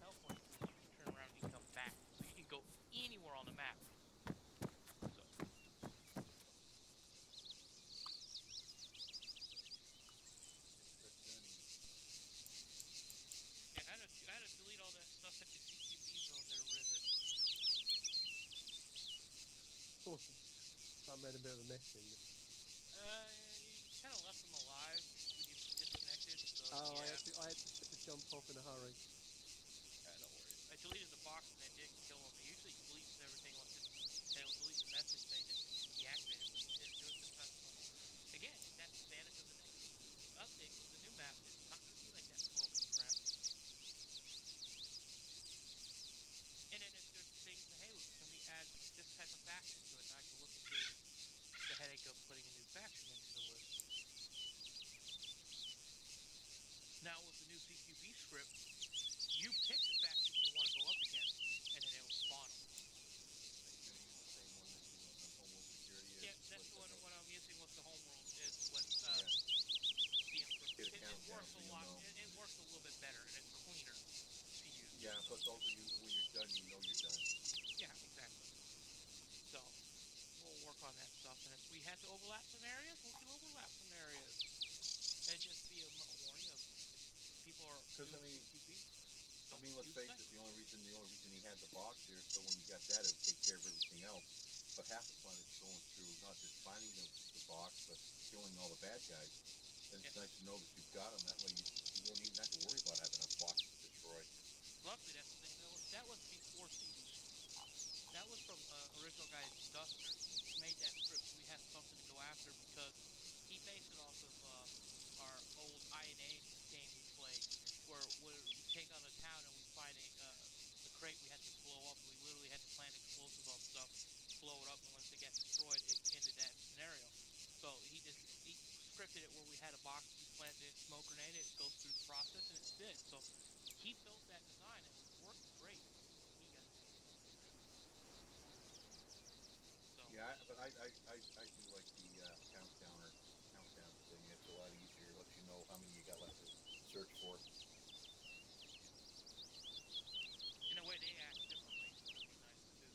Teleport you can turn around and come back, so you can go anywhere on the map. So yeah, I had to delete all that stuff that your CQB zone there, Rizit. I made a bit of a mess in it. You kind of left them alive when you disconnected. So Oh, yeah, I had to jump off in a hurry. no worries. I deleted the box and I didn't kill them. It usually deletes everything once it will delete the message saying it's deactivated, but it didn't do it this time. So again, that's the advantage of the next update with the new map. It's not going to be like that broken crap. And then if there's things, hey, can we add this type of faction to it? And I can look into the headache of putting a new faction into the list. Now with the new CQB script, you pick the faction you want to go up against, and then it'll spawn them. Are you going to use the same one that you use on Homeworld Security? Yeah, that's the one. What I'm using with the homeworld is what Yeah. the Emperor. Get a It countdown works so a you'll lot. know. It works a little bit better, and it's cleaner to use. Yeah, plus also you, when you're done, you know you're done. Yeah, exactly. So we'll work on that stuff, and if we have to overlap some areas, we can overlap some areas. And just be a warning of if people are Because doing CQB. let's face it. The only reason he had the box there, so when you got that, it would take care of everything else. But half the fun is going through not just finding the box, but killing all the bad guys. And it's nice to know that you've got them. That way you won't even have to worry about having a box to destroy. Luckily, that's the thing. That was before CD. That was from original guy Duster. He made that script, so we had something to go after because he based it off of our old INA game we played, where we take on a I do like the countdown thing. It's a lot easier. It lets you know how many you got left to search for. In a way, they act differently. That'd be nice too.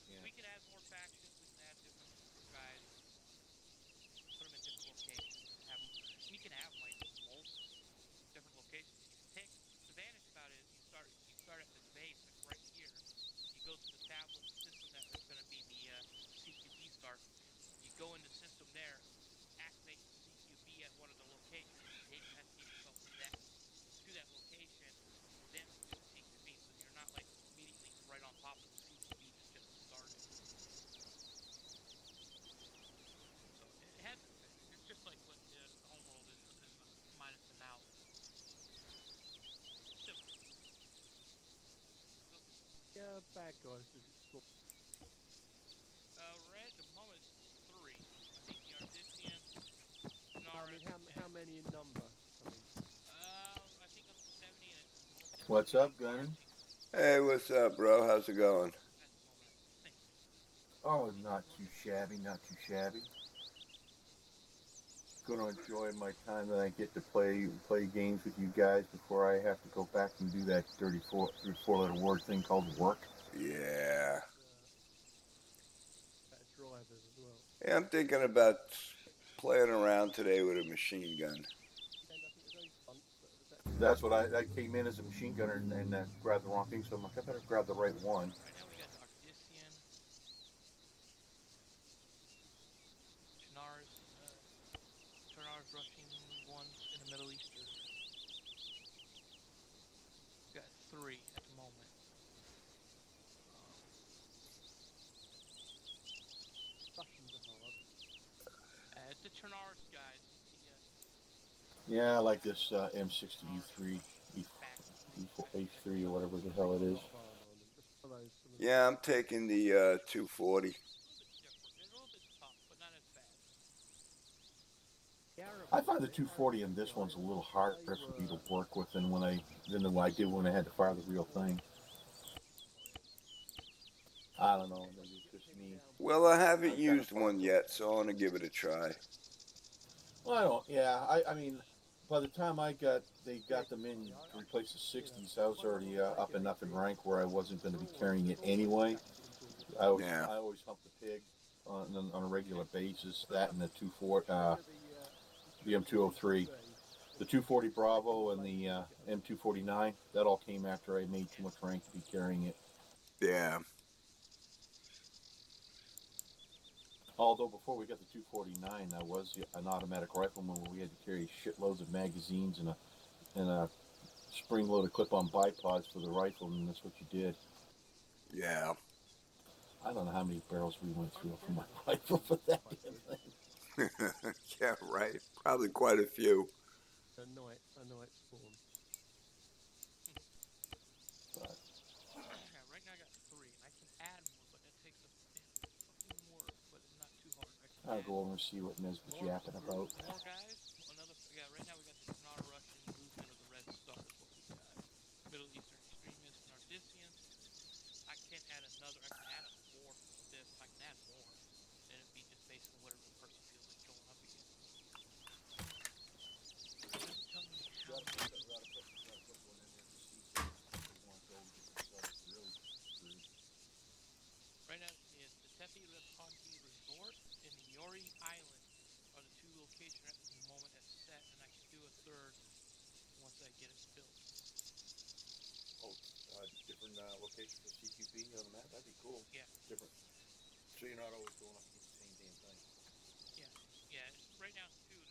So Yeah. we could add more factions. We can add different guys. Put them in different locations. Have them. We can have like multiple different locations. You can pick. The advantage about it is you start at this base like right here. You go to the tablet system that is going to be the CQB start. You go into system there, activate the CQB at one of the locations, navigate yourself to that location, then do the CQB. So you're not like immediately right on top of the CQB that just started. So it has its advantage. It's just like what the homeworld is minus the now. Similar. So, Yeah, bad guys does it score. red at the moment is 3. I think the Ardician, I Naris, mean, how many in number? I mean, I think up to 70 and it's What's up, Gunnan? Hey, what's up, bro? How's it going? at the moment, I think. Oh, not too shabby, not too shabby. Going to enjoy my time that I get to play games with you guys before I have to go back and do that 34-letter word thing called work. Yeah. better drivers as well. Hey, I'm thinking about playing around today with a machine gun. Yeah, nothing there's only front, but was that That's what I came in as a machine gunner and grabbed the wrong thing, so I'm like, I better grab the right one. Right now we got Ardician, Chernar's rushing ones in the Middle Eastern. We got 3 at the moment. Russians are hard? It's the Chernar's guys. Yeah, I like this M60 E3, H3 or whatever the hell it is. Lot of armor on them. Just follow some of Yeah, I'm taking the 240. A little bit different. They're a little bit tough, but not as bad. the Arabs. I find the 240 in this one's a little harder for me to work with than when I did when I had to fire the real thing. I don't know, maybe it's just me. Well, I haven't used one yet, so I want to give it a try. Well, I don't. Yeah, I mean, by the time they got them in to replace the 60s, I was already up enough in rank where I wasn't going to be carrying it anyway. I always hump the pig on a regular basis. That and the the M203, the 240 Bravo, and the M249. That all came after I made too much rank to be carrying it. Yeah. Although before we got the 249, I was an automatic rifleman where we had to carry shitloads of magazines and a spring-loaded clip-on bipods for the rifle, and that's what you did. Yeah. I don't know how many barrels we went through for my rifle for that damn thing. Yeah, right. Probably quite a few. a night spawn. But Yeah, right now I got 3. I can add more, but that takes a bit of fucking work, but it's not too hard. I'll go over and see what Nesbitt's yapping about. More guys. Right now we got the Chernarr Russian movement of the Red Star is what we got. Middle Eastern extremists and Ardicians. I can add a 4 for this. I can add more. And it'd be just based on whatever the person feels like going up against. Tell me how. Right now, it's the Tepe Lepanti Resort and the Yori Island are the 2 locations at the moment that's set, and I can do a 3rd once I get it built. Oh, different location for CQB on the map? That'd be cool. Yeah. Different. So you're not always going up against the same damn thing. Yeah. Right now, too,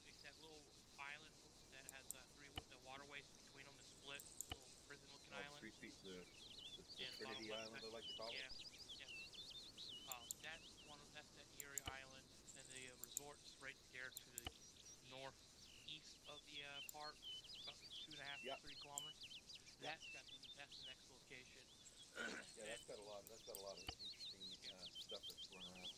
it's that little island that has 3 the waterways between them that split, little prison-looking island. 3 feet, the Yeah, Trinity Island, I like to call it. Yeah. That's that Yuri Island, and the resort's right there to the northeast of the park, about 2.5 to 3 kilometers. That's the next location. Yeah, that's got a lot of interesting stuff that's going around.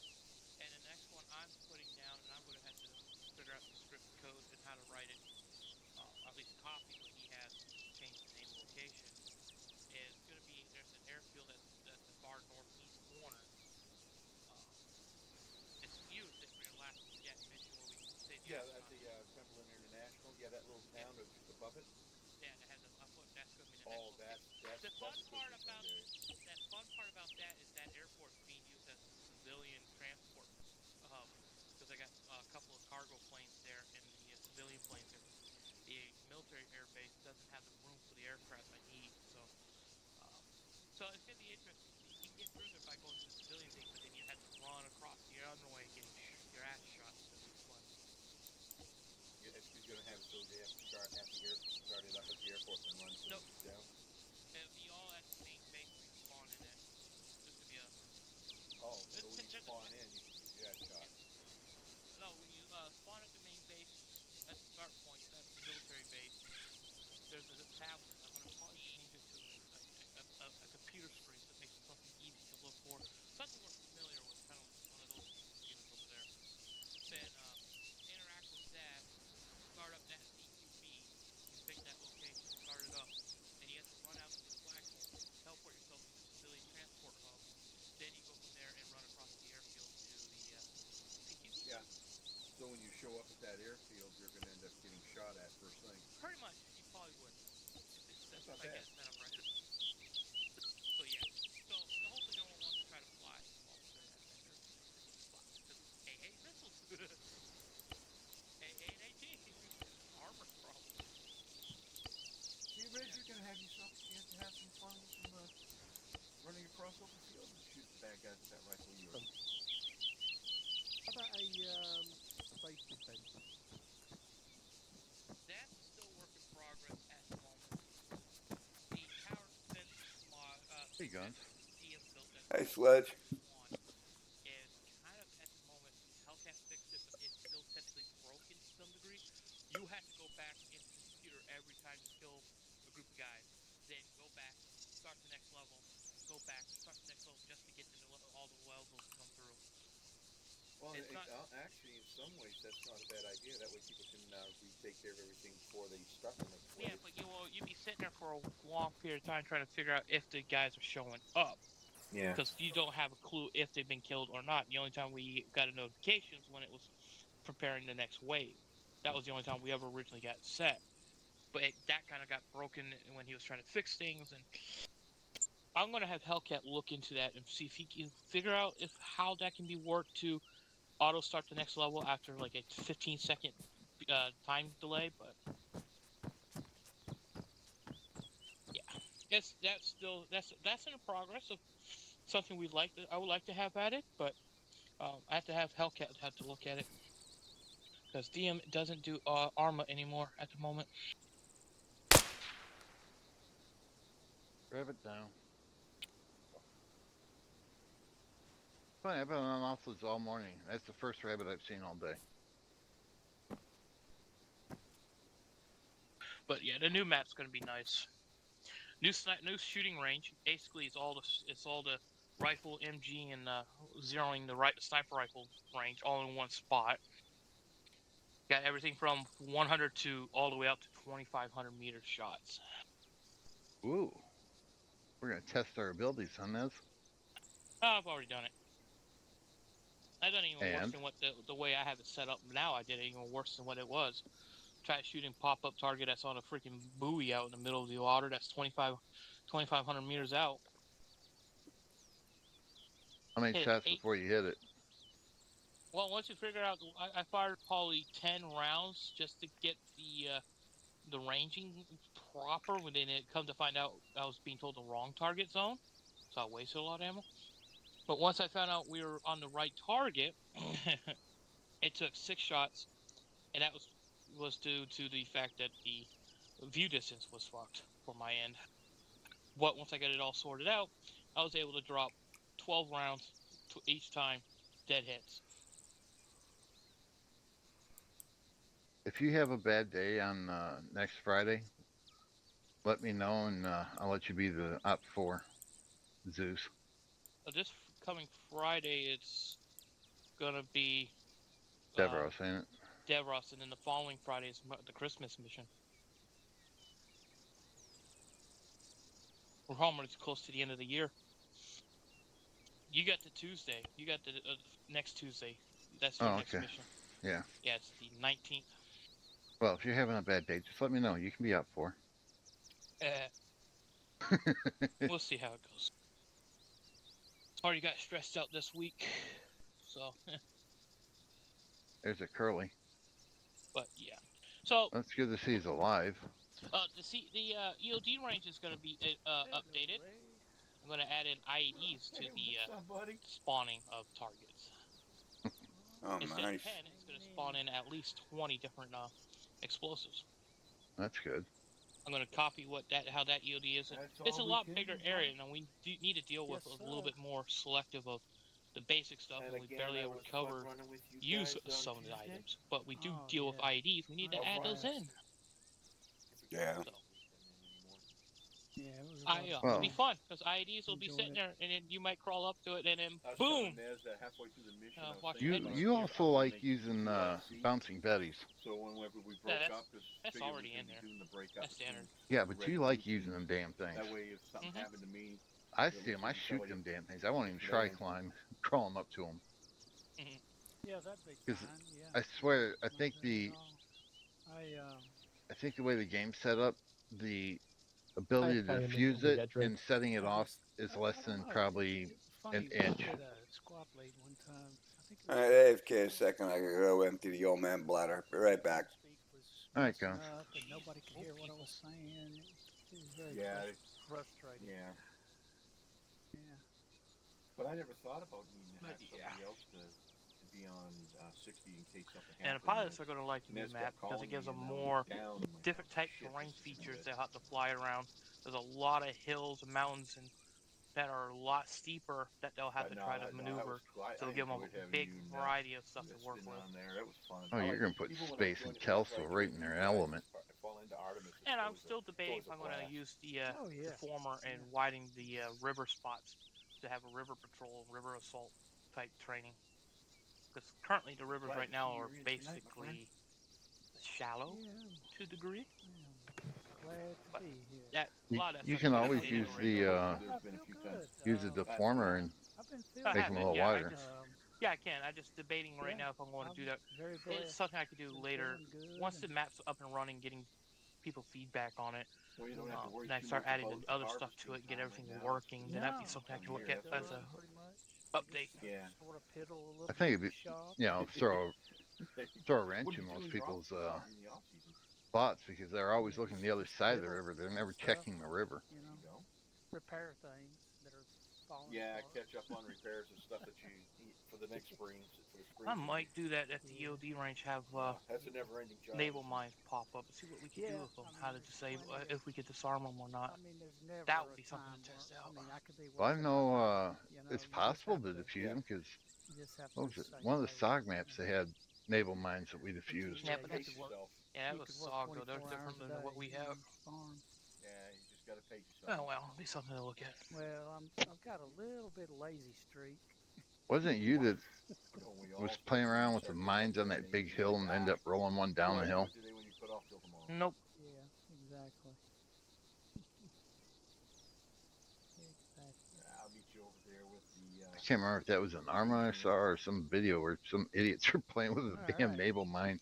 And the next one I'm putting down, and I'm going to have to figure out the script code and how to write it, at least copy what he has, change the name of the location. Is going to be there's an airfield that's the far northeast corner. Oh, the fun a good part concern, about Gary. that fun part about that is that airport's being used as a civilian transport hub because I got a couple of cargo planes there and the civilian planes there. The military air base doesn't have the room for the aircraft I need, um, so it's gonna be interesting. You can get through there by going to the civilian thing, but then you have to run across the runway getting your ass shot. It's gonna be fun. He's gonna have it so they have to start it up at the airport and run to Nope, down. it'll be all at the main base where you spawn in at. There's gonna be a Oh, so when you there's spawn in, you got shot. no, when you spawn at the main base at the start point, that's the military base. There's a tablet. I'm gonna probably change it to a computer screen so it makes it something easy to look for, something we're familiar with, kind of one of those computers over there. Then interact with that, start up that CQB. You pick that location, start it up. Then you have to run out to the flagpole, teleport yourself to the civilian transport hub. Then you go from there and run across the airfield to the CQB. Yeah. So when you show up at that airfield, you're gonna end up getting shot at first thing. Pretty much, you probably would That's if not I bad. get it set up right. So yeah. So the whole thing, no one wants to try to fly while they're at that airfield because AA missiles, AA and AT, armor problems. See, Red, you're gonna have yourself a chance to have some fun with some running across open field and shoot the bad guys with that rifle of yours. How about a base defense? That's still work in progress at the moment. The tower defense Hey, guns. DM built that Hey, Sledge. one is kind of at the moment Hellcat fixed it, but it's still technically broken to some degree. You have to go back into the computer every time you kill a group of guys, then go back, start the next level, go back, start the next level just to get all the levels to come through. Well, It's not- actually, in some ways, that's not a bad idea. That way, people can take care of everything before they start the next Yeah, wave. but you'd be sitting there for a long period of time trying to figure out if the guys are showing up. Yeah. Because you don't have a clue if they've been killed or not. The only time we got a notification is when it was preparing the next wave. That was the only time we ever originally got set. But that kind of got broken when he was trying to fix things. And I'm going to have Hellcat look into that and see if he can figure out how that can be worked to auto start the next level after like a 15-second time delay. But yeah, that's in progress of something I would like to have at it, but I have to have Hellcat have to look at it because DM doesn't do Arma anymore at the moment. Grab it down. Funny, I've been on offloads all morning. That's the first rabbit I've seen all day. But yeah, the new map's gonna be nice. New shooting range. Basically, it's all the rifle, MG, and zeroing the sniper rifle range all in one spot. Got everything from 100 to all the way up to 2,500 meter shots. Ooh. We're gonna test our abilities on this. Oh, I've already done it. I've done it even worse And? than what the way I have it set up now. I did it even worse than what it was. Try shooting pop-up target that's on a freaking buoy out in the middle of the water. That's 2,500 meters out. How many Hit shots 8. before you hit it? Well, once you figure out, I fired probably 10 rounds just to get the ranging proper. When then it come to find out, I was being told the wrong target zone, so I wasted a lot of ammo. But once I found out we were on the right target, it took 6 shots, and that was due to the fact that the view distance was fucked for my end. But once I got it all sorted out, I was able to drop 12 rounds each time, dead hits. If you have a bad day on next Friday, let me know and I'll let you be the Op 4 Zeus. This coming Friday, it's gonna be Devros, ain't it? Devros, and then the following Friday is the Christmas mission. We're almost close to the end of the year. You got the Tuesday. You got the next Tuesday. That's your next mission. Yeah. Yeah, it's the 19th. Well, if you're having a bad day, just let me know. You can be Op 4. We'll see how it goes. Already got stressed out this week, so. There's a Curly. But yeah. So That's good to see he's alive. the EOD range is going to be updated. I'm going to add in IEDs to the spawning of targets. Oh, Instead nice. of 10, it's going to spawn in at least 20 different explosives. That's good. I'm going to copy how that EOD is. It's a lot bigger area, and we need to deal with a little bit more selective of the basic stuff, and we barely ever cover use some of the items. But we do deal with IEDs. We need to add those in. Yeah. So, Yeah, it was it'll be fun because IEDs will be sitting there, and then you might crawl up to it, and then boom. Watch your head You also like using bouncing betties. So whenever we Yeah, broke up, that's already in there. That's standard. Yeah, but you like using them damn things. That way, if something Mhm. happened to me, I see them. I shoot them damn things. I won't even try crawling up to them. Yeah, that'd be 'Cause fine. Yeah. I swear, I No think doubt at all. I think the way the game's set up, the ability to defuse it and setting it off is less than probably Funny, an we inch. did a squad lead one time. I think it All was right, AFK a second. I gotta go empty the old man bladder. Be right back. speak was All right, messing guys. up and nobody could hear what I was saying. It was very yeah, frustrating. yeah. Yeah. But I never thought about needing to have Yeah. somebody else to be on 60 in case something And the happened. pilots are going to like the new Nez map kept because calling it gives me, them and I would more get down, I'm like, different oh, type shit, terrain this is features good. they'll have to fly around. There's a lot of hills and mountains and that are a lot steeper that they'll have But to no, try to I maneuver. I So it'll give them enjoyed a having big you and, variety of stuff to work spin with. on there. It was fun. Oh, I you're like- gonna put even when I Space joined and it, whenever I Kelso joined right with in you their guys, element. I fall into Artemis. It's And I'm always a- still debating it's if I'm always a going to blast. use the former and widening the river spots to have a river patrol, river assault type training. Because currently the rivers Glad right to now see are you're in tonight, my basically shallow Yeah, to a degree. glad to But be here. That a lot of that You stuff can is always updated use already. the There's been a few times. use a deformer and I've been I feeling make them a have little it, yeah. wider. Yeah, I can. I'm just debating right Yeah, now if I'm going to I'm do that. very blessed. It's something I could do Been later. feeling good Once the and- map's up and running, getting people feedback on it, Well, you don't have to worry and I too start much adding about the the other stuff to harvesting it, get time everything right now. working, then that'd be No, something I can I'm look here, at that's as a all. pretty much. update. Yeah. Sort of piddle a little I think bit it'd be, in the shop. throw a wrench What do in you do most in your people's off- in the off season? thoughts because they're always looking the other side of the Piddle river. They're never stuff, checking the river. You There know, you go. repair things that are falling Yeah, apart. catch up on repairs and stuff that you eat for the next spring. For the spring I season. might do that at the Yeah. EOD range. Have That's a never-ending job. naval isn't it? mines pop up and see what we can do Yeah, with them. I mean, How to there's disable plenty of- if we could disarm them or not. I mean, there's never That would a be something time to test where, out. I mean, I could be Well, I working know all night, you know, it's you just possible have to defuse them because you just have what to was it? say One of the no. SOG maps they had naval mines that we diffused. Yeah, Yeah, but you they could could work. Yourself. Yeah, that You was could work SOG though. They're 24 hours different a than what day we have. on farm. Yeah, you just gotta pace yourself. Oh well, it'll be something to look at. Well, I've got a little bit of lazy streak. Wasn't you that Don't we all was start playing when around we with the start getting mines up on there that and big you hill like, and end up rolling one down the hill? Today when you put off till tomorrow. Nope. Yeah, exactly. Exactly. I'll meet you over there with the. I can't remember if that was an Arma I saw or some video where some idiots were playing with a damn Alright. naval mine,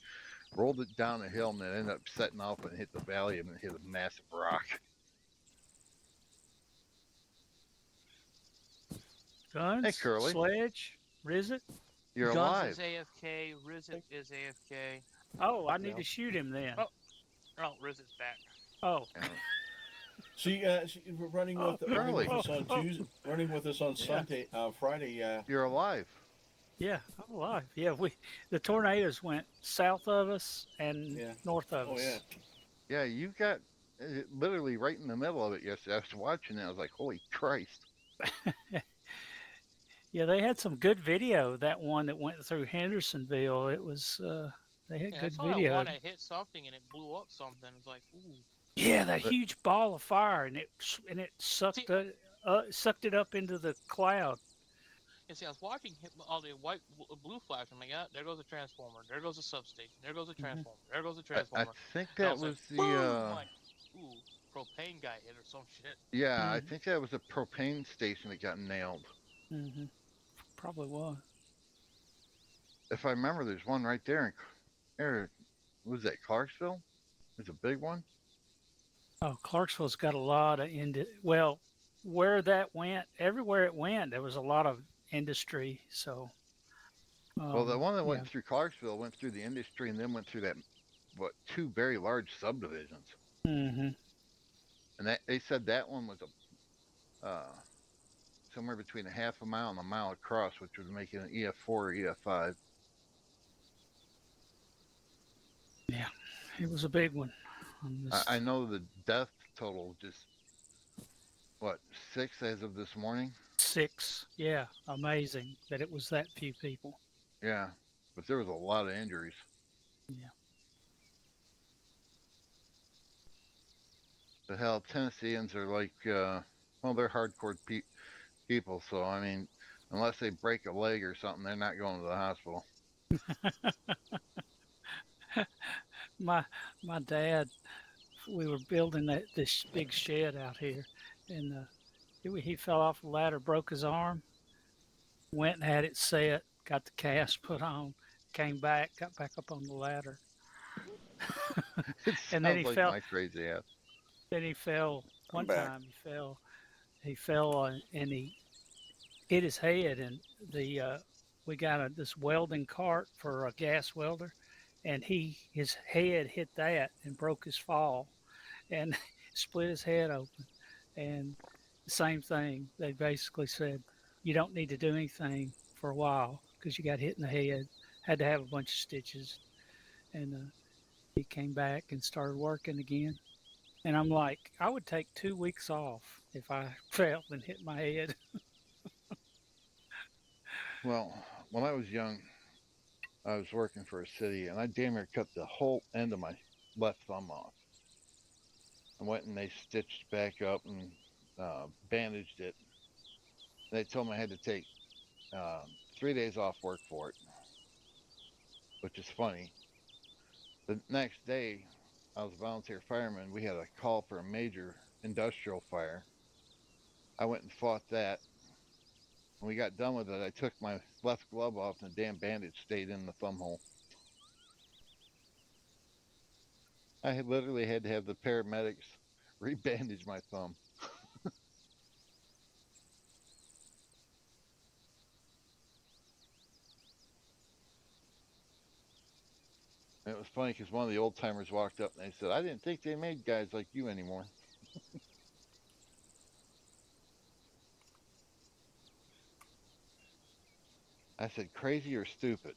rolled it down a hill, and then ended up setting off and hit the valley and hit a massive rock. Guns, Hey, Curly. Sledge, Rizit. You're Guns alive. is AFK. Rizit is AFK. Oh, I need to shoot him then. Oh. Oh, Rizit's back. Oh, Yeah. We're running with Curly. us on Tuesday. Running with us on Sunday, Friday. You're alive. yeah, I'm alive. Yeah, the tornadoes went south of us and Yeah. north of Oh us. yeah. Yeah, you got literally right in the middle of it yesterday. I was watching it. I was like, holy Christ. Yeah, they had some good video. That one that went through Hendersonville. It was they had Yeah, I good saw that video. one that hit something and it blew up something. It's like, ooh. Yeah, that But- huge ball of fire, and it sucked See- sucked it up into the cloud. And see, I was watching all the white, blue flash. I'm like, yeah, there goes a transformer. There goes a substation. There goes a transformer. There goes a I transformer. think And I that was like, the boom! I'm like, ooh, propane guy hit or some shit. yeah, I Mhm. think that was a propane station that got nailed. Hmm Probably was. If I remember, there's one right there in was that Clarksville? There's a big one. Oh, Clarksville's got a lot of well, where that went, everywhere it went, there was a lot of industry. So, Well, the one that yeah. went through Clarksville went through the industry and then went through that what two very large subdivisions. Hmm. And that they said that one was a somewhere between a half a mile and a mile across, which would make it an EF4 or EF5. Yeah, it was a big one. I know the death total just what 6 as of this morning. 6. Yeah, amazing that it was that few people. Yeah, but there was a lot of injuries. Yeah. The hell, Tennesseans are like, well, they're hardcore people. So I mean, unless they break a leg or something, they're not going to the hospital. my my dad, we were building this big shed out here, and he fell off the ladder, broke his arm, went and had it set, got the cast put on, came back, got back up on the ladder, It and then sounds like my crazy ass. he fell I'm one back. time. He fell and he hit his head, and we got this welding cart for a gas welder, and his head hit that and broke his fall, and split his head open. And the same thing, they basically said, you don't need to do anything for a while because you got hit in the head. Had to have a bunch of stitches, and he came back and started working again. And I'm like, I would take 2 weeks off if I fell and hit my head. Well, when I was young, I was working for a city, and I damn near cut the whole end of my left thumb off. I went and they stitched back up and bandaged it. They told me I had to take 3 days off work for it, which is funny. The next day, I was a volunteer fireman. We had a call for a major industrial fire. I went and fought that. When we got done with it, I took my left glove off and the damn bandage stayed in the thumb hole. I literally had to have the paramedics rebandage my thumb. And it was funny because one of the old timers walked up and they said, I didn't think they made guys like you anymore. I said, crazy or stupid?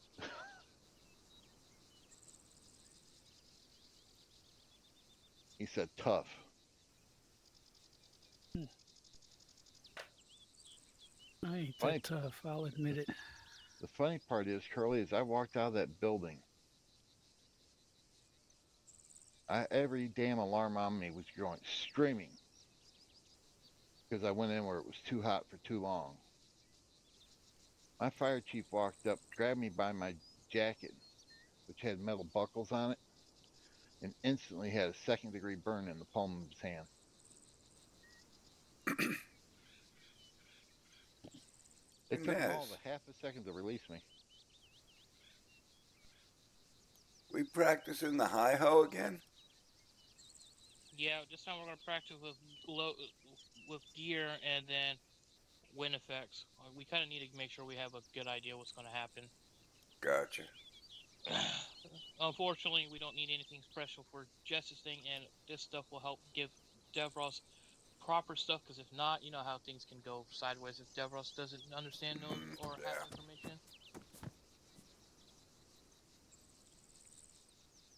He said, tough. I ain't Funny, that tough, I'll admit it. the funny part is, Curly, as I walked out of that building, every damn alarm on me was going screaming because I went in where it was too hot for too long. My fire chief walked up, grabbed me by my jacket, which had metal buckles on it, and instantly had a second-degree burn in the palm of his hand. It took him all Nice. of half a second to release me. We practicing the hi ho again? Yeah, this time we're gonna practice with gear and then wind effects. We kind of need to make sure we have a good idea what's gonna happen. Gotcha. Unfortunately, we don't need anything special for Justice Thing, and this stuff will help give Devros proper stuff. Because if not, you know how things can go sideways if Devros doesn't understand those or have Yeah. information.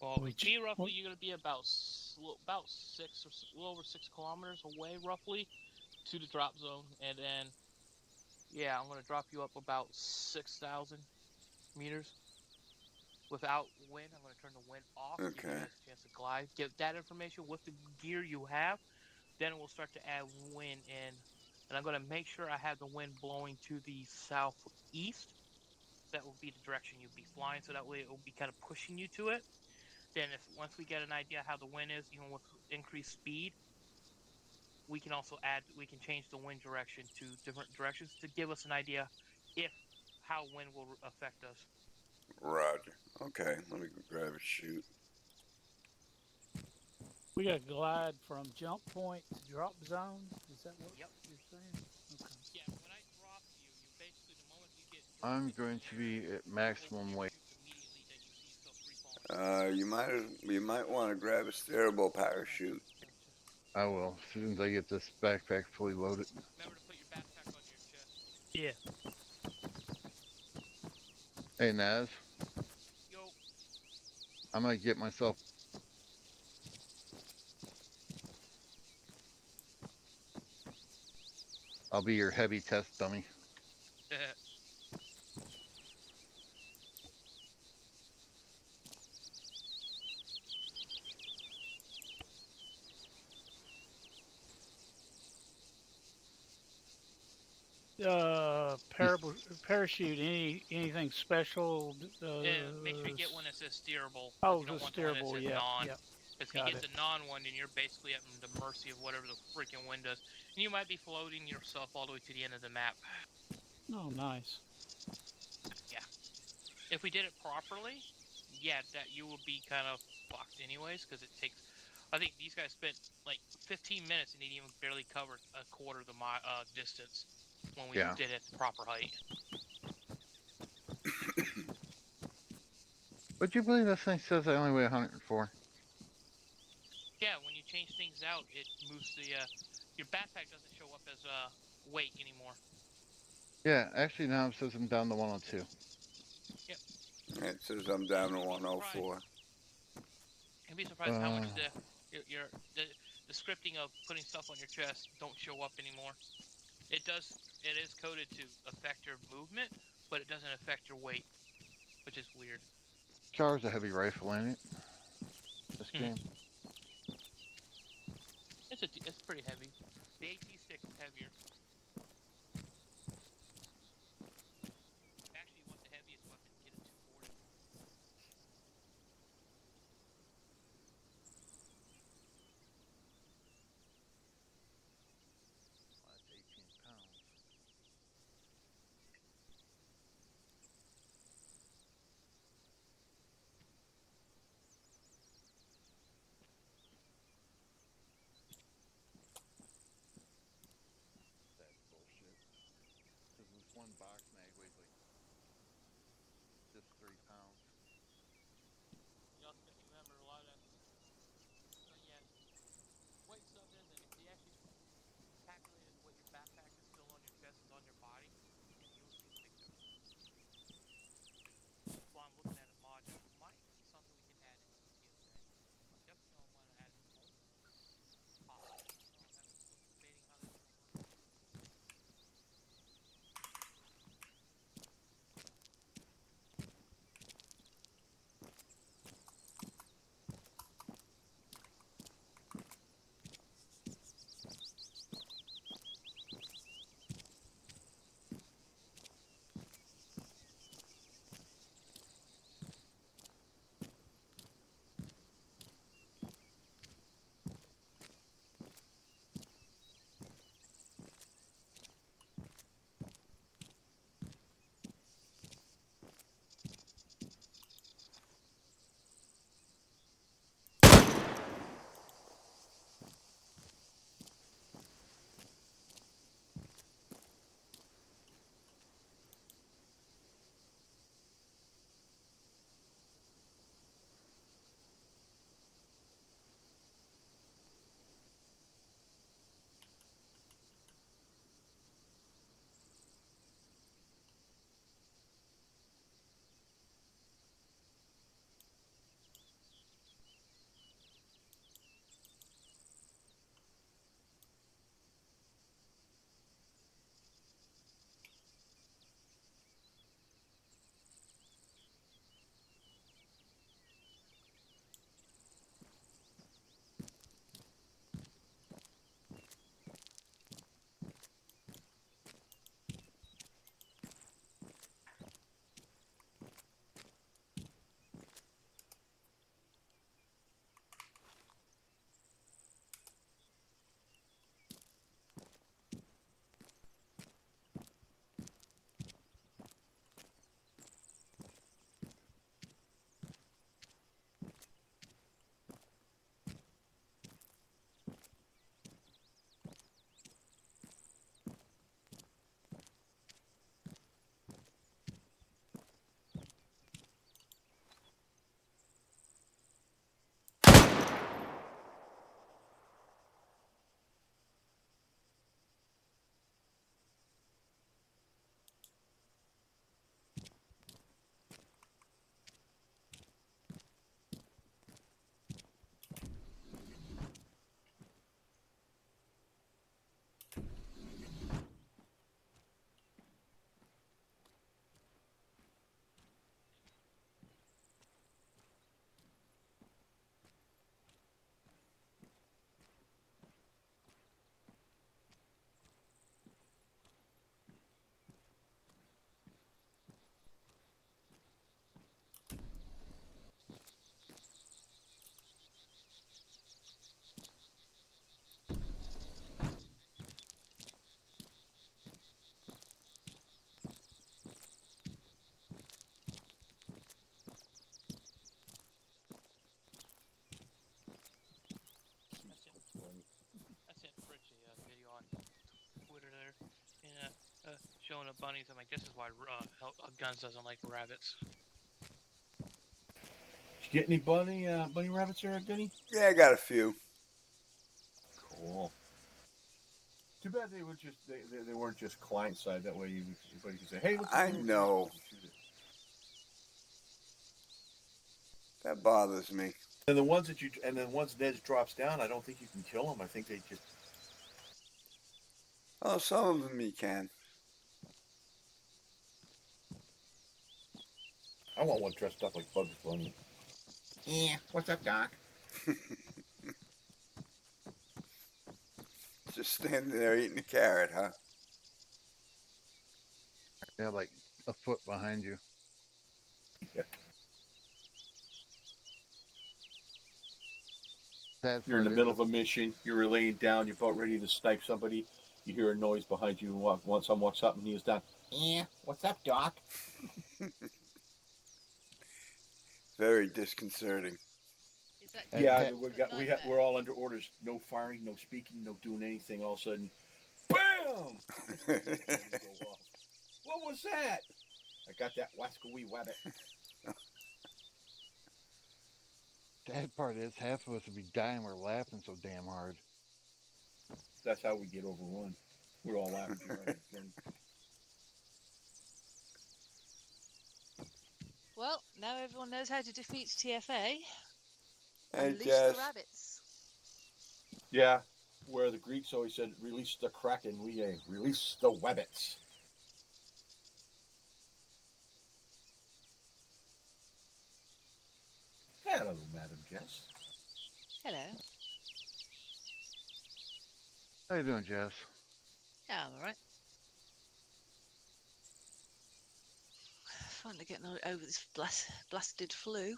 Well, roughly, you're gonna be about 6 or a little over 6 kilometers away, roughly, to the drop zone, and then yeah, I'm gonna drop you up about 6,000 meters. Without wind, I'm going to turn the wind off. Give you Okay. guys a chance to glide. Get that information with the gear you have. Then we'll start to add wind in. And I'm going to make sure I have the wind blowing to the southeast. That will be the direction you'll be flying. So that way it will be kind of pushing you to it. Then once we get an idea how the wind is, even with increased speed, we can change the wind direction to different directions to give us an idea how wind will affect us. Roger. Okay, let me grab a chute. We got to glide from jump point to drop zone. Is that what Yep. you're saying? Okay. Yeah, when I drop you, you basically the moment you get dropped I'm into going the to air, be at you maximum open weight. your chute immediately, then you see yourself free falling. You might want to grab a steerable parachute. Gotcha. I will, as soon as I get this backpack fully loaded. Remember to put your backpack on your chest. Yeah. Hey, Naz, Yo, I might get myself. I'll be your heavy test dummy. Parachute. Anything special? make sure you get one that says steerable. 'Cause Oh, you the don't want the one that steerable. says Yeah. non. Yep. Because if Got you get it. the non one, then you're basically at the mercy of whatever the freaking wind does. And you might be floating yourself all the way to the end of the map. Oh, nice. Yeah. If we did it properly, yeah, that you would be kind of fucked anyways, because it takes. I think these guys spent like 15 minutes and they didn't even barely cover a quarter of the distance when we Yeah. did it at the proper height. Would you believe this thing says I only weigh 104? Yeah, when you change things out, it moves the your backpack doesn't show up as weight anymore. Yeah, actually now it says I'm down to 102. It says I'm down to 104. You'd be surprised how much Uh. the scripting of putting stuff on your chest don't show up anymore. It is coded to affect your movement, but it doesn't affect your weight, which is weird. Car's a heavy rifle, ain't it? This game. It's pretty heavy. The AT stick is heavier. Actually, you want the heaviest weapon, get a 240. Well, that's 18 pounds. bunnies. I'm like, this is why Guns doesn't like rabbits. Did you get any bunny rabbits there, Gunny? Yeah, I got a few. Cool. Too bad they were just they weren't just client side. That way everybody could say, "Hey, look." I know. That bothers me. And the ones once Nez drops down, I don't think you can kill them. I think they just. Oh, some of them you can. I want one dressed up like Bugs Bunny. Yeah. What's up, Doc? Just standing there eating a carrot, huh? Yeah, like a foot behind you. Yeah. That's You're in the what it middle is. of a mission. You're laying down. You're about ready to snipe somebody. You hear a noise behind you. And someone walks up and he is down. Yeah. What's up, Doc? Very disconcerting. Is that And Yeah, ha- we're all under orders. No firing, no speaking, no doing anything. All of a sudden, BAM! Go off. What was that? I got that wascowee wabbit. Sad part is half of us would be dying. We're laughing so damn hard. That's how we get overrun. We're all laughing. well? Now everyone knows how to defeat TFA. Hey, Unleash Jess. the rabbits. Yeah, where the Greeks always said, "Release the kraken," we release the wabbits. Hello, Madam Jess. Hello. How you doing, Jess? Yeah, I'm alright. Finally getting over this blasted flu.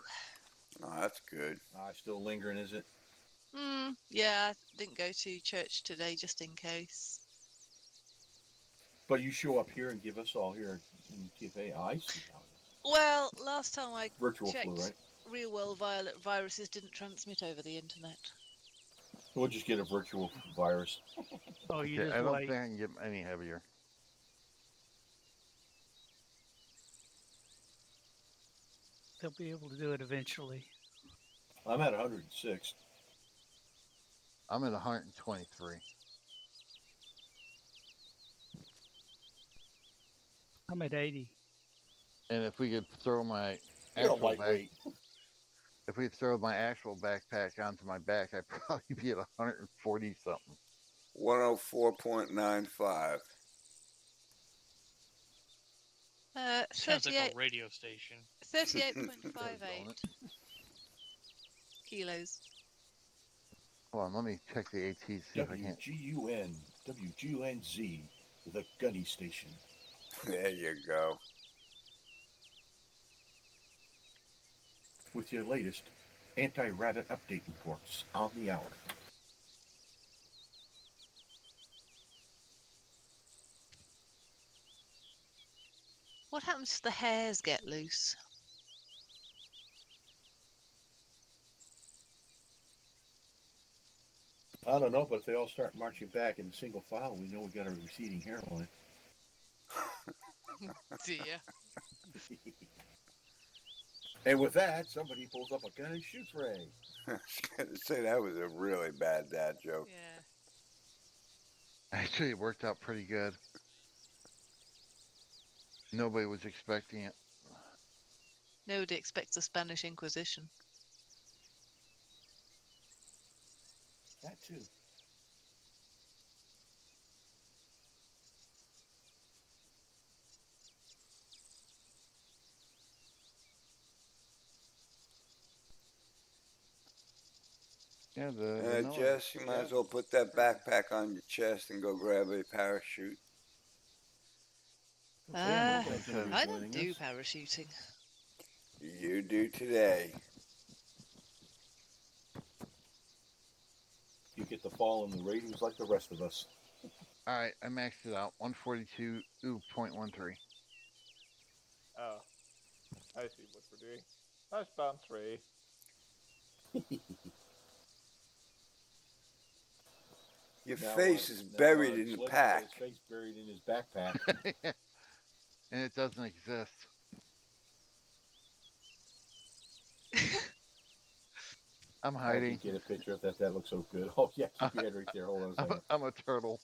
Oh, that's good. Still lingering, is it? Yeah, I didn't go to church today just in case. But you show up here and give us all here in TFA. I see how it is. Well, last time I Virtual checked, flu, right? real world viruses didn't transmit over the internet. We'll just get a virtual virus. Oh, you Okay, just I don't wait. think I can get any heavier. They'll be able to do it eventually. I'm at 106. I'm at 123. I'm at 80. And if we could throw my You're a actual back, lightweight. if we throw my actual backpack onto my back, I'd probably be at 140 something. 104.95. Sounds like 38, a radio station. 38.58 Don't it? kilos. Hold on, let me check the AT, see if I can. WGUNZ, the Gunny Station. There you go. With your latest anti-rabbit update reports on the hour. What happens if the hairs get loose? I don't know, but if they all start marching back in single file, we know we got a receding hairline. Dear. And with that, somebody pulls up a gun and shoots Ray. I was going to say that was a really bad dad joke. Yeah. Actually, it worked out pretty good. Nobody was expecting it. Nobody expects a Spanish Inquisition. That too. Yeah, the noise. Jess, you might as well put that backpack on your chest and go grab a parachute. I I don't do parachuting. You do today. You get to fall in the ratings like the rest of us. Alright, I maxed it out. 142.13. Oh, I see what we're doing. Nice bounce, Ray. Your Now, face is now, buried in the Slick pack. has his face buried in his backpack. and it doesn't exist. I'm I can hiding. get a picture of that. That looks so good. Oh yeah, keep your head right there. Hold on a second. I'm a turtle.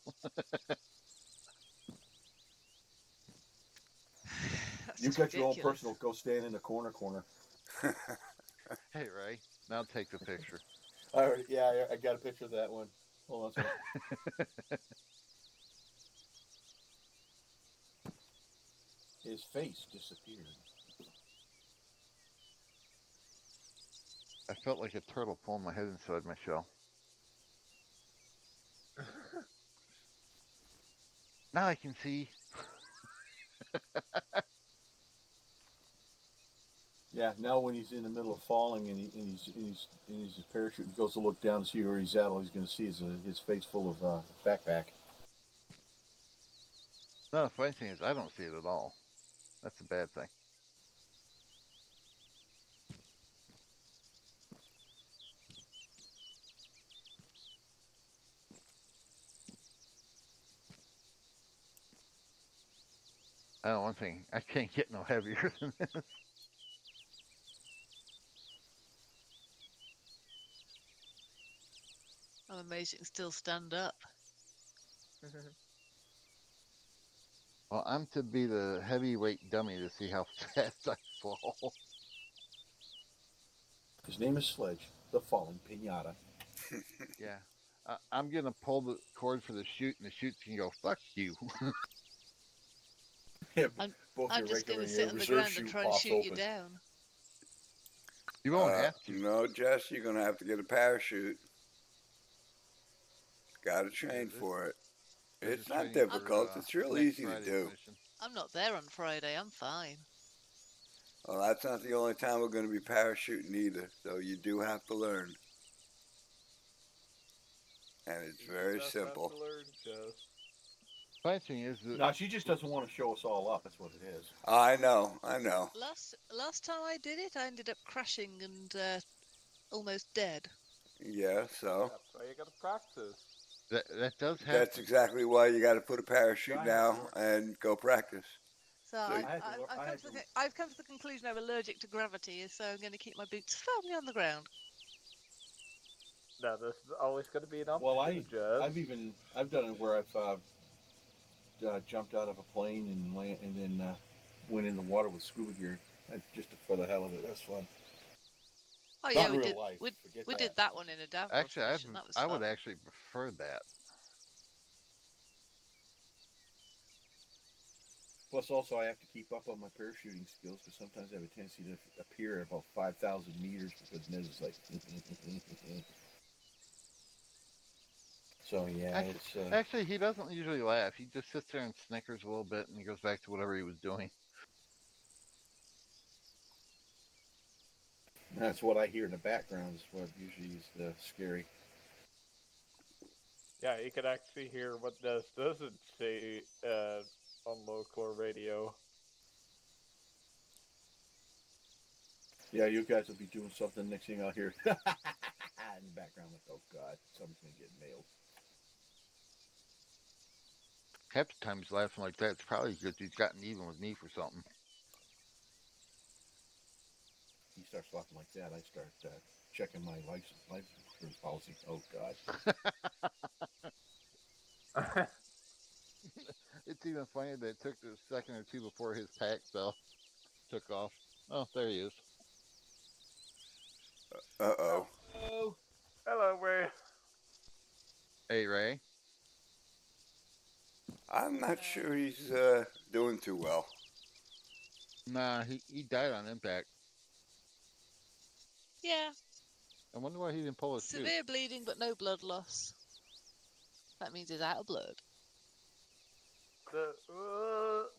That's You've just got your own ridiculous. personal. Go stand in the corner. Hey, Ray. Now take the picture. Yeah, I got a picture of that one. Hold on a second. His face disappeared. I felt like a turtle pulling my head inside my shell. Now I can see. Yeah, now when he's in the middle of falling and he's his parachute, he goes to look down to see where he's at. All he's going to see is his face full of backpack. No, the funny thing is, I don't see it at all. That's a bad thing. I know one thing. I can't get no heavier than this. I'm amazed you can still stand up. Well, I'm to be the heavyweight dummy to see how fast I fall. His name is Sledge, the falling pinata. Yeah. I'm going to pull the cord for the chute, and the chute can go, fuck you. Yeah, I'm- both I'm your just regular going to and your sit on the reserve ground and chute try and pops shoot you open. down. You won't have to. No, Jess, you're gonna have to get a parachute. Gotta train this- for it. This It's is not training for, difficult. It's real next easy to Friday's do. mission. I'm not there on Friday. I'm fine. Well, that's not the only time we're gonna be parachuting either. So you do have to learn. And it's very Just simple. Have to learn, Jess. Funny thing is that No, she just doesn't want to show us all up. That's what it is. I know. Last time I did it, I ended up crashing and almost dead. Yeah, so That's why you gotta practice. that does happen. that's exactly why you got to put a parachute Giant now door. and go practice. So So I've come to the conclusion I'm allergic to gravity, so I'm going to keep my boots firmly on the ground. No, this is always gonna be an option, Well, Jess. I've done it where I've jumped out of a plane and then went in the water with scuba gear, just for the hell of it. That's fun. Oh Not yeah, we real did. life. We Forget did that one in a Davros Actually, mission. That was I fun. would actually prefer that. Plus, also, I have to keep up on my parachuting skills because sometimes I have a tendency to appear at about 5,000 meters because Nez is like. So yeah, it's. Actually, he doesn't usually laugh. He just sits there and snickers a little bit, and he goes back to whatever he was doing. That's what I hear in the background. Is what usually is scary. Yeah, you can actually hear what Des doesn't say on local radio. Yeah, you guys will be doing something. Next thing I'll hear in the background, like, oh god, somebody's gonna get nailed. Half the time he's laughing like that, it's probably because he's gotten even with me for something. He starts laughing like that. I start checking my life insurance policy. Oh god. It's even funny that it took a second or two before his pack took off. Oh, there he is. Uh-oh. Oh, hello, Ray. Hey, Ray. I'm not sure he's doing too well. Nah, he died on impact. Yeah, I wonder why he didn't pull his chute. severe bleeding but no blood loss. That means he's out of blood. That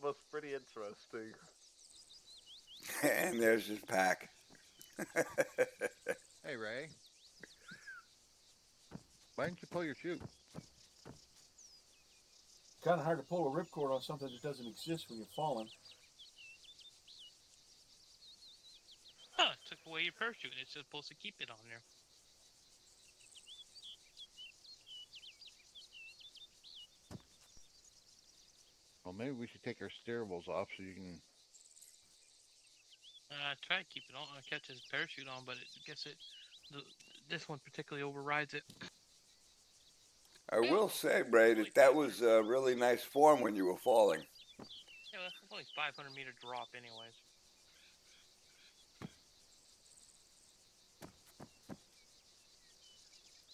was pretty interesting. And there's his pack. Hey, Ray. Why didn't you pull your chute? Kind of hard to pull a ripcord on something that doesn't exist when you're falling. Huh, took away your parachute and it's supposed to keep it on there. Well, maybe we should take our steerables off so you can. I try to keep it on. I catch his parachute on, but I guess this one particularly overrides it. I will say, Bray, that was a really nice form when you were falling. Yeah, that's only 500-meter drop, anyways.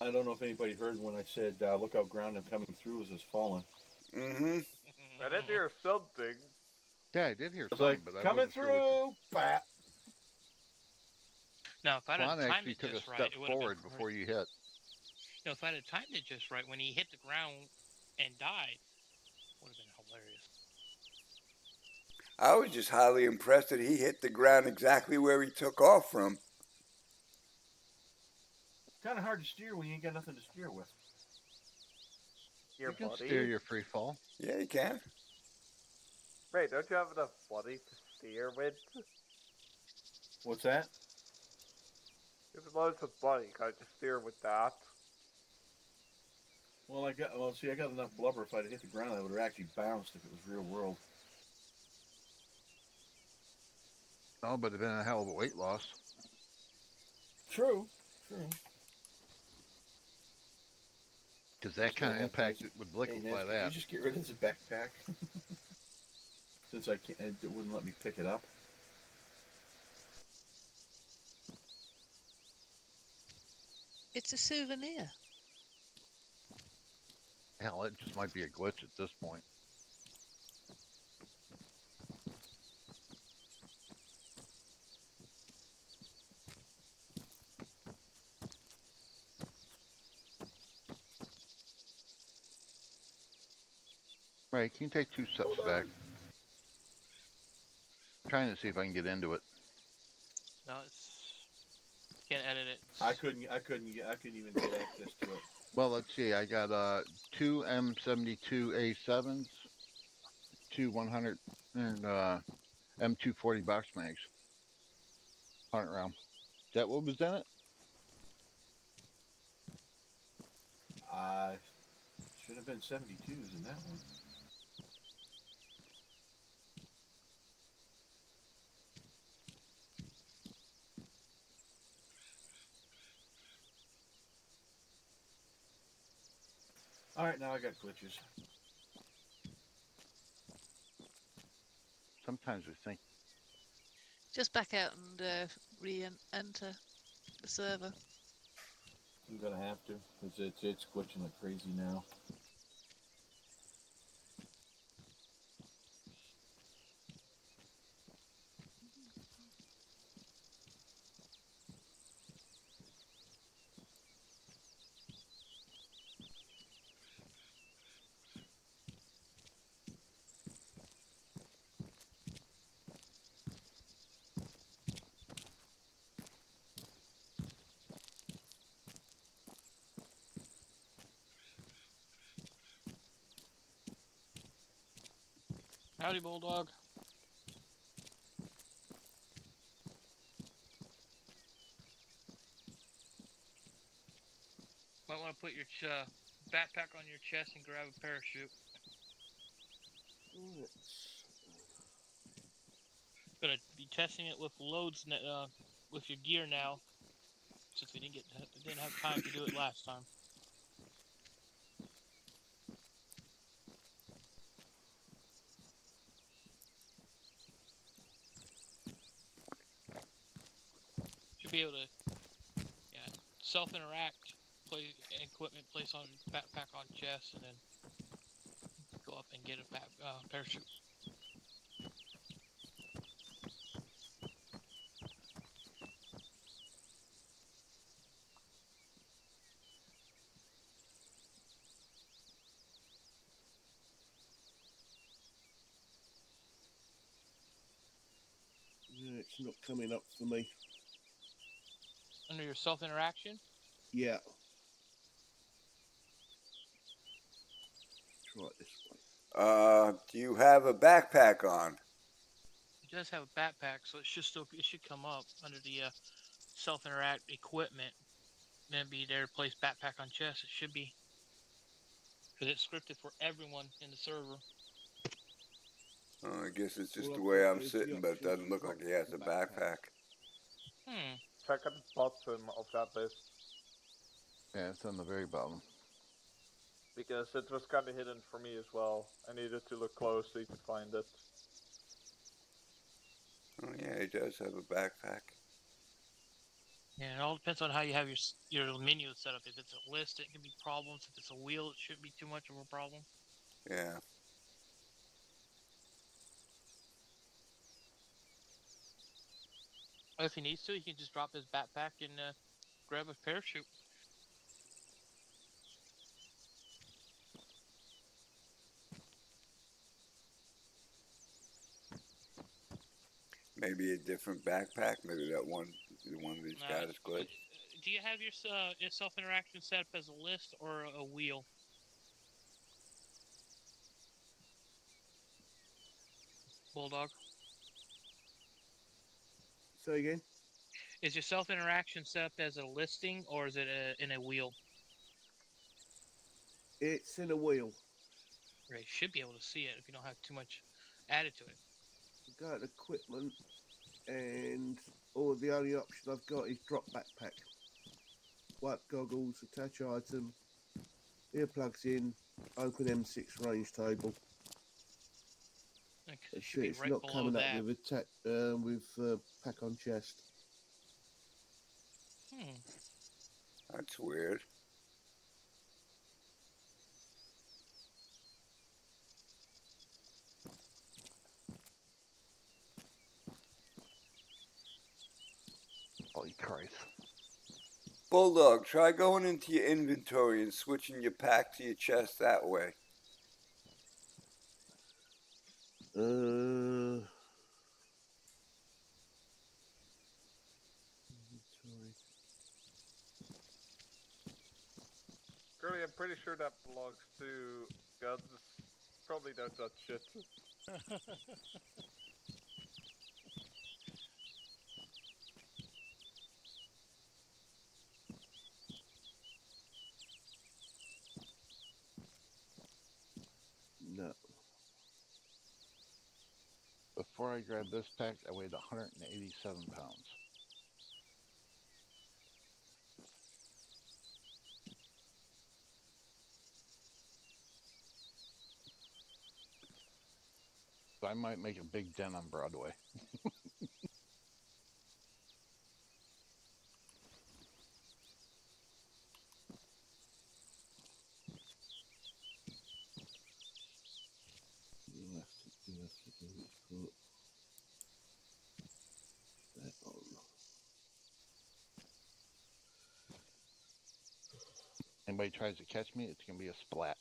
I don't know if anybody heard when I said, look how ground I'm coming through as it's falling. Mm-hmm. I did hear something. Yeah, I did hear It's something, like, but I coming wasn't sure what through, bat. Now, if I'd have Juan timed actually it took a just step right, it would have forward been before you hit. No, if I'd have timed it just right, when he hit the ground and died, would have been hilarious. I was just highly impressed that he hit the ground exactly where he took off from. Kind of hard to steer when you ain't got nothing to steer with. Your You can buddy? steer your free fall. Yeah, you can. Ray, don't you have enough money to steer with? What's that? You have loads of money, can't you steer with that? Well, I got enough blubber. If I'd hit the ground, I would have actually bounced if it was real world. Oh, but it'd been a hell of a weight loss. True. Because that kind of impact would liquefy Can that. you just get rid of the backpack? Since it wouldn't let me pick it up. It's a souvenir. Hell, it just might be a glitch at this point. Right, can you take 2 steps back? I'm trying to see if I can get into it. No, can't edit it. I couldn't even get access to it. Well, let's see. I got 2 M72A7s, 2 100 and M240 box mags. 100 round. Is that what was in it? Should have been 72s in that one. Alright, now I got glitches. Sometimes we think. Just back out and re-enter the server. I'm gonna have to, because it's glitching like crazy now. Howdy, Bulldog. Might want to put your backpack on your chest and grab a parachute. Gonna be testing it with loads with your gear now, since we didn't have time to do it last time. Should be able to, self-interact, play equipment, place on backpack on chest, and then go up and get a parachute. It's not coming up for me. Under your self-interaction? Yeah. Try it this way. Do you have a backpack on? It does have a backpack, so it should come up under the self-interact equipment. Then be there to place backpack on chest. It should be, because it's scripted for everyone in the server. I guess it's just All the I've way got I'm is the sitting, but it option to doesn't look drop like he has the a backpack. Hmm. Check at the bottom of that list Yeah, it's on the very bottom. because it was kind of hidden for me as well. I needed to look closely to find it. Oh yeah, he does have a backpack. Yeah, it all depends on how you have your menu set up. If it's a list, it can be problems. If it's a wheel, it shouldn't be too much of a problem. Yeah. Or if he needs to, he can just drop his backpack and grab a parachute. Maybe a different backpack. Maybe that one, the one that he's got is glitched. Do you have your self interaction set up as a list or a wheel? Bulldog. Say again? Is your self interaction set up as a listing or is it in a wheel? It's in a wheel. Right, you should be able to see it if you don't have too much added to it. Go to equipment, and the only option I've got is drop backpack. Wipe goggles, attach item, earplugs in, open M6 range table. It That's should it. be It's right not below coming that. up with pack on chest. That's weird. Holy Christ. Bulldog, try going into your inventory and switching your pack to your chest that way. Sorry. Curly, I'm pretty sure that belongs to Guns. Probably don't touch shit. No. Before I grabbed this pack, I weighed 187 pounds. So I might make a big dent on Broadway. You have to do is put that on. Anybody tries to catch me, it's gonna be a splat.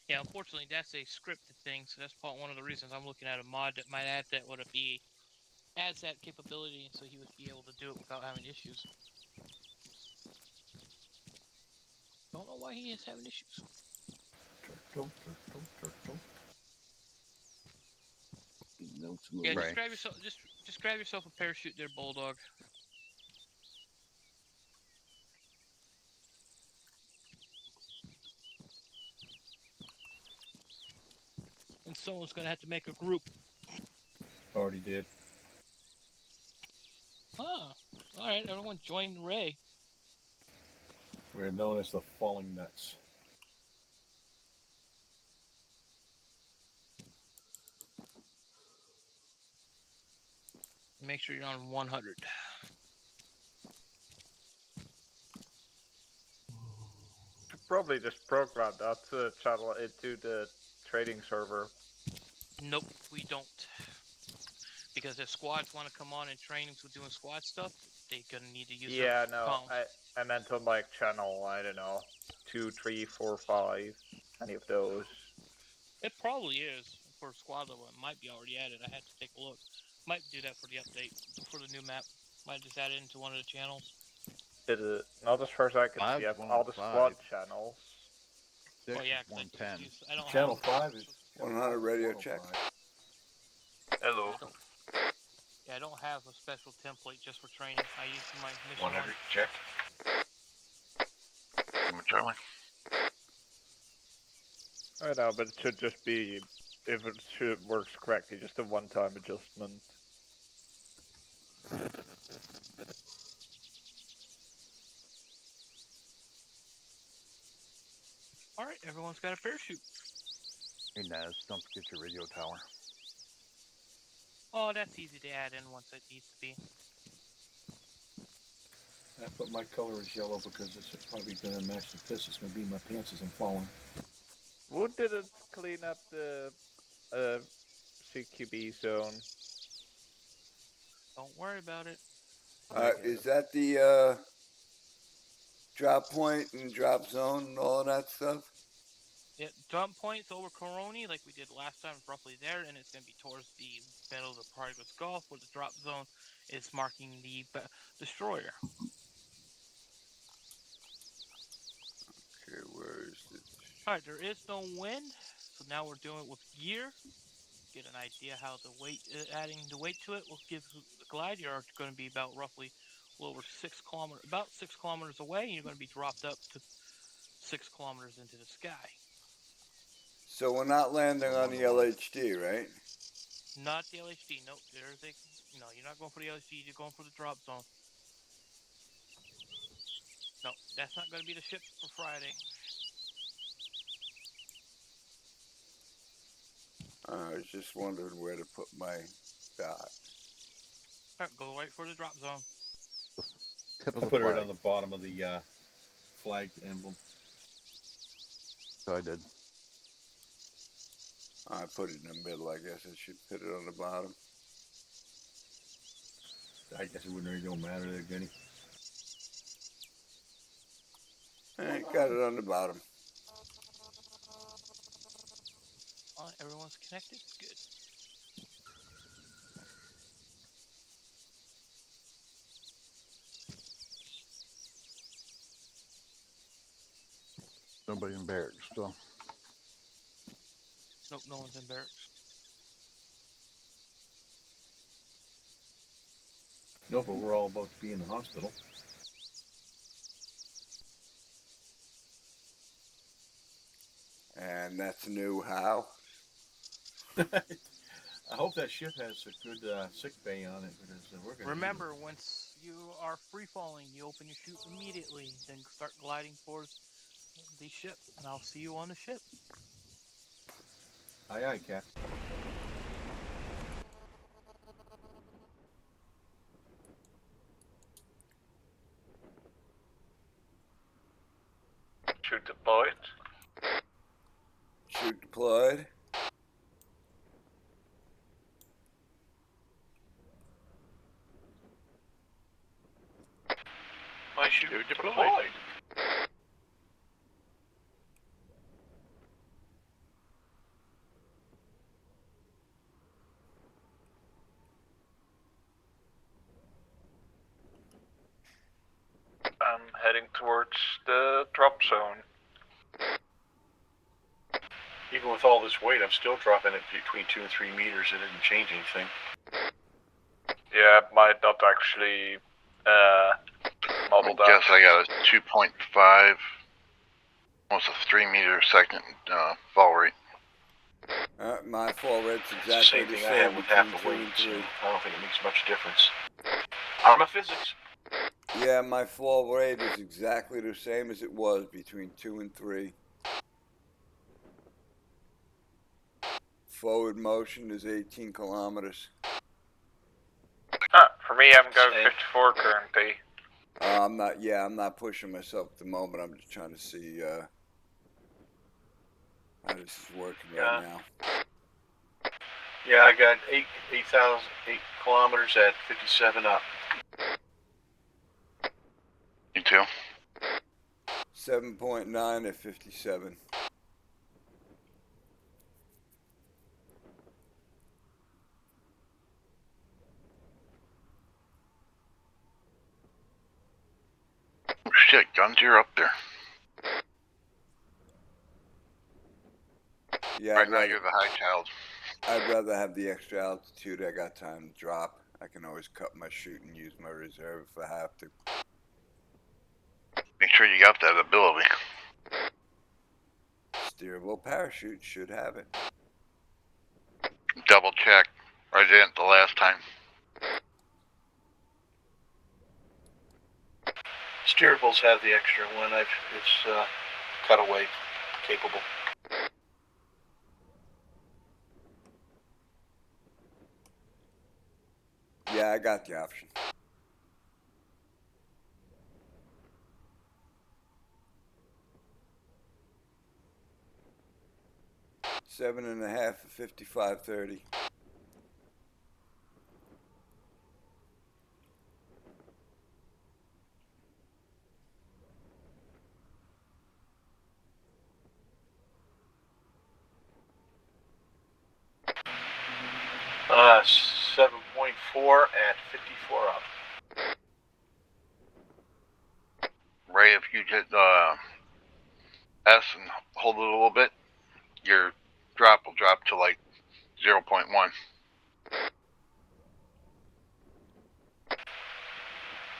Yeah, unfortunately, that's a scripted thing, so that's one of the reasons I'm looking at a mod that might add that. What if he adds that capability, so he would be able to do it without having issues? Don't know why he is having issues. Yeah, Right. just grab yourself. Just grab yourself a parachute, there, Bulldog. And someone's gonna have to make a group. Already did. Ah, all right. Everyone join Ray. We're known as the Falling Nuts. Make sure you're on 100. Probably just program that to channel into the trading server. Nope, we don't. Because if squads want to come on and train to doing squad stuff, they're gonna need to use. Yeah, their no, comms. I meant on like channel, I don't know, 2, 3, 4, 5, any of those. It probably is for squad level. It might be already added. I had to take a look. Might do that for the update for the new map. Might just add it into one of the channels. Is it not as far as I can see? I have all the squad channels. 6 Well, yeah, is 'cause 110. I don't Channel have 5 is 100 radio check. Hello. Yeah, I don't have a special template just for training. I use my mission 100 one. check. Charlie. I know, but it should just be, if it works correctly, just a one-time adjustment. Alright, everyone's got a parachute. Hey Naz, don't forget your radio tower. Oh, that's easy to add in once it needs to be. I put my color as yellow because it's probably going to match the piss. It's going to be my pants as I'm falling. Who didn't clean up the CQB zone? Don't worry about it. Is that the drop point and drop zone and all of that stuff? Yeah, drop points over Coroni, like we did last time, roughly there, and it's going to be towards the middle of the Progress Gulf, where the drop zone is marking the destroyer. Okay, where is it? Alright, there is no wind, so now we're doing it with gear. Get an idea how the weight, adding the weight to it will give the glide. You're going to be about roughly a little over 6 kilometers away, and you're going to be dropped up to 6 kilometers into the sky. So we're not landing on the LHD, right? Not the LHD. Nope. No, you're not going for the LHD. You're going for the drop zone. No, that's not going to be the ship for Friday. I was just wondering where to put my dot. Alright, go right for the drop zone. Tip of I'll the put it flag. right on the bottom of the flag emblem. So I did. I put it in the middle. I guess I should put it on the bottom. I guess it wouldn't really don't matter there, Jenny. Alright, got it on the bottom. Everyone's connected? Good. Nobody in barracks still. Nope, no one's in barracks. No, but we're all about to be in the hospital. And that's new how? I hope that ship has a good sick bay on it because we're going to Remember, once you are free falling, you open your chute immediately, then start gliding towards the ship, and I'll see you on the ship. Aye, aye, Cap. Shoot deployed. Chute deployed. My shoot deployed. I'm heading towards the drop zone. Even with all this weight, I'm still dropping it between 2 and 3 meters. It didn't change anything. Yeah, it might not actually modeled out. I guess I got a 2.5, almost a 3 meter a second fall rate. My fall rate's It's the exactly same the thing I same have with half the between weight. 2 and 3. I don't think it makes much difference. Arma physics. Yeah, my fall rate is exactly the same as it was between 2 and 3. Forward motion is 18 kilometers. For me, I'm going 54 currently. I'm not pushing myself at the moment. I'm just trying to see how this is working right now. Yeah, I got 8 kilometers at 57 up. 2. 7.9 at 57. Oh, shit, guns, you're up there. Yeah, Right now you're the high child. I'd rather have the extra altitude. I got time to drop. I can always cut my chute and use my reserve if I have to. Make sure you got that ability. Steerable parachute should have it. Double check. I didn't the last time. Steerables have the extra one. It's cutaway capable. Yeah, I got the option. Seven and a half at 55.30. Uh, 7.4 at 54 up. Ray, if you hit S and hold it a little bit, your drop will drop to like 0.1.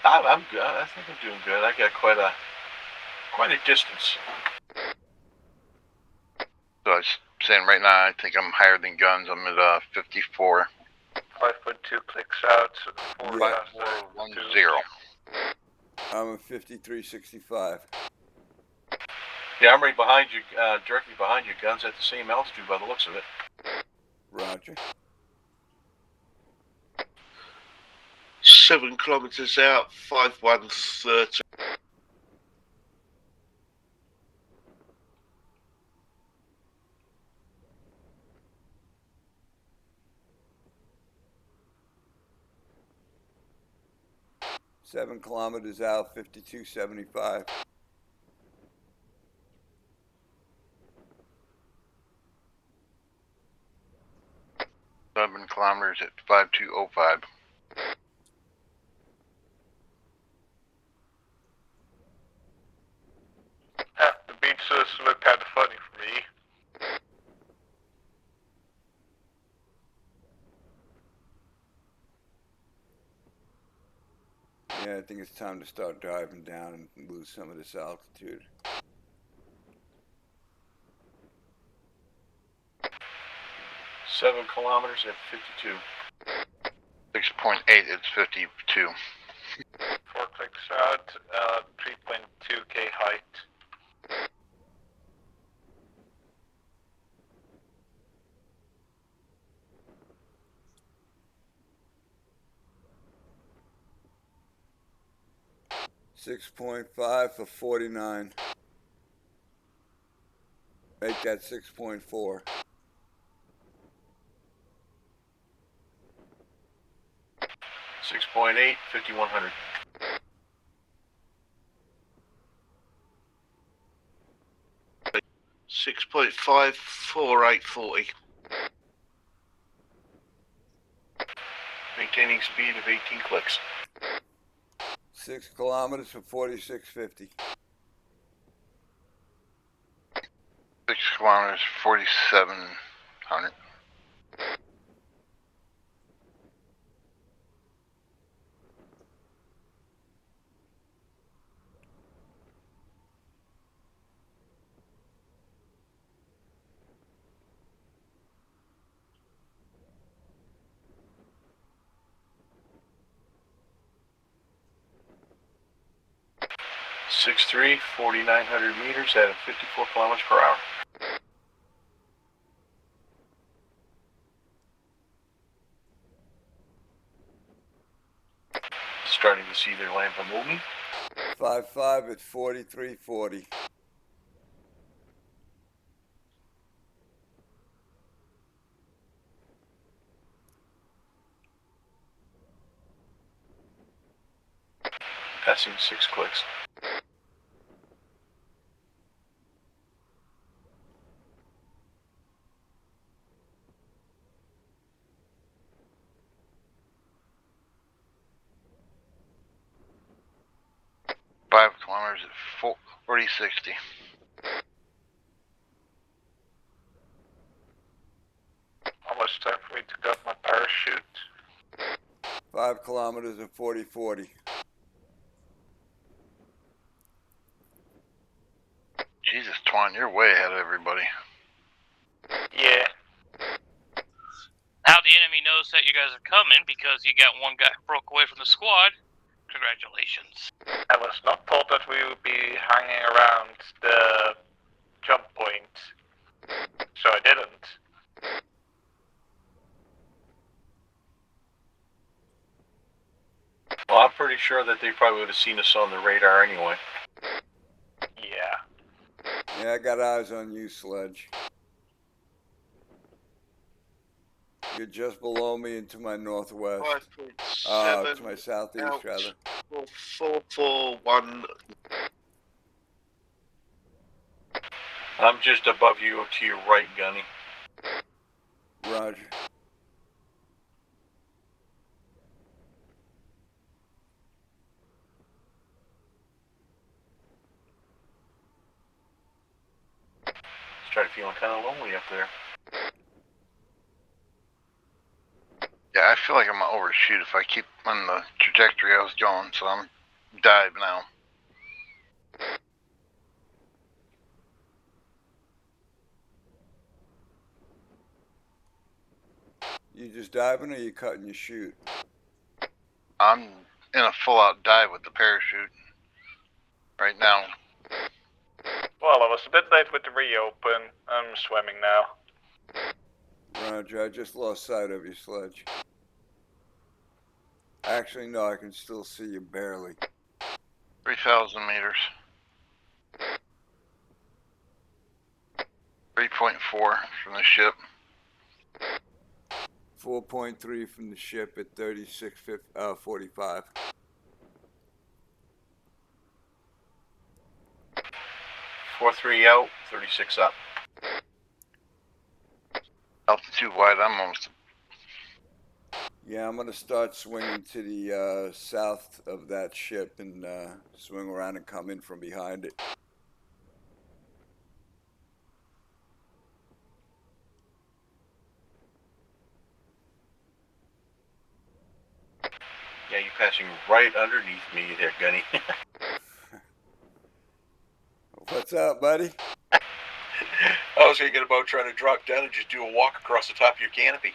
I'm good. I think I'm doing good. I got quite a distance. So I was saying right now, I think I'm higher than guns. I'm at 54. 5.2 clicks out. 4.410. I'm at 53.65. Yeah, I'm right behind you, directly behind you. Guns at the same altitude by the looks of it. Roger. 7 kilometres out, 5130. Seven kilometers out, 52.75. Kilometers at 5205. The beats look kind of funny for me. Yeah, I think it's time to start driving down and lose some of this altitude. 7 kilometers at 52. 6.8 it's 52. 4 clicks out. 3.2k height. $6.5 for 49. Make that 6.4. 6.8, 5100. $6.54840. Maintaining speed of 18 clicks. 6 kilometers for 46.50. 6 kilometers, 4,700. Six three, 4,900 meters at 54 kilometers per hour. Starting to see their lamp moving. 5.5 at 43.40. Passing 6 clicks. 4060. Almost time for me to cut my parachute. 5 kilometers and 40. Jesus, Twan, you're way ahead of everybody. Yeah. Now the enemy knows that you guys are coming because you got one guy broke away from the squad. Congratulations. I was not told that we would be hanging around the jump point, so I didn't. Well, I'm pretty sure that they probably would have seen us on the radar anyway. Yeah. Yeah, I got eyes on you, Sledge. You're just below me and to my northwest. 5.7. To my southeast, out. rather. 441. I'm just above you to your right, Gunny. Roger. Started feeling kind of lonely up there. Yeah, I feel like I'm gonna overshoot if I keep on the trajectory I was going, so I'm dive now. You just diving or you cutting your chute? I'm in a full-out dive with the parachute right now. Well, I was a bit late with the reopen. I'm swimming now. Roger, I just lost sight of your Sledge. Actually, no, I can still see you barely. 3,000 meters. 3.4 from the ship. 4.3 from the ship at 36:45. 4-3 out, 36 up. Altitude wide, I'm almost. Yeah, I'm gonna start swinging to the south of that ship and swing around and come in from behind it. Yeah, you're passing right underneath me there, Gunny. What's up, buddy? I was thinking about trying to drop down and just do a walk across the top of your canopy.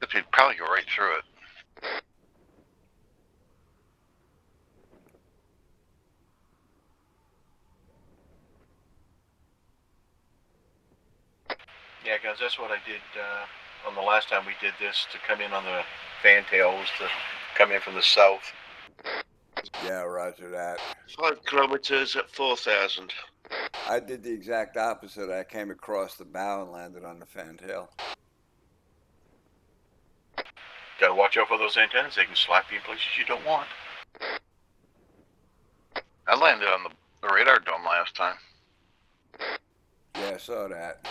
If you'd probably go right through it. Yeah, guys, that's what I did on the last time we did this, to come in on the fantail, was to come in from the south. Yeah, roger that. 5 kilometers at 4,000. I did the exact opposite. I came across the bow and landed on the fantail. Gotta watch out for those antennas. They can slap you in places you don't want. I landed on the radar dome last time. Yeah, I saw that.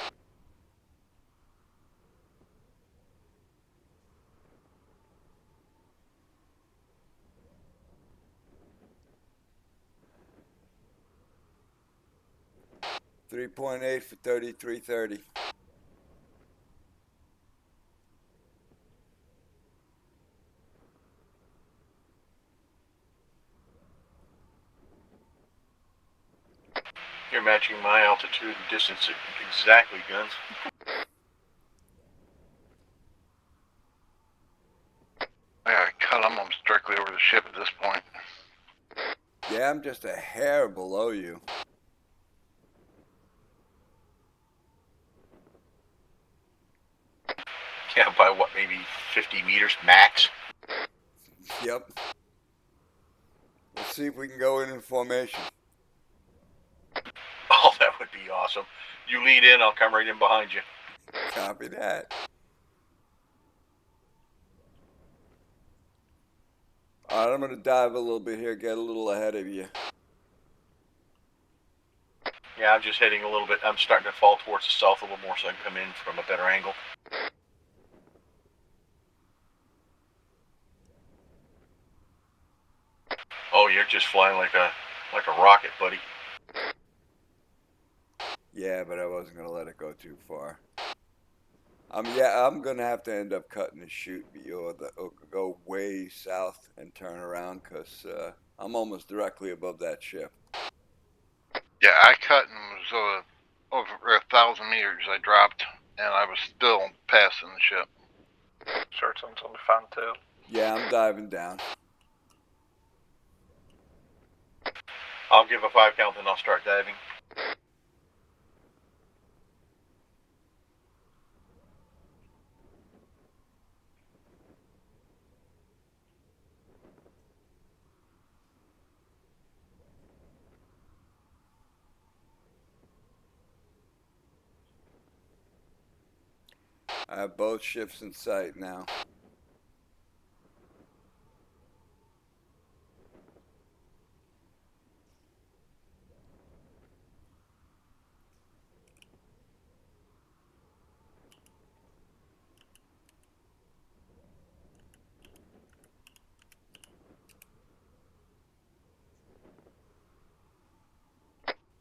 .8 for 3330. You're matching my altitude and distance exactly, Guns. I got cut. I'm almost directly over the ship at this point. Yeah, I'm just a hair below you. Yeah, by what, maybe 50 meters max? Yep. Let's see if we can go in formation. Oh, that would be awesome. You lead in, I'll come right in behind you. Copy that. Alright, I'm gonna dive a little bit here, get a little ahead of you. Yeah, I'm just heading a little bit. I'm starting to fall towards the south a little more so I can come in from a better angle. flying like a rocket, buddy. Yeah, but I wasn't gonna let it go too far. Yeah, I'm gonna have to end up cutting the chute, or go way south and turn around, cause I'm almost directly above that ship. Yeah, I cut and was over 1,000 meters. I dropped, and I was still passing the ship. Shortsun's on the fantail. Yeah, I'm diving down. I'll give a 5 count and I'll start diving. I have both ships in sight now.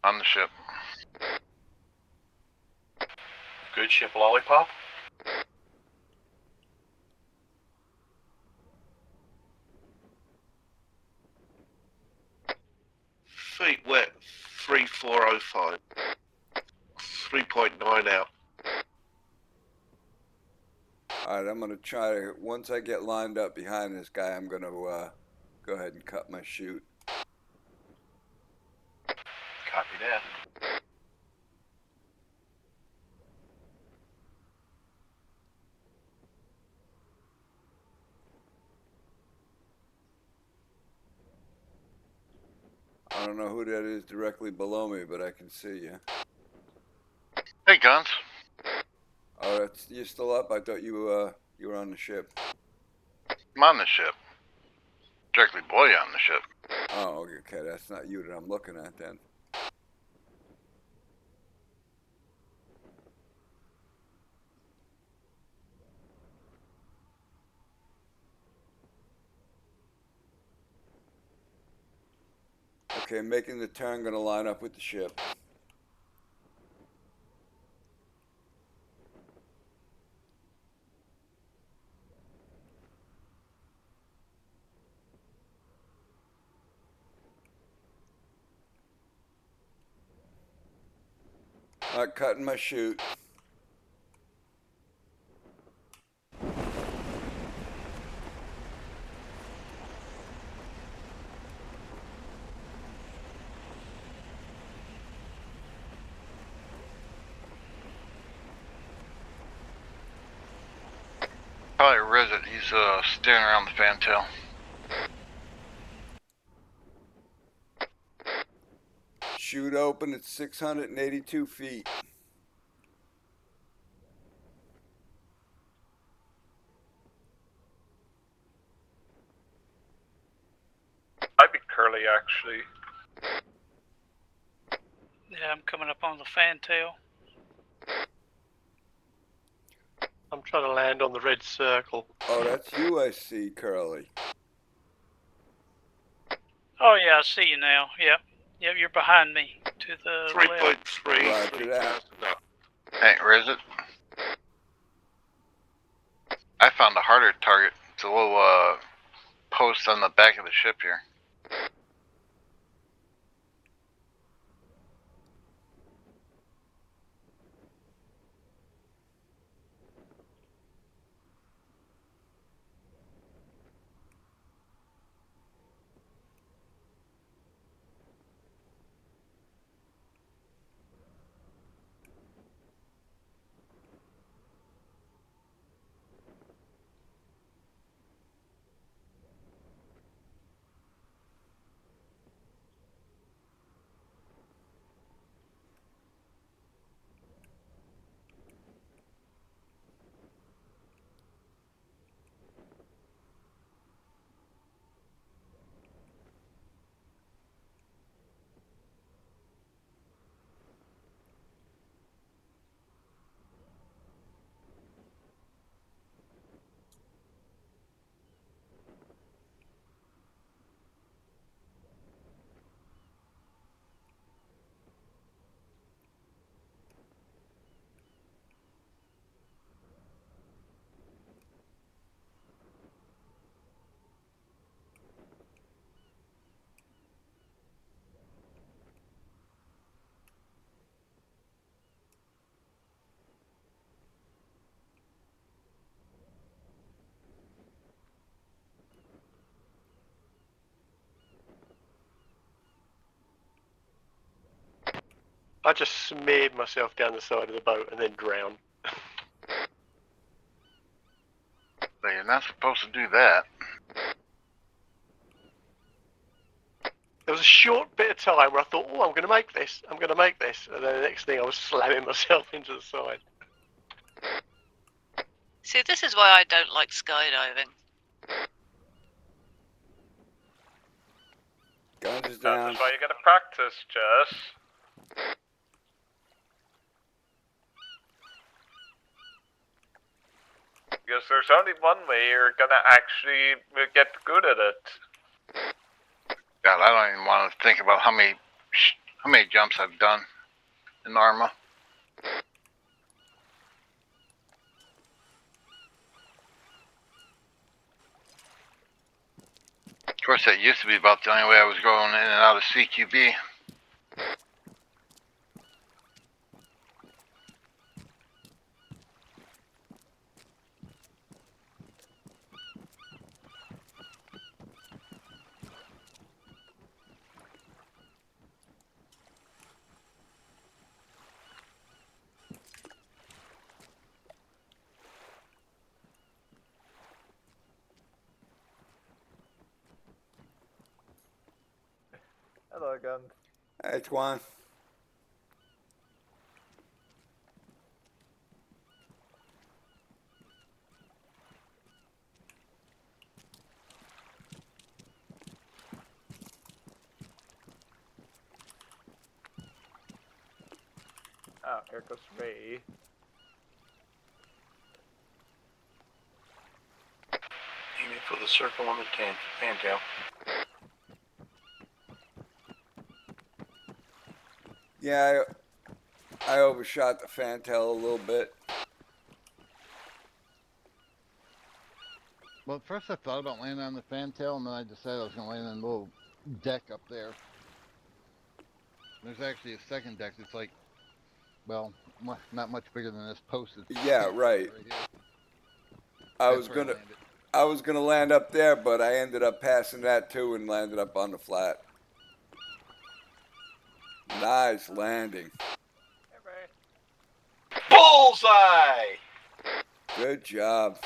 On the ship. Good ship, Lollipop. Feet wet, 3405. 3.9 out. Alright, I'm gonna try to, once I get lined up behind this guy, I'm gonna go ahead and cut my chute. Copy that. I don't know who that is directly below me, but I can see you. Hey, Guns. Oh, that's, you still up? I thought you were on the ship. I'm on the ship. Directly below you on the ship. Oh, okay, that's not you that I'm looking at then. Okay, making the turn, gonna line up with the ship. Alright, cutting my chute. Probably Resit. He's staring around the fantail. Chute open at 682 feet. I'd be Curly, actually. Yeah, I'm coming up on the fantail. I'm trying to land on the red circle. Oh, that's you I see, Curly. Oh yeah, I see you now. Yep. Yep, you're behind me to the left. 3.3. Roger that. Hey, Resit. I found a harder target. It's a little post on the back of the ship here. I just smeared myself down the side of the boat and then drowned. But you're not supposed to do that. There was a short bit of time where I thought, oh, I'm going to make this. I'm going to make this. And then the next thing I was slamming myself into the side. See, this is why I don't like skydiving. Guns is down. That's why you gotta practice, Jess. Because there's only one way you're gonna actually get good at it. God, I don't even want to think about how many jumps I've done in Arma. Of course, that used to be about the only way I was going in and out of CQB. Hello again. Hey, Twan. Oh, here goes me. Aiming for the circle on the fantail. Yeah, I overshot the fantail a little bit. Well, at first I thought about landing on the fantail, and then I decided I was going to land on a little deck up there. There's actually a second deck that's like, well, not much bigger than this post. Yeah, right. I was gonna land up there, but I ended up passing that too and landed up on the flat. Nice landing. Bullseye! Good job.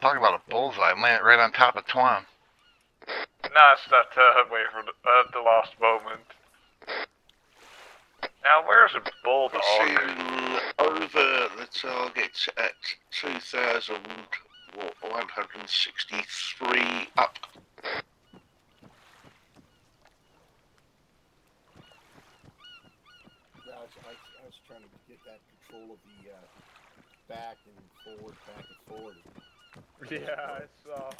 Talk about a bullseye. I landed right on top of Twan. Nice that way for the last moment. Now, where's a bulldog? Over the target at 2,163 up. I was trying to get that control of the back and forward. Yeah, I saw.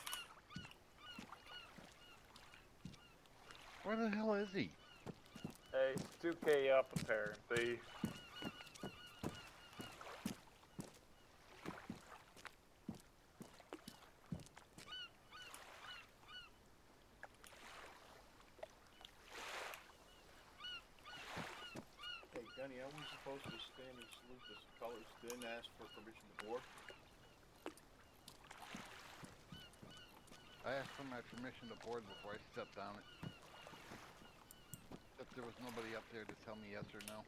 Where the hell is he? Hey, 2K up apparently. Hey, Gunny, are we supposed to stand and salute the colors, then ask for permission to board? I asked for my permission to board before I stepped on it. Except there was nobody up there to tell me yes or no.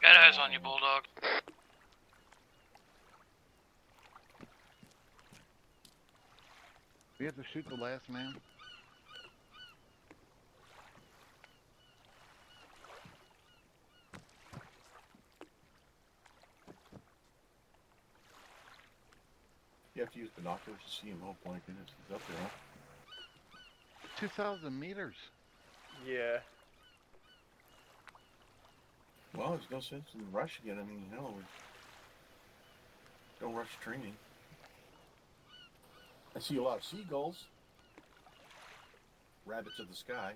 Got eyes on you, Bulldog. We have to shoot the last man. You have to use binoculars to see him. Oh, my goodness, he's up there, huh? 2,000 meters. Yeah. Well, there's no sense in rushing it. I mean, no, don't rush training. I see a lot of seagulls, rabbits of the sky.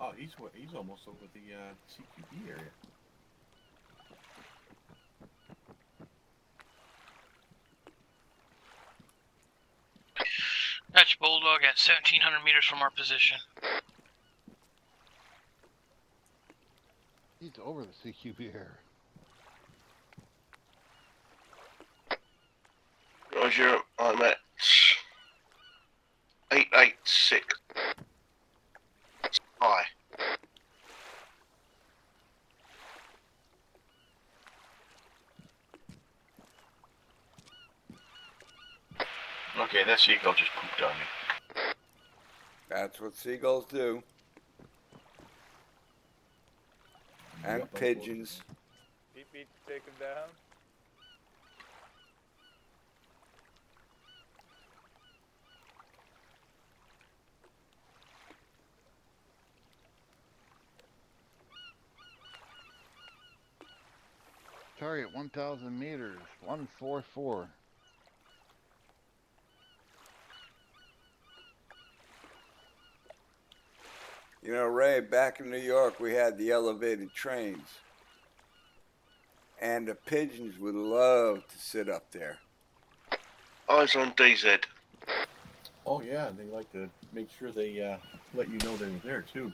Oh, he's almost over the CQB area. Dutch Bulldog at 1,700 meters from our position. He's over the CQB area. Roger, I'm at 886. High. Okay, that seagull just pooped on me. That's what seagulls do. And Yep, pigeons. Beep beep to take him down. Target 1,000 meters, 144. You know, Ray, back in New York, we had the elevated trains. And the pigeons would love to sit up there. Eyes on DZ. Oh yeah, they like to make sure they let you know they're there too.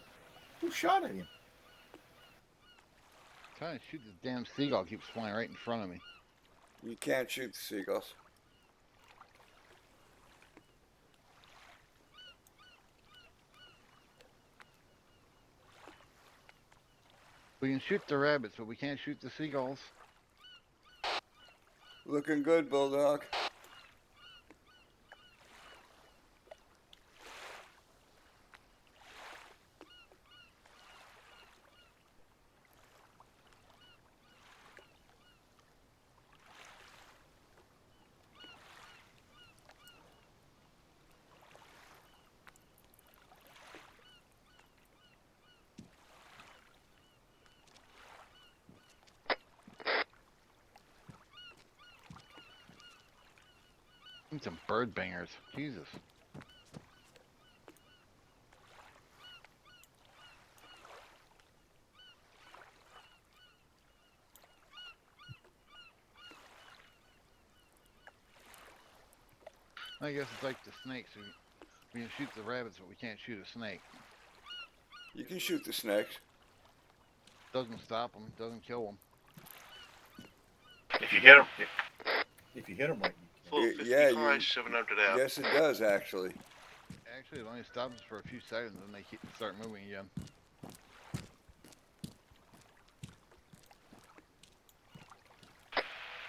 Who shot at you? Trying to shoot this damn seagull keeps flying right in front of me. You can't shoot the seagulls. We can shoot the rabbits, but we can't shoot the seagulls. Looking good, Bulldog. Need some bird bangers. Jesus. I guess it's like the snakes. We can shoot the rabbits, but we can't shoot a snake. You can shoot the snakes. Doesn't stop them. Doesn't kill them. If you hit them, if you hit them right, you can. Yeah, 700 out. Yes, it does actually. Actually, it only stops for a few seconds, and they start moving again.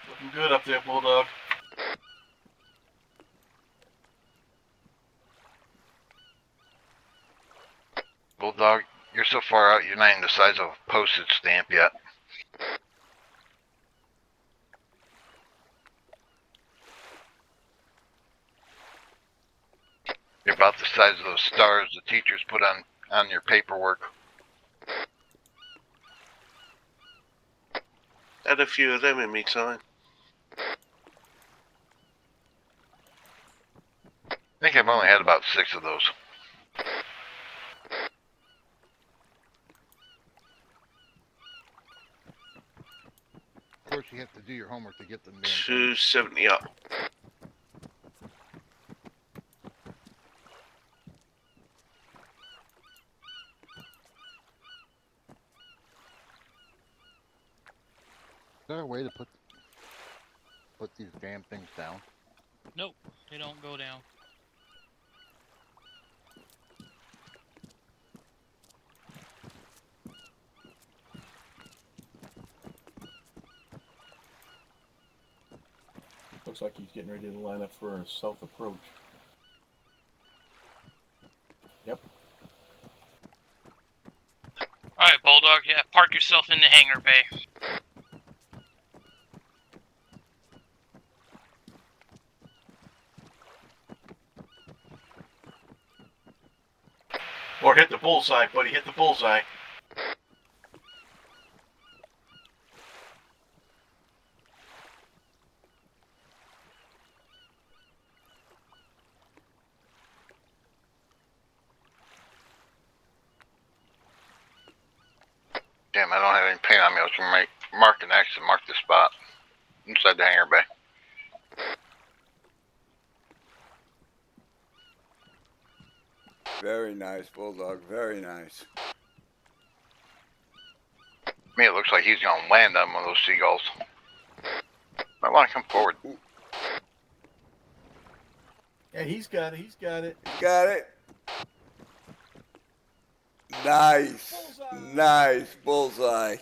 Looking good up there, Bulldog. Bulldog, you're so far out, you're not even the size of a postage stamp yet. You're about the size of those stars the teachers put on your paperwork. Had a few of them in me time. I think I've only had about 6 of those. Of course, you have to do your homework to get them. 270 up. Is there a way to put these damn things down? Nope, they don't go down. Looks like he's getting ready to line up for a south approach. Yep. Alright, Bulldog, yeah, park yourself in the hangar bay. Or hit the bullseye, buddy. Hit the bullseye. Damn, I don't have any paint on me. I was gonna mark an X and mark the spot inside the hangar bay. Very nice, Bulldog. Very nice. To me, it looks like he's gonna land on one of those seagulls. Might want to come forward. Yeah, he's got it. He's got it. Got it. Nice. Bullseye. Nice. Bullseye.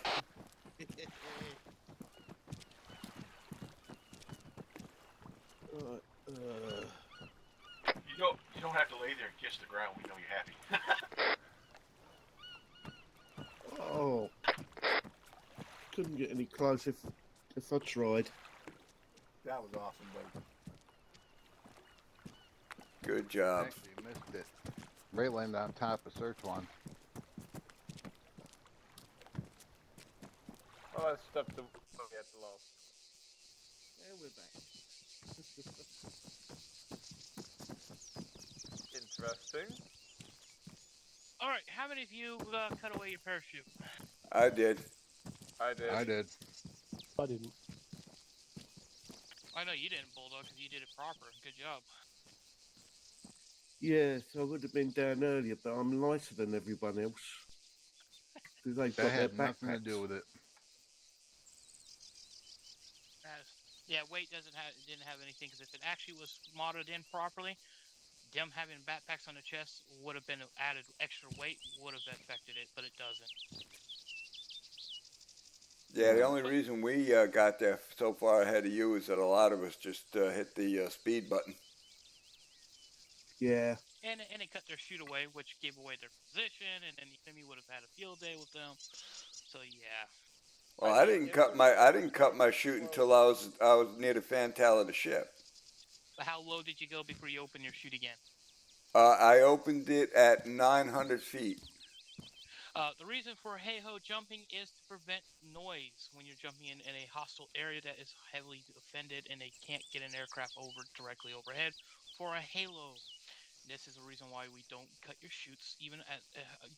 You don't have to lay there and kiss the ground. We know you're happy. Oh, couldn't get any close if I tried. That was awesome, buddy. Good job. Actually missed it. Ray landed on top of search one. Oh, that's stuff to get lost. There we're back. Interesting. All right, how many of you cut away your parachute? I did. I did. I did. I didn't. I know you didn't, Bulldog, because you did it proper. Good job. Yes, I would have been down earlier, but I'm lighter than everyone else. Because they've That got their had nothing to backpacks. do with it. Yeah, weight didn't have anything, because if it actually was modded in properly, them having backpacks on the chest would have been added extra weight, would have affected it, but it doesn't. Yeah, the only reason we got there so far ahead of you is that a lot of us just hit the speed button. Yeah. And they cut their chute away, which gave away their position, and then the enemy would have had a field day with them. So yeah. Well, I didn't cut my chute until I was near the fan tail of the ship. But how low did you go before you opened your chute again? I opened it at 900 feet. The reason for hey-ho jumping is to prevent noise when you're jumping in a hostile area that is heavily defended and they can't get an aircraft directly overhead for a halo. This is the reason why we don't cut your chutes, even at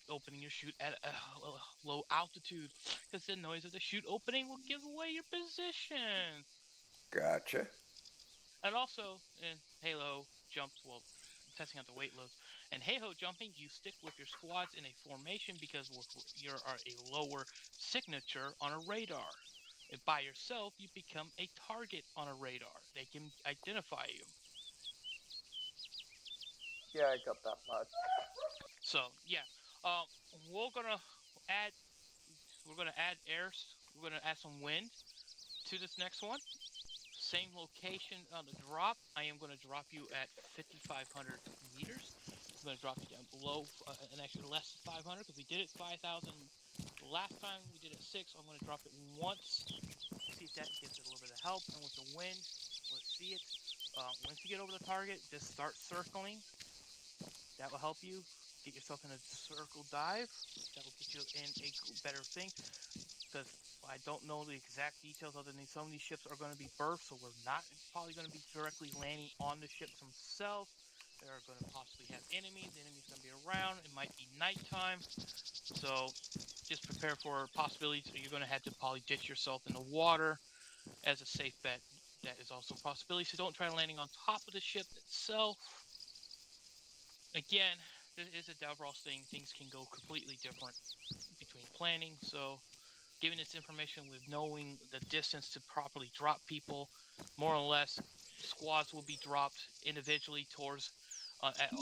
opening your chute at a low altitude, because the noise of the chute opening will give away your position. Gotcha. And also, in Halo jumps, well, testing out the weight loads, and hey-ho jumping, you stick with your squads in a formation because you are a lower signature on a radar. If by yourself, you become a target on a radar. They can identify you. Yeah, I got that much. So yeah, we're gonna add airs. We're gonna add some wind to this next one. Same location on the drop. I am gonna drop you at 5,500 meters. I'm gonna drop you down below an extra less than 500 because we did it 5,000 last time. We did it 6. I'm gonna drop it once. See if that gives it a little bit of help. And with the wind, let's see it. Once you get over the target, just start circling. That will help you get yourself in a circle dive. That will get you in a better thing. Because I don't know the exact details other than some of these ships are going to be berthed, so we're not probably going to be directly landing on the ships themselves. They're going to possibly have enemies. The enemy's going to be around. It might be nighttime. So just prepare for possibilities. You're going to have to probably ditch yourself in the water as a safe bet. That is also a possibility. So don't try landing on top of the ship itself. Again, this is a DevROS thing. Things can go completely different between planning. So giving this information with knowing the distance to properly drop people, more or less, squads will be dropped individually towards,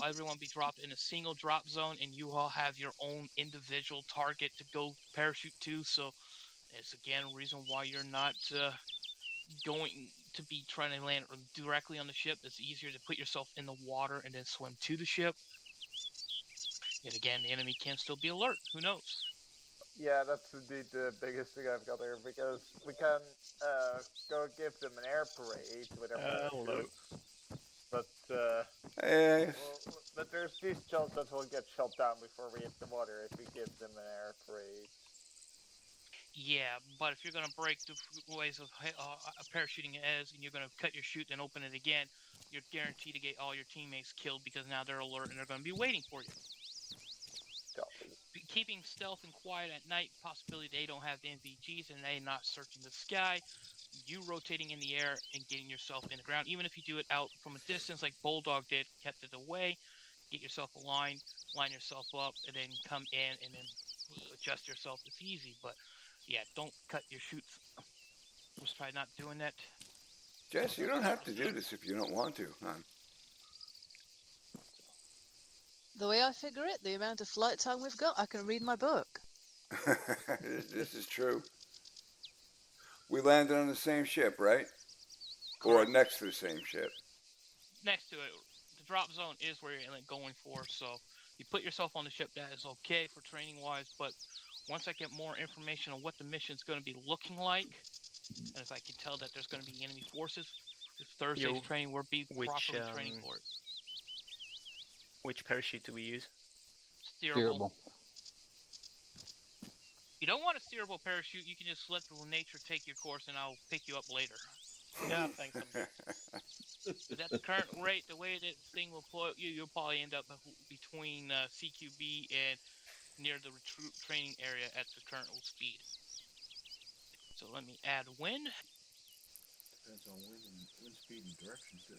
everyone be dropped in a single drop zone, and you all have your own individual target to go parachute to. So it's again a reason why you're not going to be trying to land directly on the ship. It's easier to put yourself in the water and then swim to the ship. And again, the enemy can still be alert. Who knows? Yeah, that's indeed the biggest thing I've got there, because we can go give them an air parade with our parachutes. But but there's this chance that we'll get shot down before we hit the water if we give them an air parade. Yeah, but if you're going to break the ways of parachuting as, and you're going to cut your chute and open it again, you're guaranteed to get all your teammates killed because now they're alert and they're going to be waiting for you. keeping stealth and quiet at night, possibility they don't have NVGs and they not searching the sky. You rotating in the air and getting yourself in the ground, even if you do it out from a distance like Bulldog did, kept it away, get yourself aligned, line yourself up, and then come in and then adjust yourself. It's easy, but yeah, don't cut your shoots. Just try not doing that. Jess, you don't have to do this if you don't want to, hon. The way I figure it, the amount of flight time we've got, I can read my book. This is true. We landed on the same ship, right? Or next to the same ship. Next to it, the drop zone is where you're going for. So you put yourself on the ship. That is okay for training wise. But once I get more information on what the mission's going to be looking like, and if I can tell that there's going to be enemy forces, if Thursday's training, we'll be properly training for it. Which parachute do we use? Steerable. You don't want a steerable parachute, you can just let nature take your course and I'll pick you up later. Yeah, thanks. But at the current rate, the way that thing will float you, you'll probably end up between CQB and near the recruit training area at the current speed. So let me add wind. Depends on wind speed and direction too.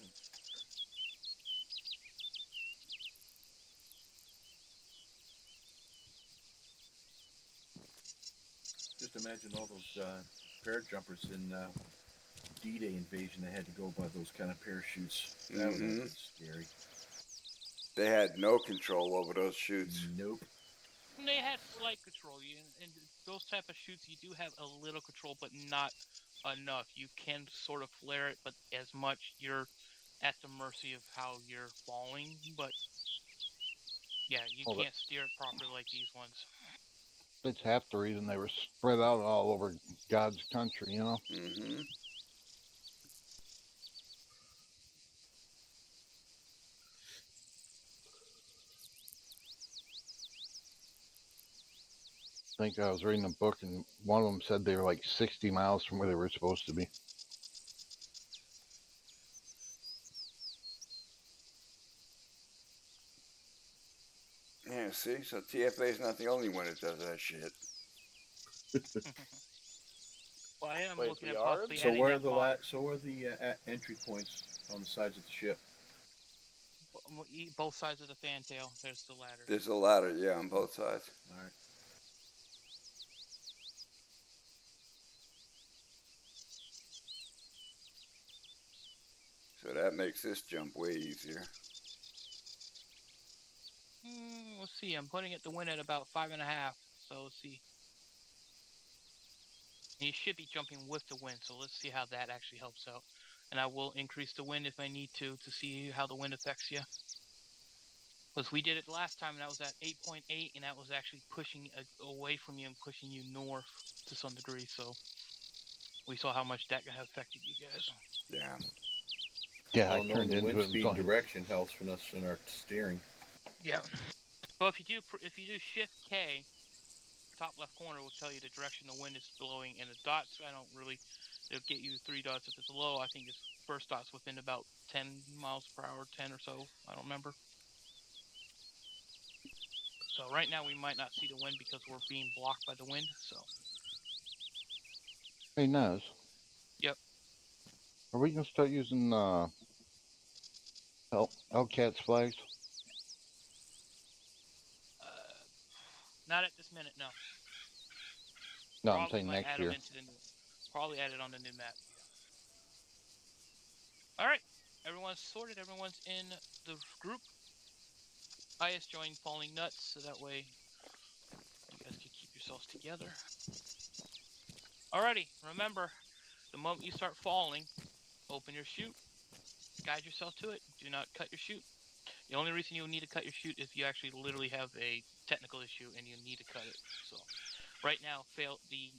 Just imagine all those parajumpers in D-Day invasion. They had to go by those kind of parachutes. That would have been scary. They had no control over those chutes. Nope. They had slight control. And those type of shoots, you do have a little control, but not enough. You can sort of flare it, but as much you're at the mercy of how you're falling. But yeah, you can't steer it properly like these ones. It's half the reason they were spread out all over God's country, you know? Mm-hmm. I think I was reading a book and one of them said they were like 60 miles from where they were supposed to be. Yeah, see? So TFA is not the only one that does that shit. Well, I am Wait, looking we at are? possibly So adding where are that the entry points on the sides of the ship? both sides of the fantail. There's the ladder. There's a ladder, yeah, on both sides. All right. So that makes this jump way easier. Let's see. I'm putting it the wind at about 5.5. So let's see. And you should be jumping with the wind. So let's see how that actually helps out. And I will increase the wind if I need to see how the wind affects you. Because we did it last time, and that was at 8.8, and that was actually pushing away from you and pushing you north to some degree. So we saw how much that affected you guys. Yeah. Yeah, Well, I turned the into wind it. speed and direction helps for us in our steering. Yeah. Well, if you do Shift K, top left corner will tell you the direction the wind is blowing, and the dots. It'll get you 3 dots if it's low. I think its first dot's within about 10 miles per hour, 10 or so. I don't remember. So right now we might not see the wind because we're being blocked by the wind. So. Hey, Naz. Yep. Are we gonna start using Hellcat's flags? Not at this minute, no. No, I'm saying next year. Probably add it on the new map. All right, everyone's sorted. Everyone's in the group. IS joined Falling Nuts, so that way you guys can keep yourselves together. Alrighty, remember, the moment you start falling, open your chute, guide yourself to it. Do not cut your chute. The only reason you'll need to cut your chute is if you actually literally have a technical issue and you need to cut it. So, right now, the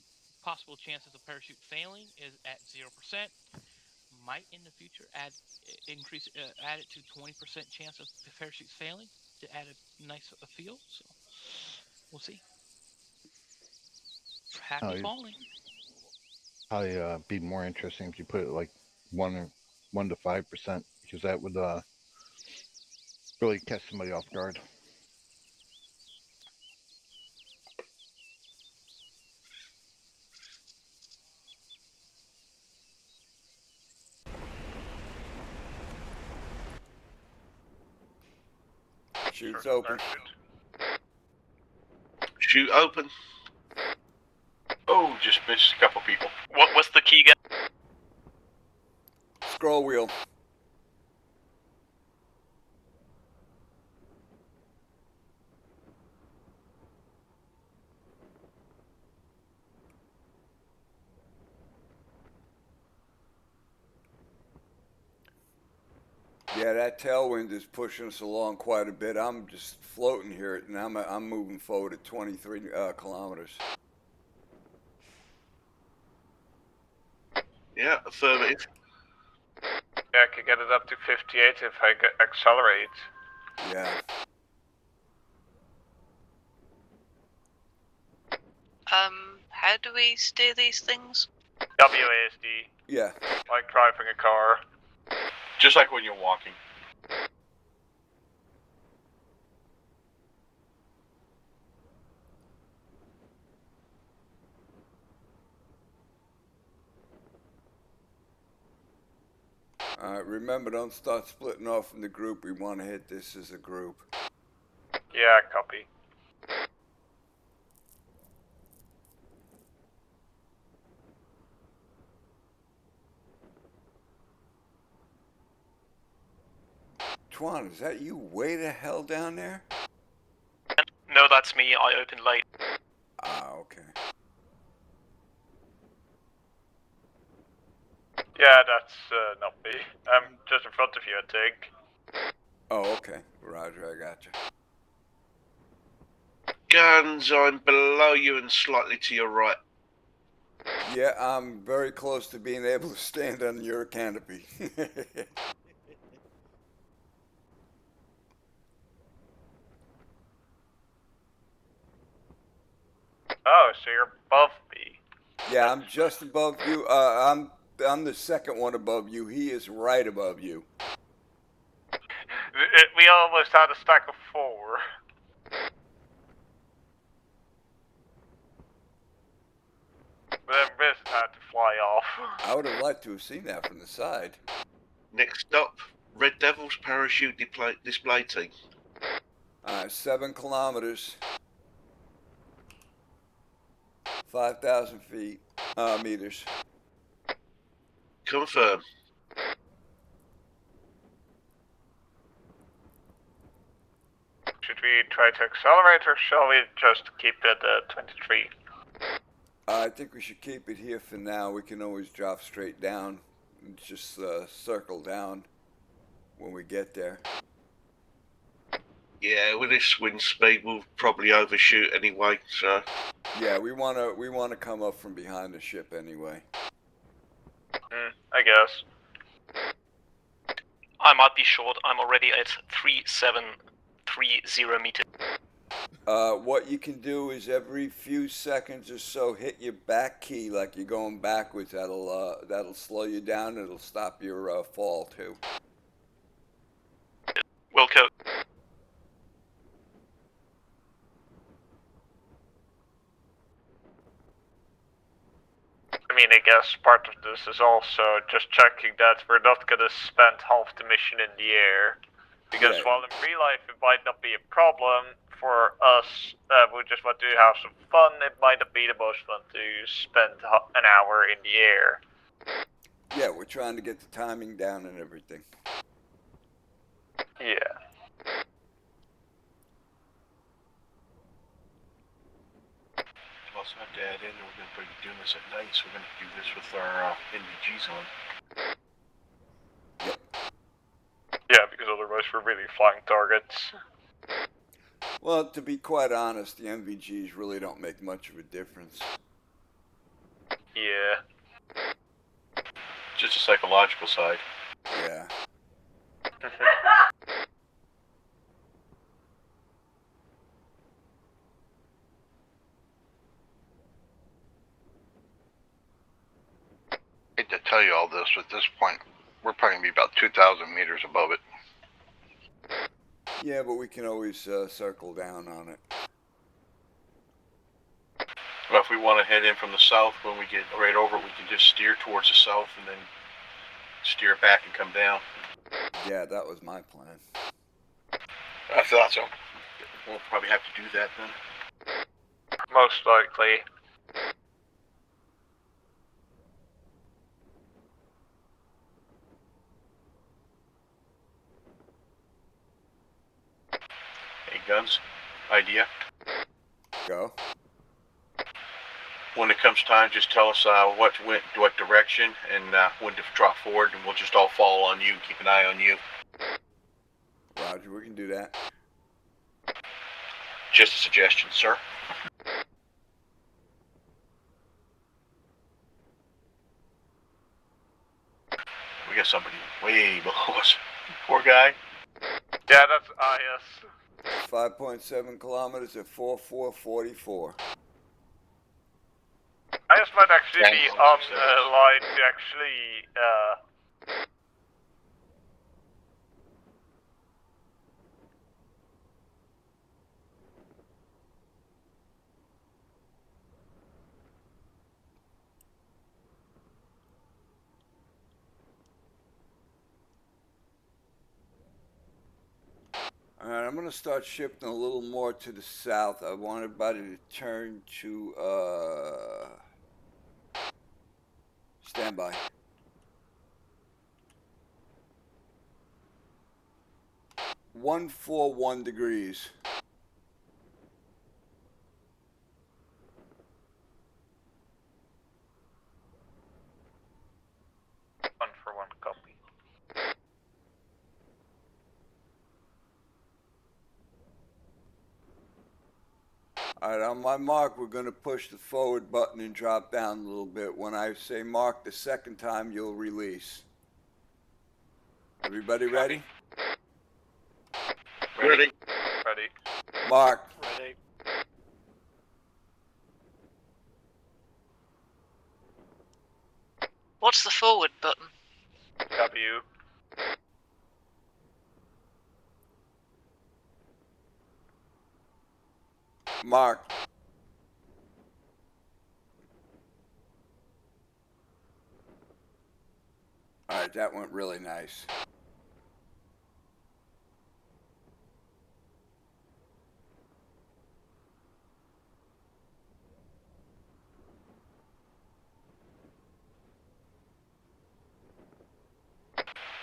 possible chances of parachute failing is at 0%. Might in the future add it to 20% chance of the parachute failing to add a nice feel. So, we'll see. Happy falling. Probably be more interesting if you put it like 1 to 5%, because that would really catch somebody off guard. Shoot's open. Shoot open. Oh, just missed a couple people. What's the key again? Scroll wheel. Yeah, that tailwind is pushing us along quite a bit. I'm just floating here, and I'm moving forward at 23 kilometers. Yeah, affirmative. Yeah, I could get it up to 58 if I accelerate. Yeah. How do we steer these things? WASD. Yeah. Like driving a car. Just like when you're walking. Alright, remember, don't start splitting off from the group. We want to hit this as a group. Yeah, copy. Twan, is that you way the hell down there? No, that's me. I opened late. Ah, okay. Yeah, that's not me. I'm just in front of you, I think. Oh, okay. Roger, I got you. Guns, I'm below you and slightly to your right. Yeah, I'm very close to being able to stand on your canopy. Oh, so you're above me. Yeah, I'm just above you. I'm the second one above you. He is right above you. We almost had a stack of 4. But then Vincent had to fly off. I would have liked to have seen that from the side. Next stop, Red Devils parachute display team. 7 kilometers. 5,000 feet, meters. Confirm. Should we try to accelerate or shall we just keep it at 23? I think we should keep it here for now. We can always drop straight down and just circle down when we get there. Yeah, with this wind speed, we'll probably overshoot anyway. So. Yeah, we wanna come up from behind the ship anyway. I guess. I might be short. I'm already at 3730 meters. What you can do is every few seconds or so hit your back key like you're going backwards. That'll slow you down. It'll stop your fall too. Wilco. I mean, I guess part of this is also just checking that we're not gonna spend half the mission in the air. Because while in real life it might not be a problem for us, we just want to have some fun, it might not be the most fun to spend an hour in the air. Yeah, we're trying to get the timing down and everything. Yeah. We also have to add in that we're going to be doing this at night, so we're going to do this with our NVGs on. Yeah, because otherwise we're really flying targets. Well, to be quite honest, the NVGs really don't make much of a difference. Yeah. Just a psychological side. Yeah. I hate to tell you all this, but at this point, we're probably going to be about 2,000 meters above it. Yeah, but we can always circle down on it. Well, if we want to head in from the south, when we get right over it, we can just steer towards the south and then steer back and come down. Yeah, that was my plan. I thought so. We'll probably have to do that then. Most likely. Hey, Guns, idea. Go. When it comes time, just tell us what direction and when to drop forward, and we'll just all follow on you, keep an eye on you. Roger, we can do that. Just a suggestion, sir. We got somebody way below us. Poor guy. Yeah, that's IS. 5.7 kilometers at 4444. IS might actually be on the line to actually, Alright, I'm going to start shifting a little more to the south. I want everybody to turn to, standby. – 141 degrees. one for one copy. Alright, on my mark, we're going to push the forward button and drop down a little bit. When I say mark the second time, you'll release. Everybody ready? Ready. Ready. Mark. Ready. What's the forward button? W. Mark. Alright, that went really nice.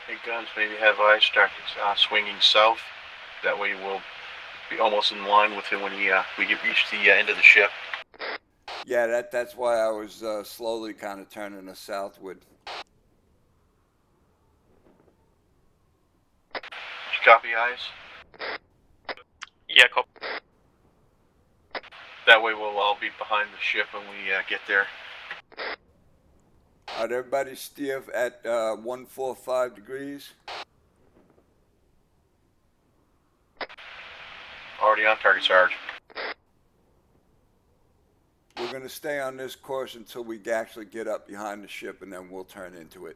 Hey, Guns, maybe have eyes start swinging south. That way we'll be almost in line with him when we reach the end of the ship. Yeah, that's why I was slowly kind of turning us southward. Did you copy, eyes? Yeah, copy. That way we'll all be behind the ship when we get there. Alright, everybody steer at 145 degrees. Already on target, Sarge. We're going to stay on this course until we actually get up behind the ship, and then we'll turn into it.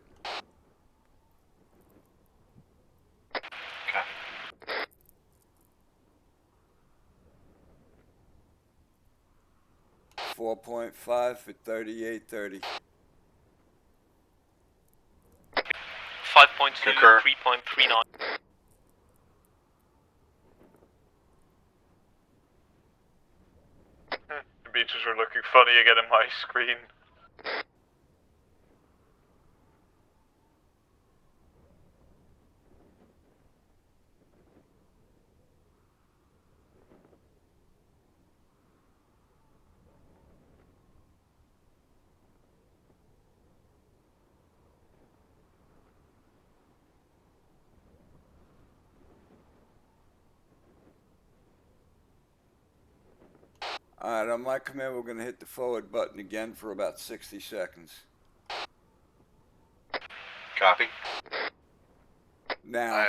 Okay. 4.5 for 3830. 5.2, Concur. 3.39. The beaches are looking funny again on my screen. Alright, on my command, we're going to hit the forward button again for about 60 seconds. Copy. Now.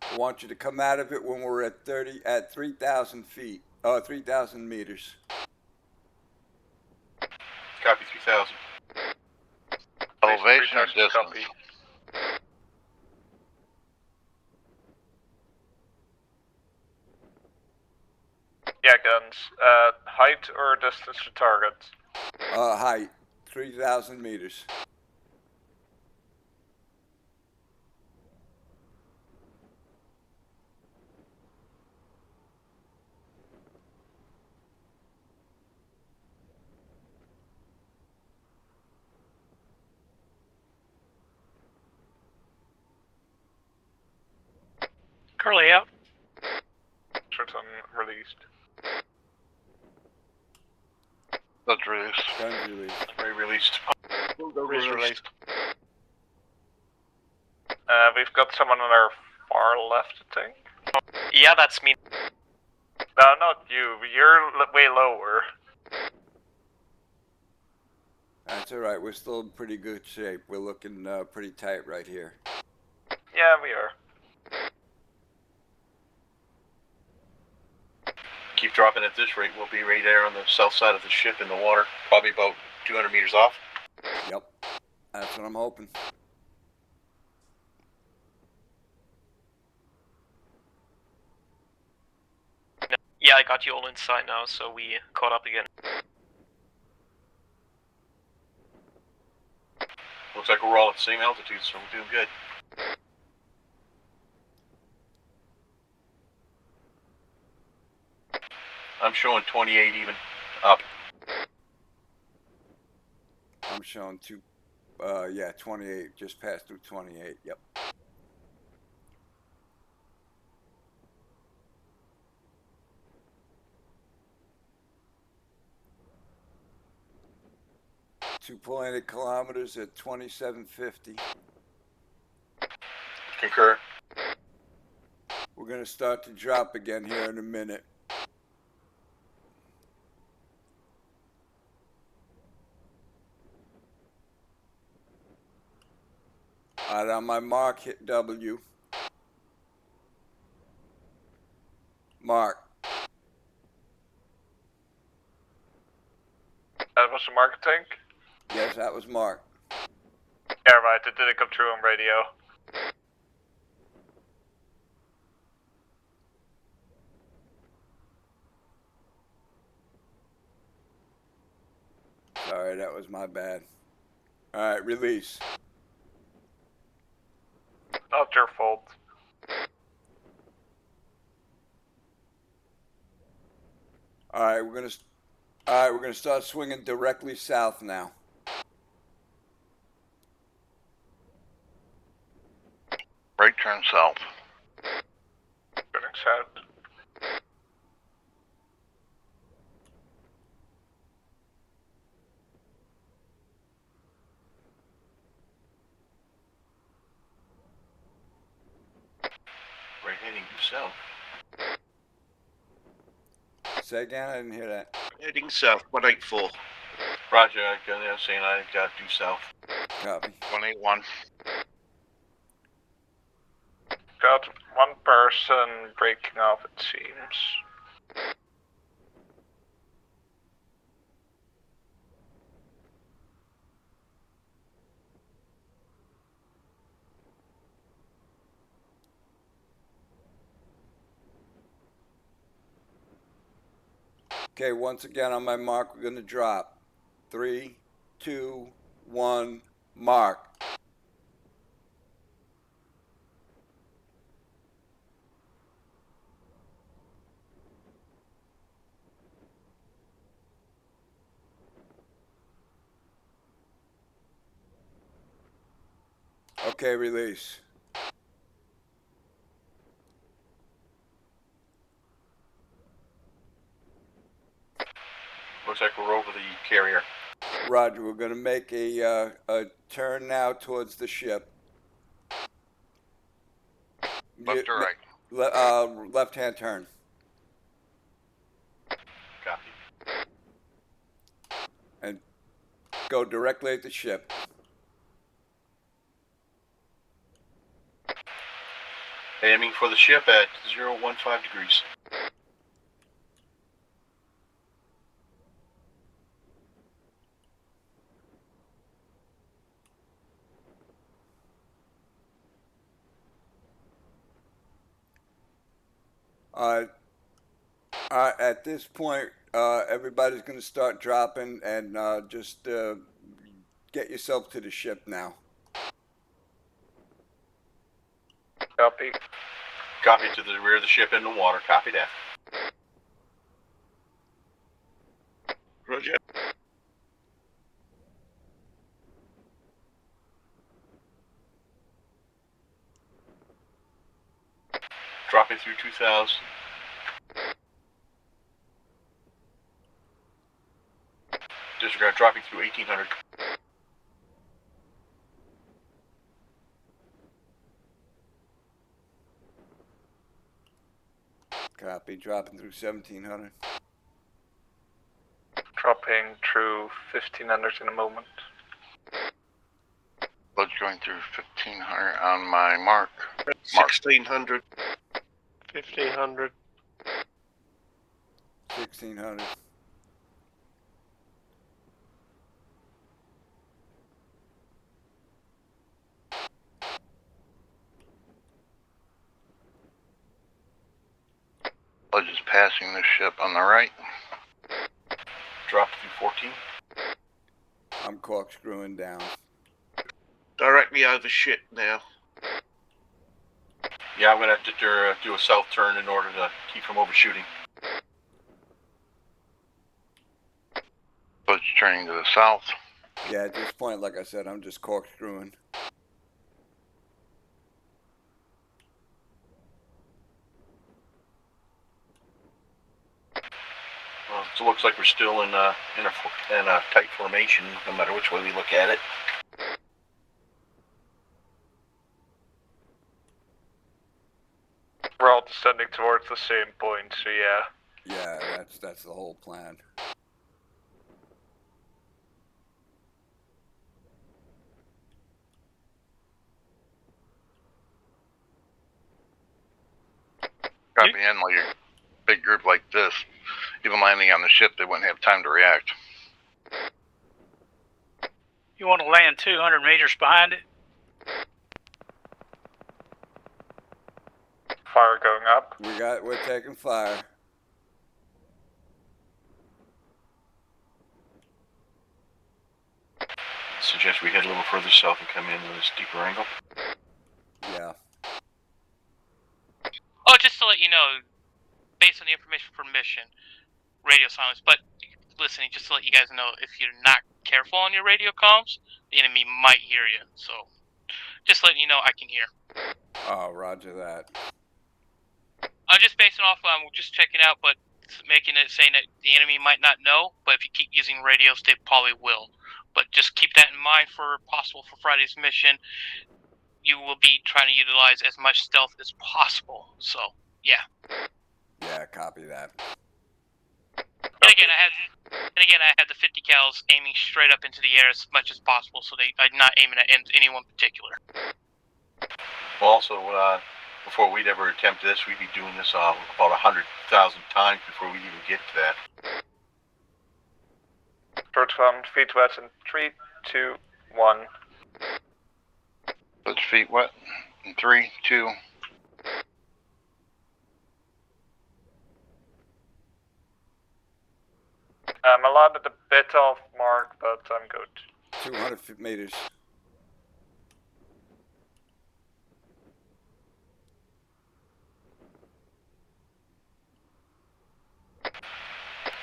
I want you to come out of it when we're at 3,000 feet, 3,000 meters. Copy 3000. Elevation or 3000 distance? copy. Yeah, guns. Height or distance to target? Height, 3,000 meters. Currently out. Certain released. That's released. Guns released. Re-released. Released. We've got someone on our far left, I think. Yeah, that's me. No, not you. You're way lower. That's all right. We're still in pretty good shape. We're looking pretty tight right here. Yeah, we are. Keep dropping at this rate, we'll be right there on the south side of the ship in the water, probably about 200 meters off. Yep. That's what I'm hoping. Yeah, I got you all inside now, so we caught up again. Looks like we're all at the same altitude, so we're doing good. I'm showing 28 even, up. I'm showing 28, just passed through 28, yep. .8 kilometers at 2750. Concur. We're gonna start to drop again here in a minute. Alright, on my mark, hit W. Mark. That was a mark, I think? Yes, that was Mark. Yeah, right. It didn't come through on radio. Sorry, that was my bad. Alright, release. Not your fault. Alright, we're gonna start swinging directly south now. Right turn south. Turning south. Right heading south. Say again, I didn't hear that. Heading south, 184. Roger, I got saying I got due south. Copy. 181. Got one person breaking off, it seems. Okay, once again on my mark, we're gonna drop. 3, 2, 1, mark. Okay, release. Looks like we're over the carrier. Roger, we're gonna make a turn now towards the ship. Left or right? Left-hand turn. Copy. And go directly at the ship. Aiming for the ship at 015 degrees. At this point, everybody's going to start dropping, and just get yourself to the ship now. Copy. Copy to the rear of the ship in the water. Copy that. Roger. Dropping through 2000. Disregard dropping through 1800. Copy. Dropping through 1700. Dropping through 1500 in a moment. Blood's going through 1500 on my mark. 1600. 1500. 1600. Blood is passing the ship on the right. Drop through 14. I'm corkscrewing down. Directly over ship now. Yeah, I'm gonna have to do a south turn in order to keep from overshooting. Blood's turning to the south. Yeah, at this point, like I said, I'm just corkscrewing. So it looks like we're still in a tight formation, no matter which way we look at it. We're all descending towards the same point, so yeah. Yeah, that's the whole plan. Copy in, like a big group like this. Even landing on the ship, they wouldn't have time to react. You want to land 200 meters behind it? Fire going up. We're taking fire. Suggest we head a little further south and come in with a steeper angle. Yeah. Oh, just to let you know, based on the information from mission, radio silence. But listening, just to let you guys know, if you're not careful on your radio comms, the enemy might hear you. So, just letting you know, I can hear. Oh, roger that. I'm just basing off. Just checking out, but making it saying that the enemy might not know. But if you keep using radios, they probably will. But just keep that in mind for Friday's mission. You will be trying to utilize as much stealth as possible. So, yeah. Yeah, copy that. And again, I had the 50 cals aiming straight up into the air as much as possible, so I'm not aiming at anyone particular. Well, also, before we'd ever attempt this, we'd be doing this about 100,000 times before we even get to that. Birds from feet wet in 3, 2, 1. Blood's feet wet in 3, 2. I'm landed a bit off mark, but I'm good. 200 meters.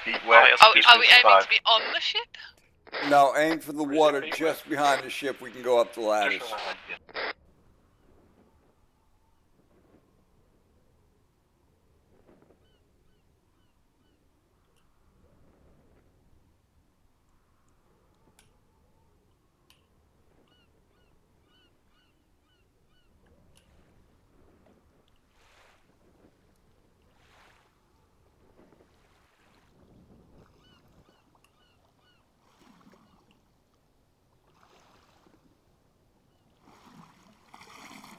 Feet wet. Are we aiming to be on the ship? No, aim for the water just behind the ship. We can go up the ladders.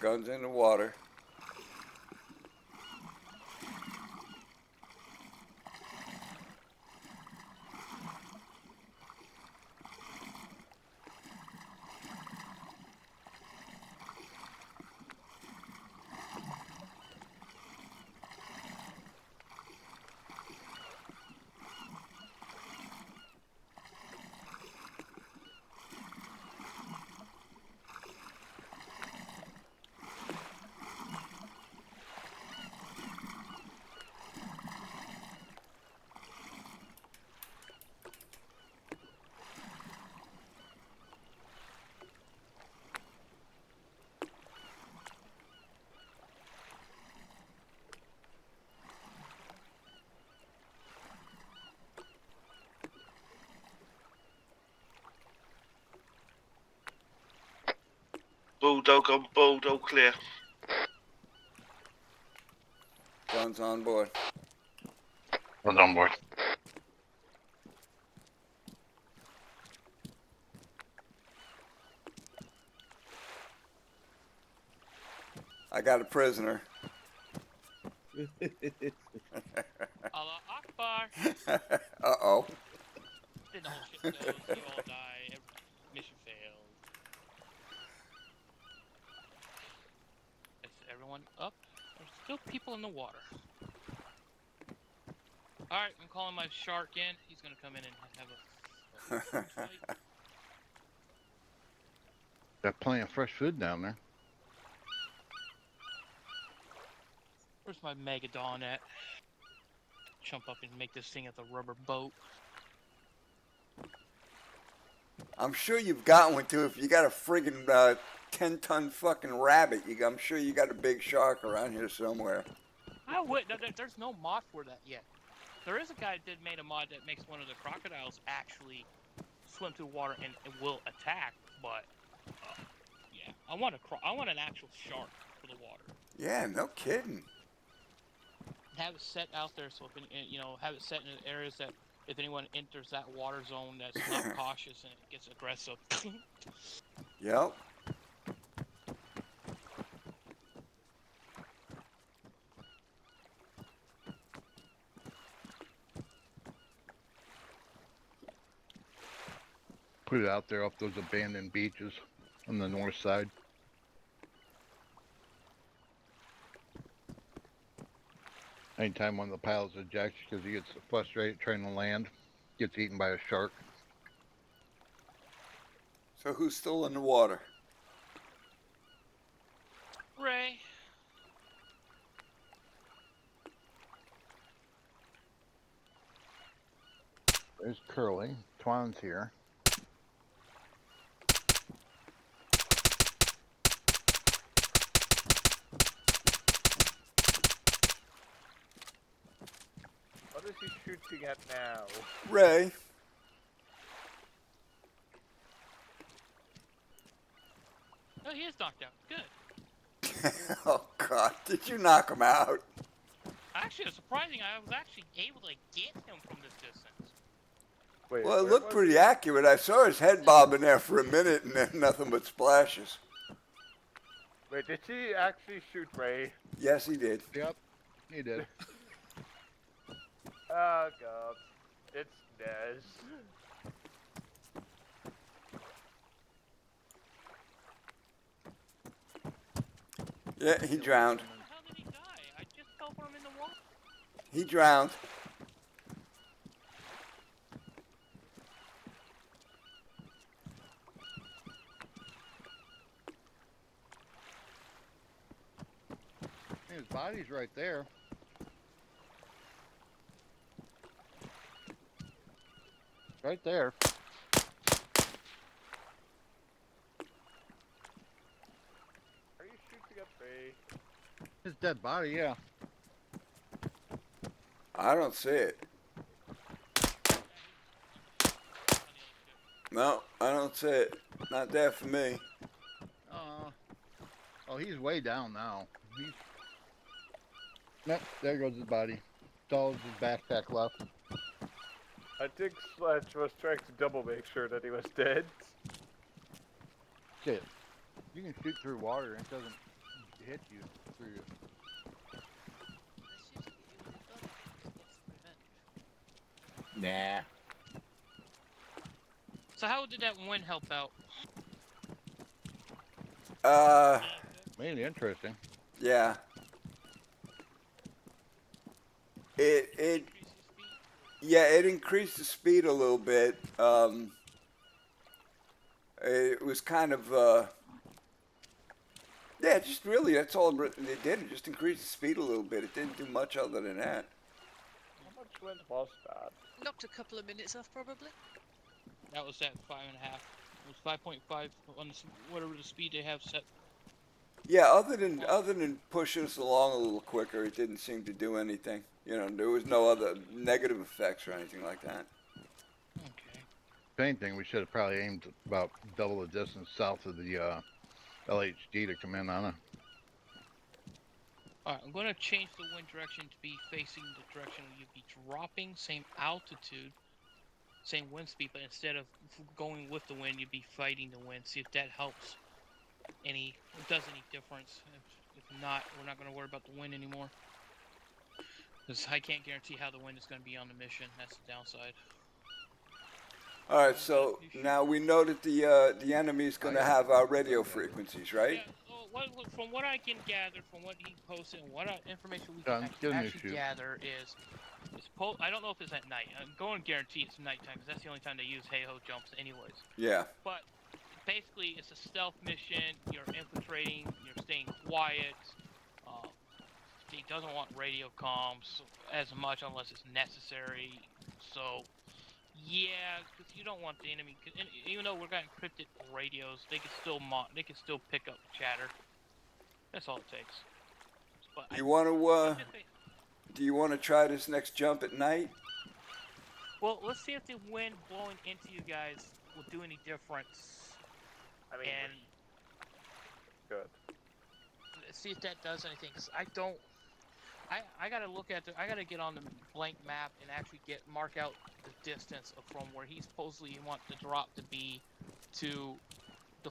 Guns in the water. Bulldog on board, all clear. Guns on board. Guns on board. I got a prisoner. Allah Akbar. Uh-oh. Then the whole shit goes. You all die. Mission failed. Is everyone up? There's still people in the water. Alright, I'm calling my shark in. He's gonna come in and have a fight. Got plenty of fresh food down there. Where's my Megadon at? Jump up and make this thing at the rubber boat. I'm sure you've got one too. If you got a friggin' 10-ton fucking rabbit, I'm sure you got a big shark around here somewhere. I would. There's no mod for that yet. There is a guy that made a mod that makes one of the crocodiles actually swim through water and it will attack. But yeah, I want an actual shark for the water. Yeah, no kidding. Have it set out there so if have it set in areas that if anyone enters that water zone that's not cautious and it gets aggressive. Yep. Put it out there off those abandoned beaches on the north side. Anytime one of the pilots ejects because he gets frustrated trying to land, gets eaten by a shark. So who's still in the water? Ray. There's Curly. Twan's here. What is he shooting at now? Ray. Oh, he is knocked out. Good. Oh God! Did you knock him out? Actually, it's surprising. I was actually able to get him from this distance. Wait, Well, it where looked was pretty accurate. I saw his head bobbing there for a minute, and then nothing but splashes. Wait, did he actually shoot Ray? Yes, he did. Yep, he did. Oh God, it's Nez. Yeah, he drowned. How did he die? I just fell for him in the water. He drowned. His body's right there. Right there. Are you shooting at Ray? His dead body, yeah. I don't see it. No, I don't see it. Not there for me. Oh, he's way down now. Nope, there goes his body. All his backpack left. I think Sledge was trying to double make sure that he was dead. Shit. You can shoot through water and it doesn't hit you through you. Nah. So how did that wind help out? Mainly interesting. Yeah. It increased the speed a little bit. It was kind of yeah, just really that's all it did. It just increased the speed a little bit. It didn't do much other than that. How much wind was that? Knocked a couple of minutes off, probably. That was at 5.5. It was 5.5 on the, whatever the speed they have set. Yeah, other than pushing us along a little quicker, it didn't seem to do anything. You know, there was no other negative effects or anything like that. Okay. If anything, we should have probably aimed about double the distance south of the LHD to come in on it. Alright, I'm going to change the wind direction to be facing the direction you'd be dropping, same altitude, same wind speed, but instead of going with the wind, you'd be fighting the wind. See if that helps does any difference. If not, we're not going to worry about the wind anymore. Because I can't guarantee how the wind is going to be on the mission. That's the downside. All right, so now we know that the enemy's going to have our radio frequencies, right? Yeah, from what I can gather, from what he posted, and what information we Done. can Give me a actually shoot. gather is, I don't know if it's at night. I'm going to guarantee it's nighttime because that's the only time they use hey-ho jumps anyways. Yeah. But basically, it's a stealth mission. You're infiltrating. You're staying quiet. He doesn't want radio comms as much unless it's necessary. So, yeah, because you don't want the enemy. And even though we've got encrypted radios, they can still pick up chatter. That's all it takes. But Do you want to try this next jump at night? Well, let's see if the wind blowing into you guys will do any difference. I mean, good. Let's see if that does anything. Cause I gotta look at I gotta get on the blank map and actually mark out the distance from where he supposedly wants the drop to be to the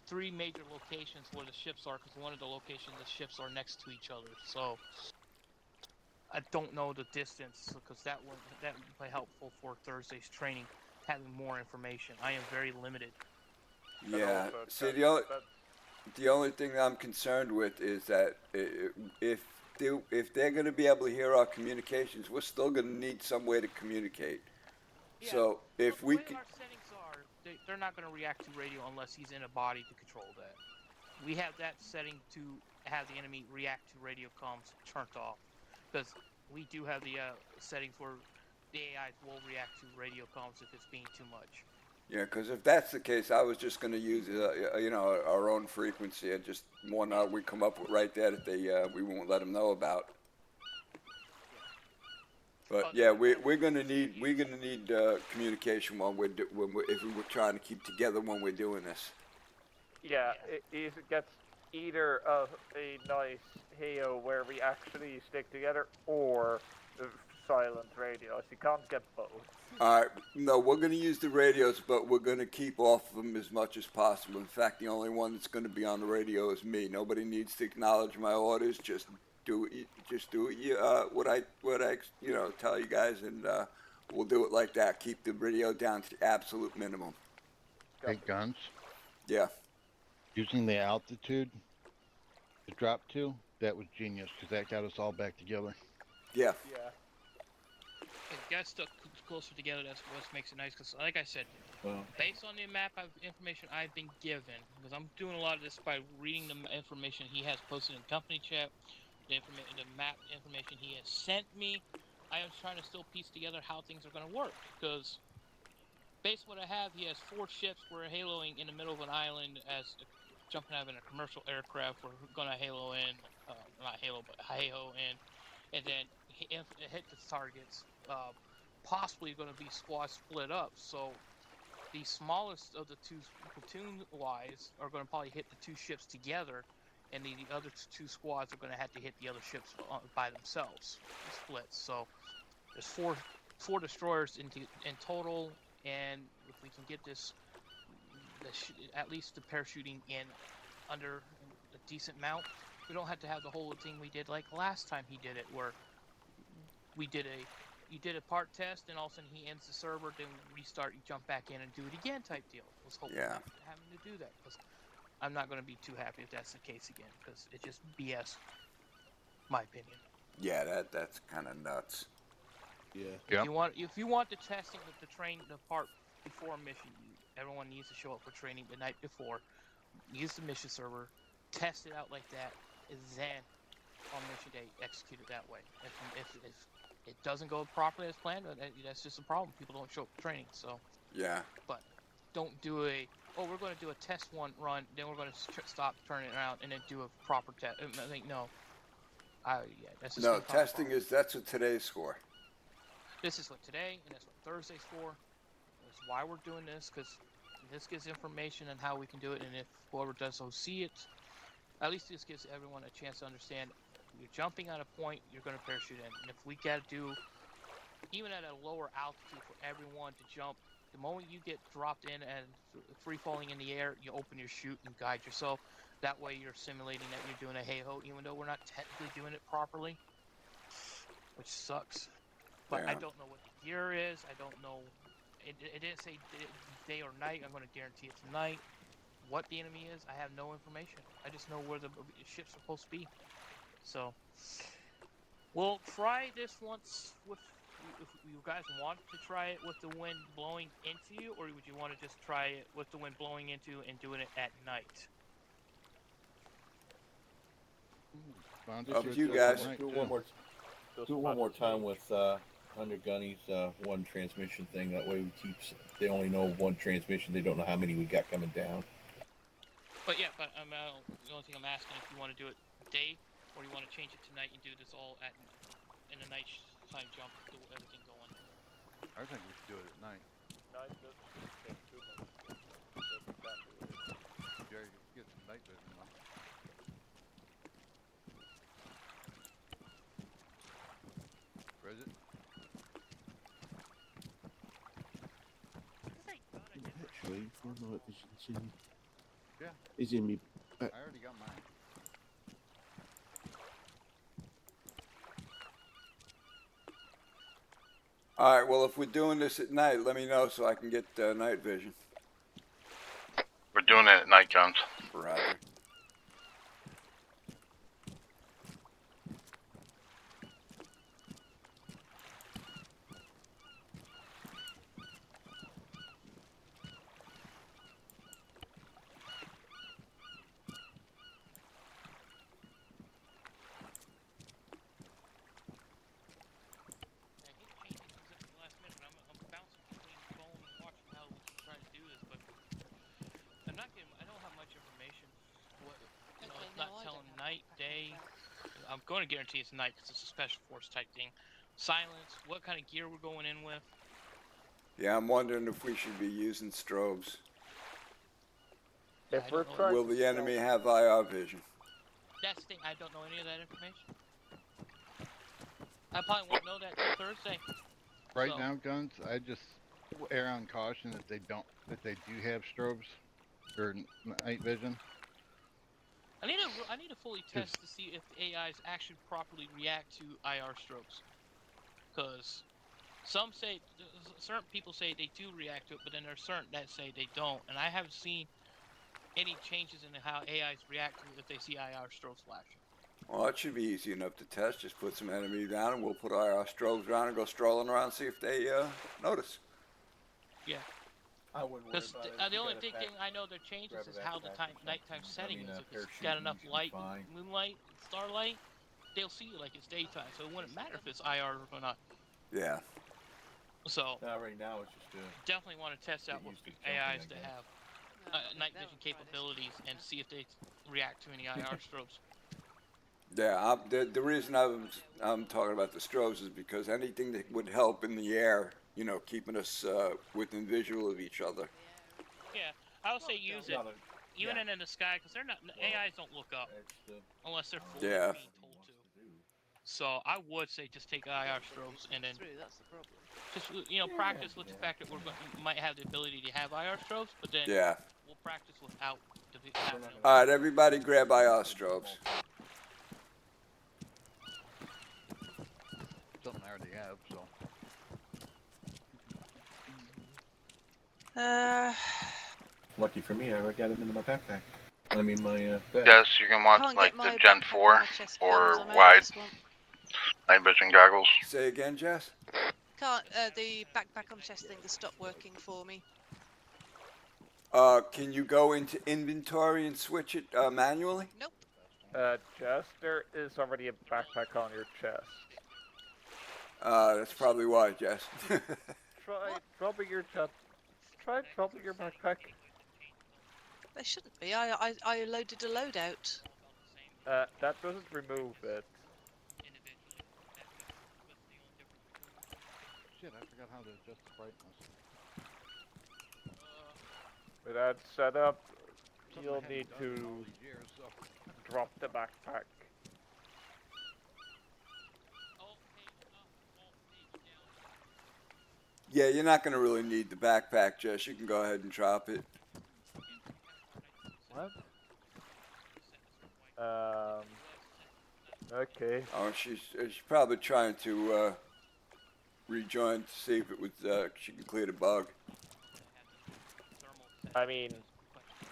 three major locations where the ships are, because one of the locations the ships are next to each other. So I don't know the distance, because that would be helpful for Thursday's training, having more information. I am very limited. Yeah. See, the only thing I'm concerned with is that if they're going to be able to hear our communications, we're still going to need some way to communicate. Yeah, so if we can, our settings are, they're not going to react to radio unless he's in a body to control that. We have that setting to have the enemy react to radio comms turned off, because we do have the setting for the AIs will react to radio comms if it's being too much. yeah, because if that's the case, I was just going to use our own frequency and just one we come up with right there that we won't let them know about. But yeah, we're gonna need communication if we were trying to keep together when we're doing this. Yeah, it gets either a nice HEO where we actually stick together, or silent radios. You can't get both. All right, no, we're gonna use the radios, but we're gonna keep off of them as much as possible. In fact, the only one that's gonna be on the radio is me. Nobody needs to acknowledge my orders. Just do what I tell you guys, and we'll do it like that. Keep the radio down to the absolute minimum. Big guns. Yeah. Using the altitude to drop to, that was genius, because that got us all back together. Yeah. Yeah. It got stuck closer together. That's what makes it nice. Because, like I said, based on the map information I've been given, because I'm doing a lot of this by reading the information he has posted in company chat, the map information he has sent me, I am trying to still piece together how things are going to work. Because, based on what I have, he has 4 ships we're haloing in the middle of an island as jumping out of a commercial aircraft. We're going to halo in, not halo, but hi-ho in, and then hit the targets. Possibly going to be squad split up, so the smallest of the 2 platoon-wise are going to probably hit the 2 ships together, and the other 2 squads are going to have to hit the other ships by themselves, split. So there's 4 destroyers in total, and if we can get this, at least the parachuting in under a decent mount, we don't have to have the whole thing we did like last time he did it, where you did a part test, and all of a sudden he ends the server, then restart, you jump back in and do it again type deal. I was hoping not having to do that, because I'm not going to be too happy if that's the case again, because it's just BS, my opinion. Yeah, that's kind of nuts. Yeah. If you want the testing of the part before a mission, everyone needs to show up for training the night before, use the mission server, test it out like that, and then on mission day execute it that way. If it doesn't go properly as planned, that's just a problem. People don't show up for training, so. Yeah. But don't do we're going to do a test run, then we're going to stop, turn it around, and then do a proper test. I think, no. That's just no, testing that's what today's for. This is what today, and that's what Thursday's for. That's why we're doing this, because this gives information on how we can do it, and if whoever does so see it, at least this gives everyone a chance to understand. You're jumping at a point, you're going to parachute in, and if we got to do, even at a lower altitude for everyone to jump, the moment you get dropped in and free falling in the air, you open your chute and guide yourself. That way you're simulating that you're doing a hey-ho, even though we're not technically doing it properly, which sucks. But I Yeah. don't know what the gear is. I don't know. It didn't say day or night. I'm going to guarantee it's night. What the enemy is, I have no information. I just know where the ship's supposed to be. So, we'll try this once with. If you guys want to try it with the wind blowing into you, or would you want to just try it with the wind blowing into and doing it at night? Up to you guys. Do it one more. Do it one more time with Under Gunny's one transmission thing. That way we keep. They only know one transmission. They don't know how many we got coming down. But yeah, the only thing I'm asking if you want to do it day, or you want to change it to night and do this all in a night time jump, do everything going. I think we should do it at night. Night doesn't take too much. That's exactly what it is. Jerry, get some night vision though. Where is it? Actually, for night vision, it's in. Yeah. Is in me back. I already got mine. All right. Well, if we're doing this at night, let me know so I can get night vision. We're doing it at night, Jones. Roger. I'm going to guarantee it's night because it's a special force type thing. Silence, what kind of gear we're going in with. Yeah, I'm wondering if we should be using strobes. If we're trying Will the enemy have IR vision? That's the thing, I don't know any of that information. I probably won't know that till Thursday. Right So- now, Guns, I just err on caution that they do have strobes or night vision. I need to fully test to see if the AIs actually properly react to IR strobes. Because some say, certain people say they do react to it, but then there's certain that say they don't. And I haven't seen any changes in how AIs react to it if they see IR strobes flashing. Well, it should be easy enough to test. Just put some enemy down and we'll put IR strobes around and go strolling around and see if they notice. Yeah. I wouldn't worry Because about it. the If you only got a thing pack- I know that changes grab a is back how to the back or nighttime setting is. If it's parachute got enough should be light, fine. moonlight, starlight, they'll see you like it's daytime. So it wouldn't matter if it's IR or not. Yeah. So right now it's just definitely want to test out get with used to jumping, AIs I to guess. have night vision capabilities and see if they react to any IR strobes. Yeah, the reason I'm talking about the strobes is because anything that would help in the air, you know, keeping us within visual of each other. Yeah, I would say use it, even in the sky, because they're not AIs don't look up unless they're fully Yeah. being told to. So I would say just take IR strobes and then That's the problem. just practice with the fact that we might have the ability to have IR strobes, but then Yeah. we'll practice without the having them. All right, everybody, grab IR strobes. Something I already have, so. Lucky for me, I already got it in my backpack. I mean my bag. Yes, you can watch Can't like get the my Gen backpack 4 and my chest or fills, I'm out of wide this one. night vision goggles. Say again, Jess? Can't. The backpack on chest thing has stopped working for me. Can you go into inventory and switch it manually? Nope. Jess, there is already a backpack on your chest. That's probably why, Jess. Try dropping your backpack. There shouldn't be. I loaded a loadout. That doesn't remove it. Shit, I forgot how to adjust the brightness. With that set up, you'll need to drop the backpack. Yeah, you're not gonna really need the backpack, Jess. You can go ahead and drop it. What? Okay. Oh, she's probably trying to rejoin to see if it was she can clear the bug. I mean,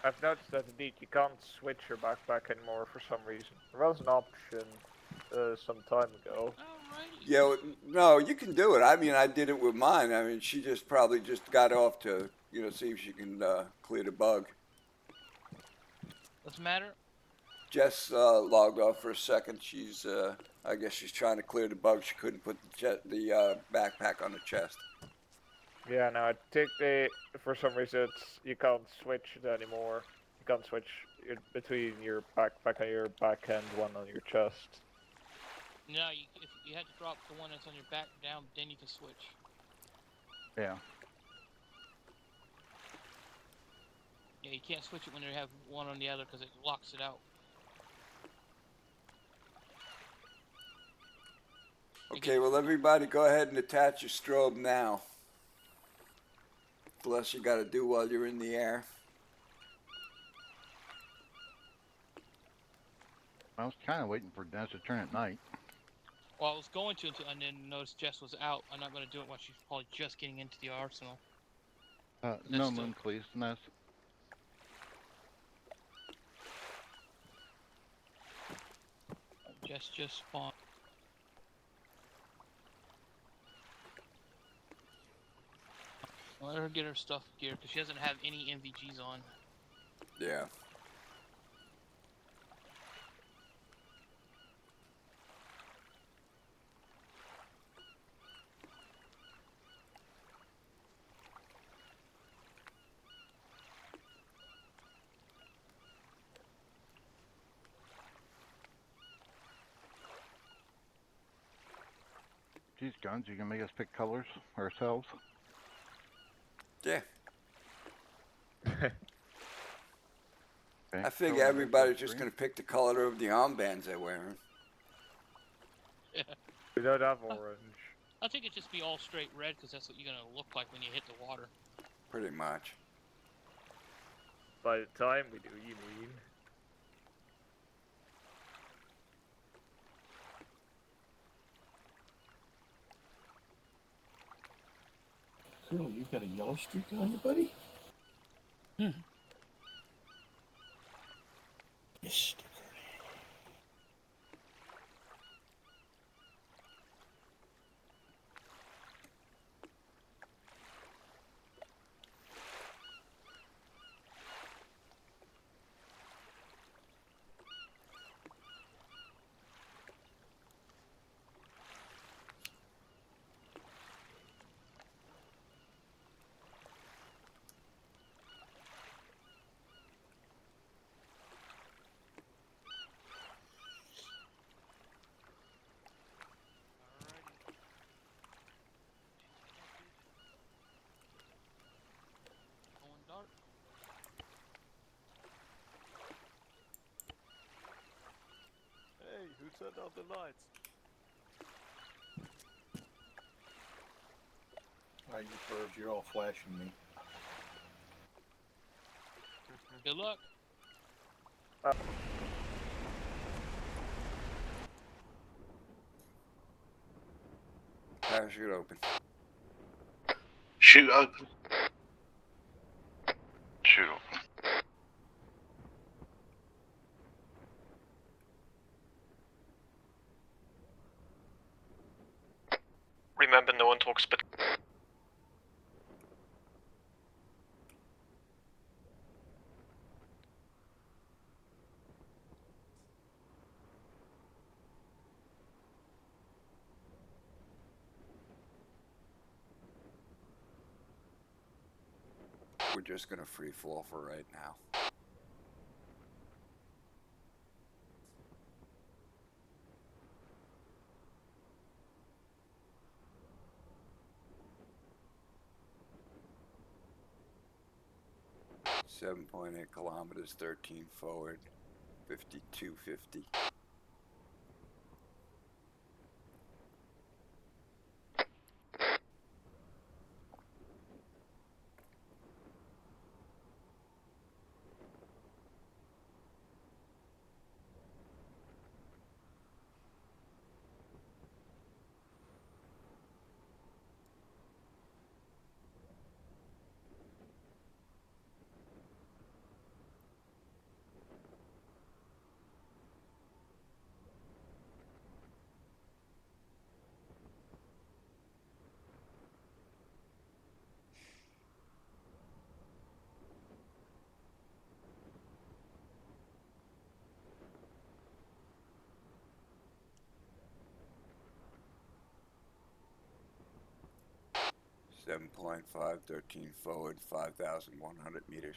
I've noticed that indeed you can't switch your backpack anymore for some reason. There was an option some time ago. Yeah, no, you can do it. I mean, I did it with mine. I mean, she just probably just got off to, you know, see if she can clear the bug. What's the matter? Jess logged off for a second. She's, I guess she's trying to clear the bug. She couldn't put the backpack on the chest. Yeah, no, I think for some reason you can't switch it anymore. You can't switch it between your backpack and your backhand one on your chest. No, if you had to drop the one that's on your back down, then you can switch. Yeah. Yeah, you can't switch it when you have one on the other because it locks it out. Okay, well, everybody go ahead and attach your strobe now. The less you got to do while you're in the air. I was kind of waiting for Dennis to turn at night. Well, I was going to, and then noticed Jess was out. I'm not going to do it while she's probably just getting into the arsenal. No moon, please, Ness. Jess just spawned. Let her get her stuff geared because she doesn't have any MVGs on. Yeah. These guns, you can make us pick colors ourselves. Yeah. Okay, I figure everybody's just going to pick the color of the armbands they're wearing. Yeah. We don't have orange. I think it'd just be all straight red because that's what you're going to look like when you hit the water. Pretty much. By the time we do, you mean? Cool, you've got a yellow streak on you, buddy? Yes. Going dark. Hey, who turned out the lights? Alright, you pervs, you're all flashing me. Good luck. Parachute open. Shoot open. Shoot open. Remember, no one talks but. We're just going to free fall for right now. 7.8 kilometers, 13 forward, 5250. Seven point five, 13 forward, 5,100 meters.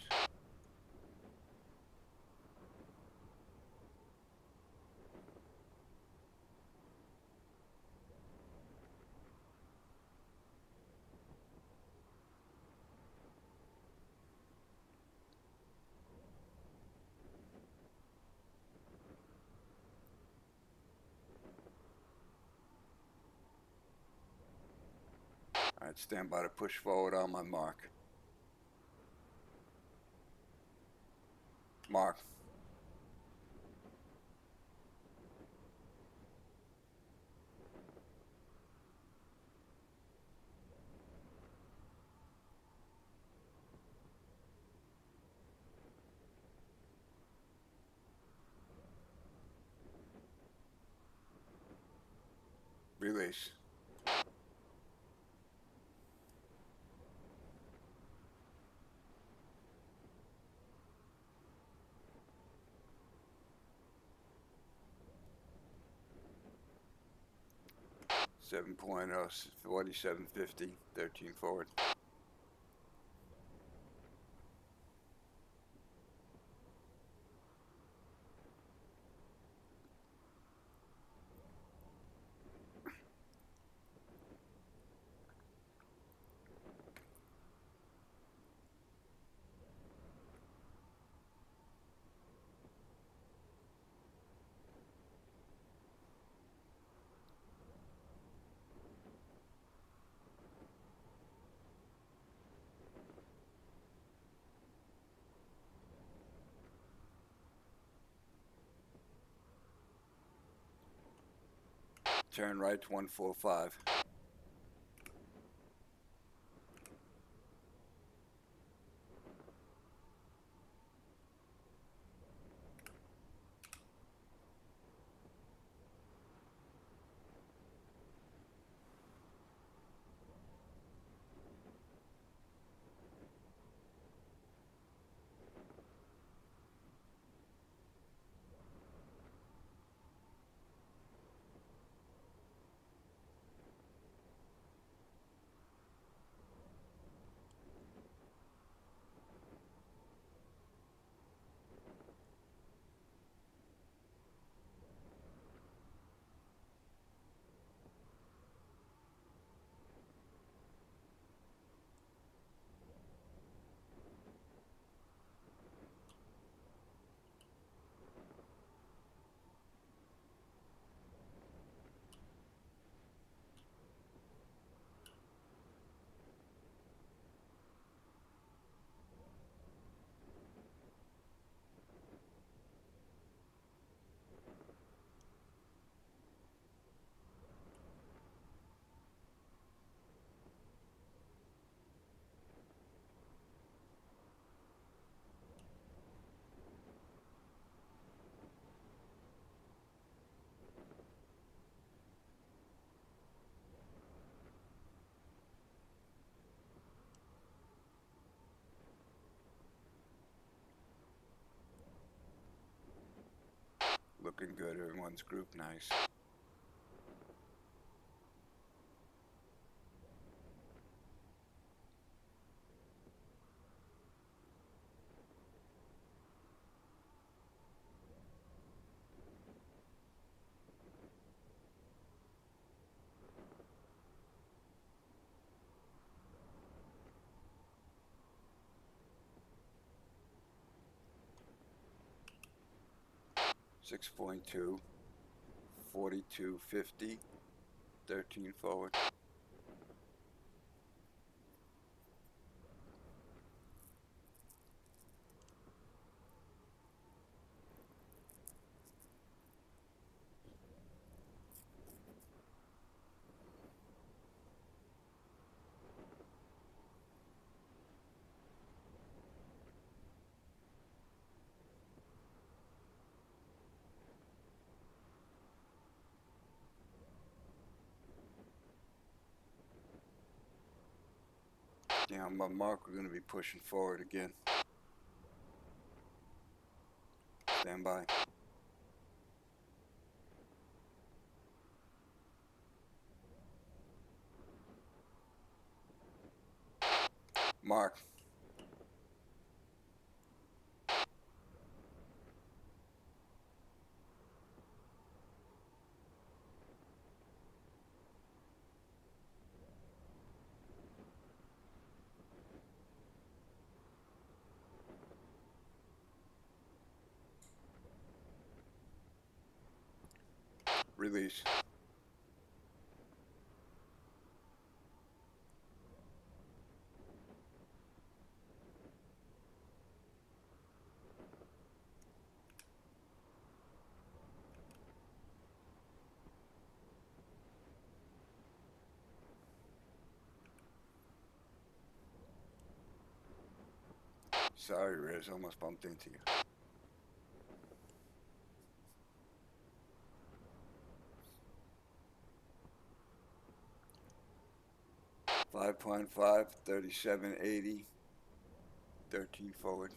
Alright, stand by to push forward on my mark. Mark. Release. Seven point oh, 4750, 13 forward. Turn right to 145. Looking good, everyone's grouped nice. 6.2, 4250, 13 forward. Yeah, on my mark, we're going to be pushing forward again. Stand by. Mark. Release. Sorry, Riz, almost bumped into you. 5.5, 3780, 13 forward.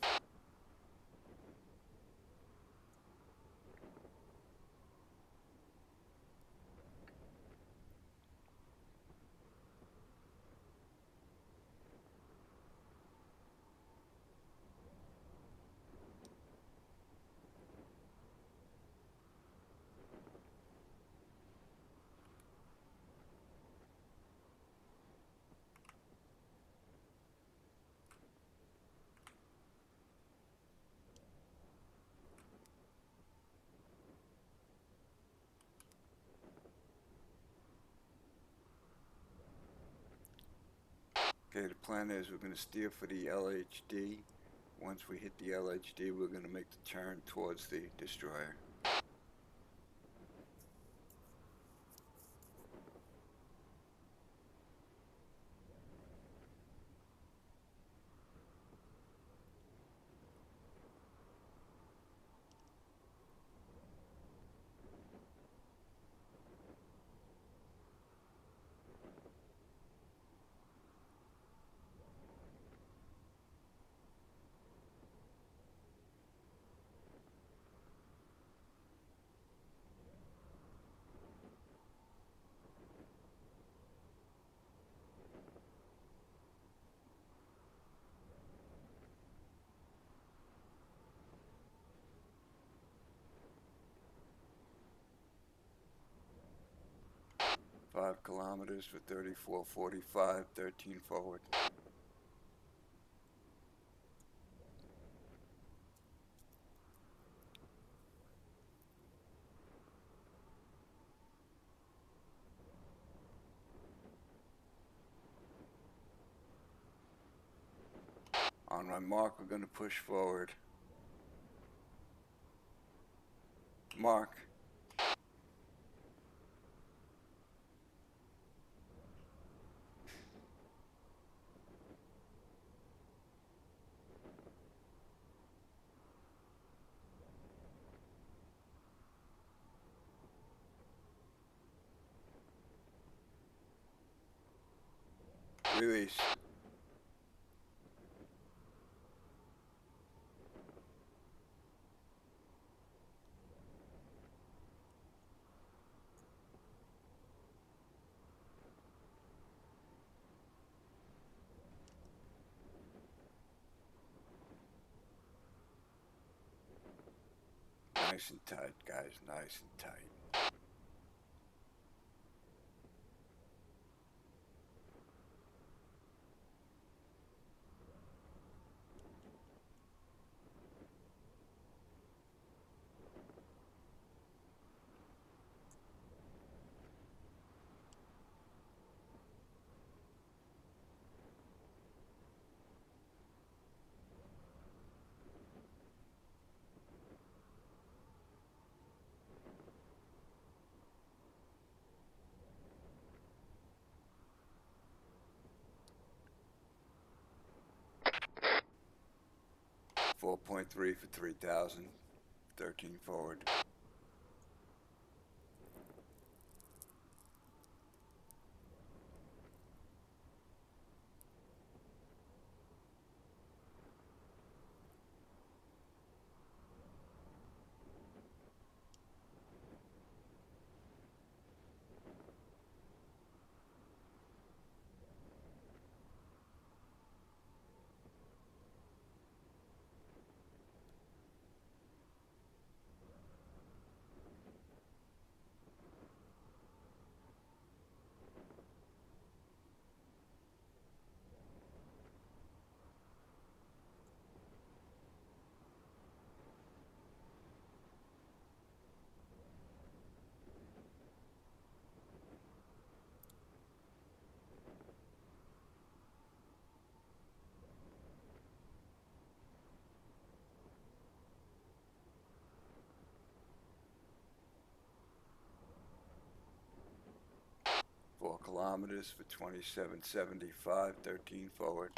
Okay, the plan is we're going to steer for the LHD. Once we hit the LHD, we're going to make the turn towards the destroyer. Five kilometers for 3445, 13 forward. On my mark, we're going to push forward. Mark. Release. Nice and tight, guys, nice and tight. 4.3 for 3,000. 13 forward. Kilometers for 27.75, 13 forward.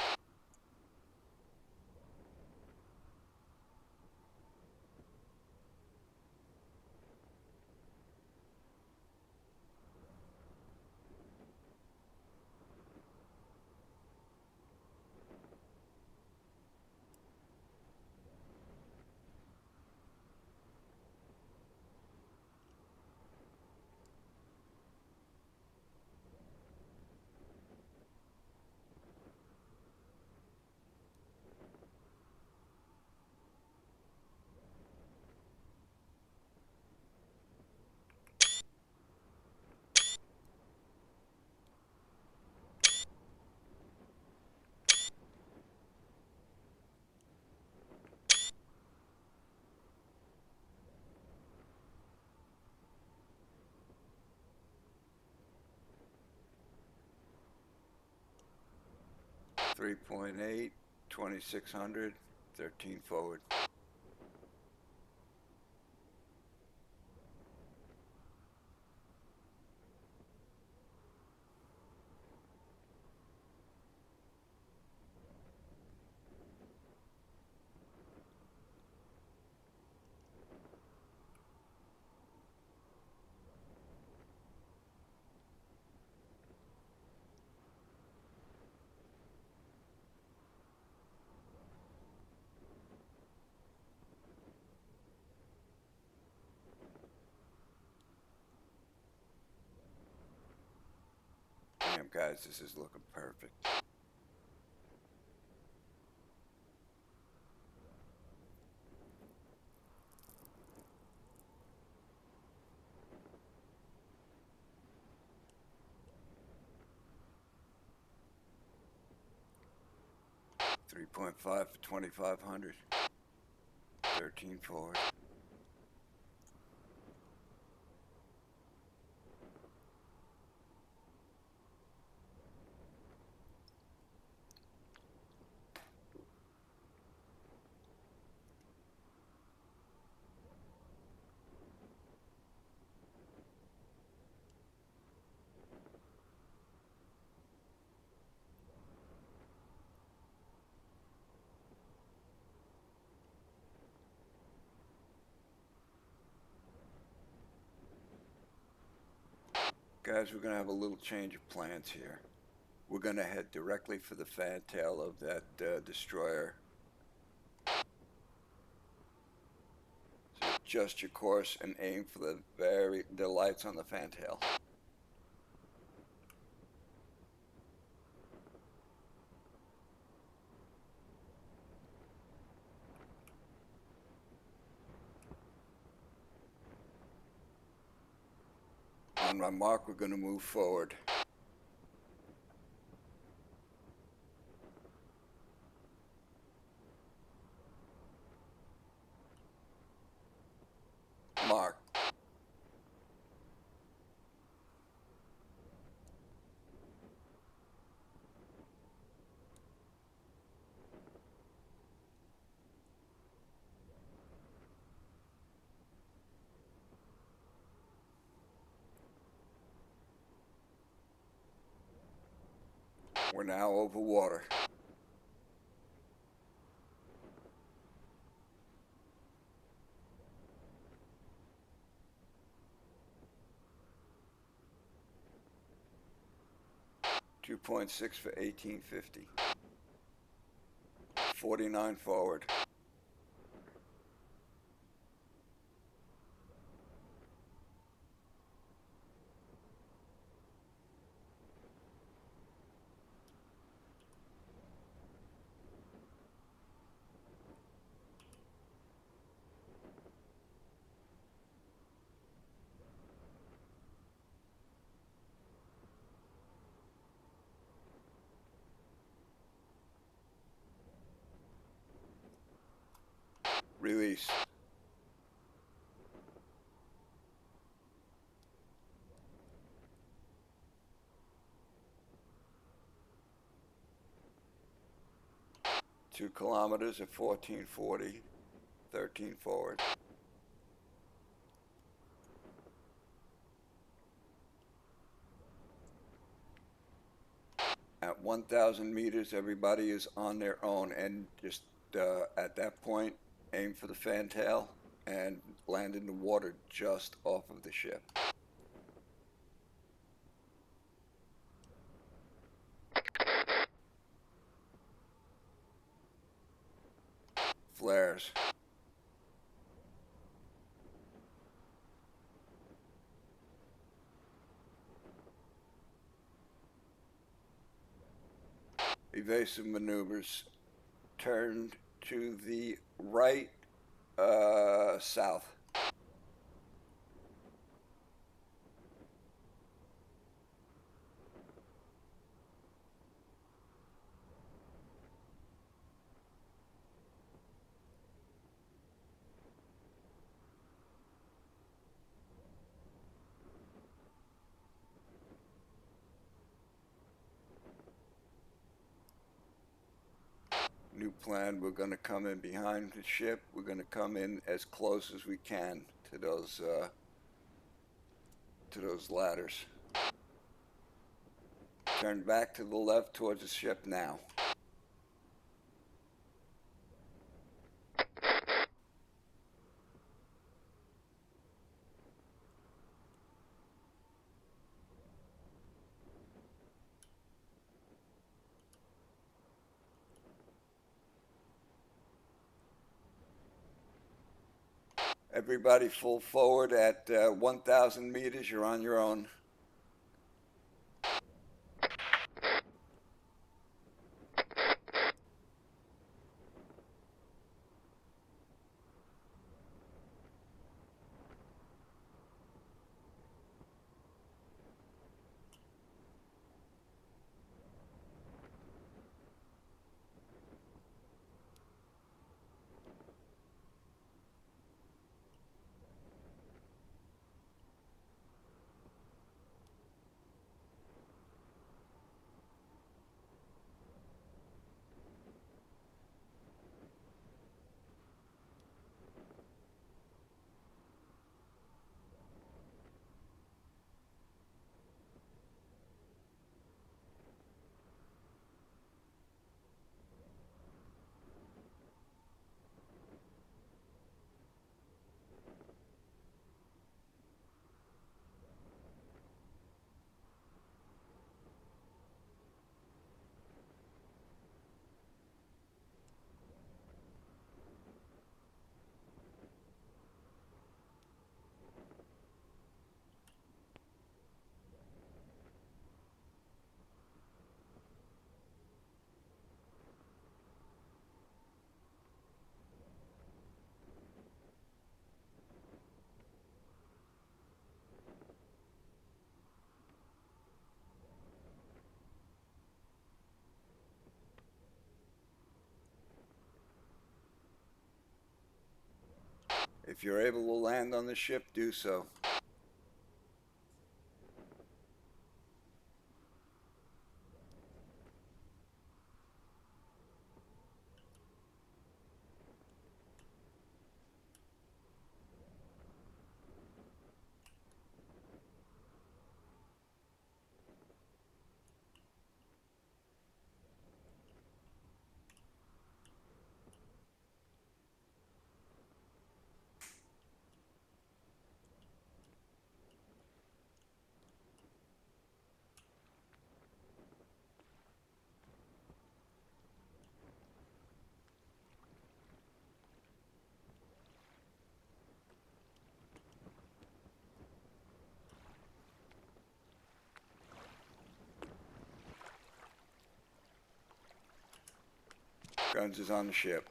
.8, 2600, 13 forward. Damn, guys, this is looking perfect. .5 for 2,500. 13 forward. Guys, we're going to have a little change of plans here. We're going to head directly for the fantail of that destroyer. So adjust your course and aim for the lights on the fantail. On my mark, we're going to move forward. Mark. We're now over water. 2.6 for 1850. 49 forward. Release. Two kilometers at 1440, 13 forward. At 1,000 meters, everybody is on their own, and just at that point, aim for the fantail and land in the water just off of the ship. Flares. Evasive maneuvers. Turn to the right, south. New plan, we're going to come in behind the ship. We're going to come in as close as we can to those ladders. Turn back to the left towards the ship now. Everybody full forward at 1,000 meters. You're on your own. If you're able to land on the ship, do so. Guns is on the ship.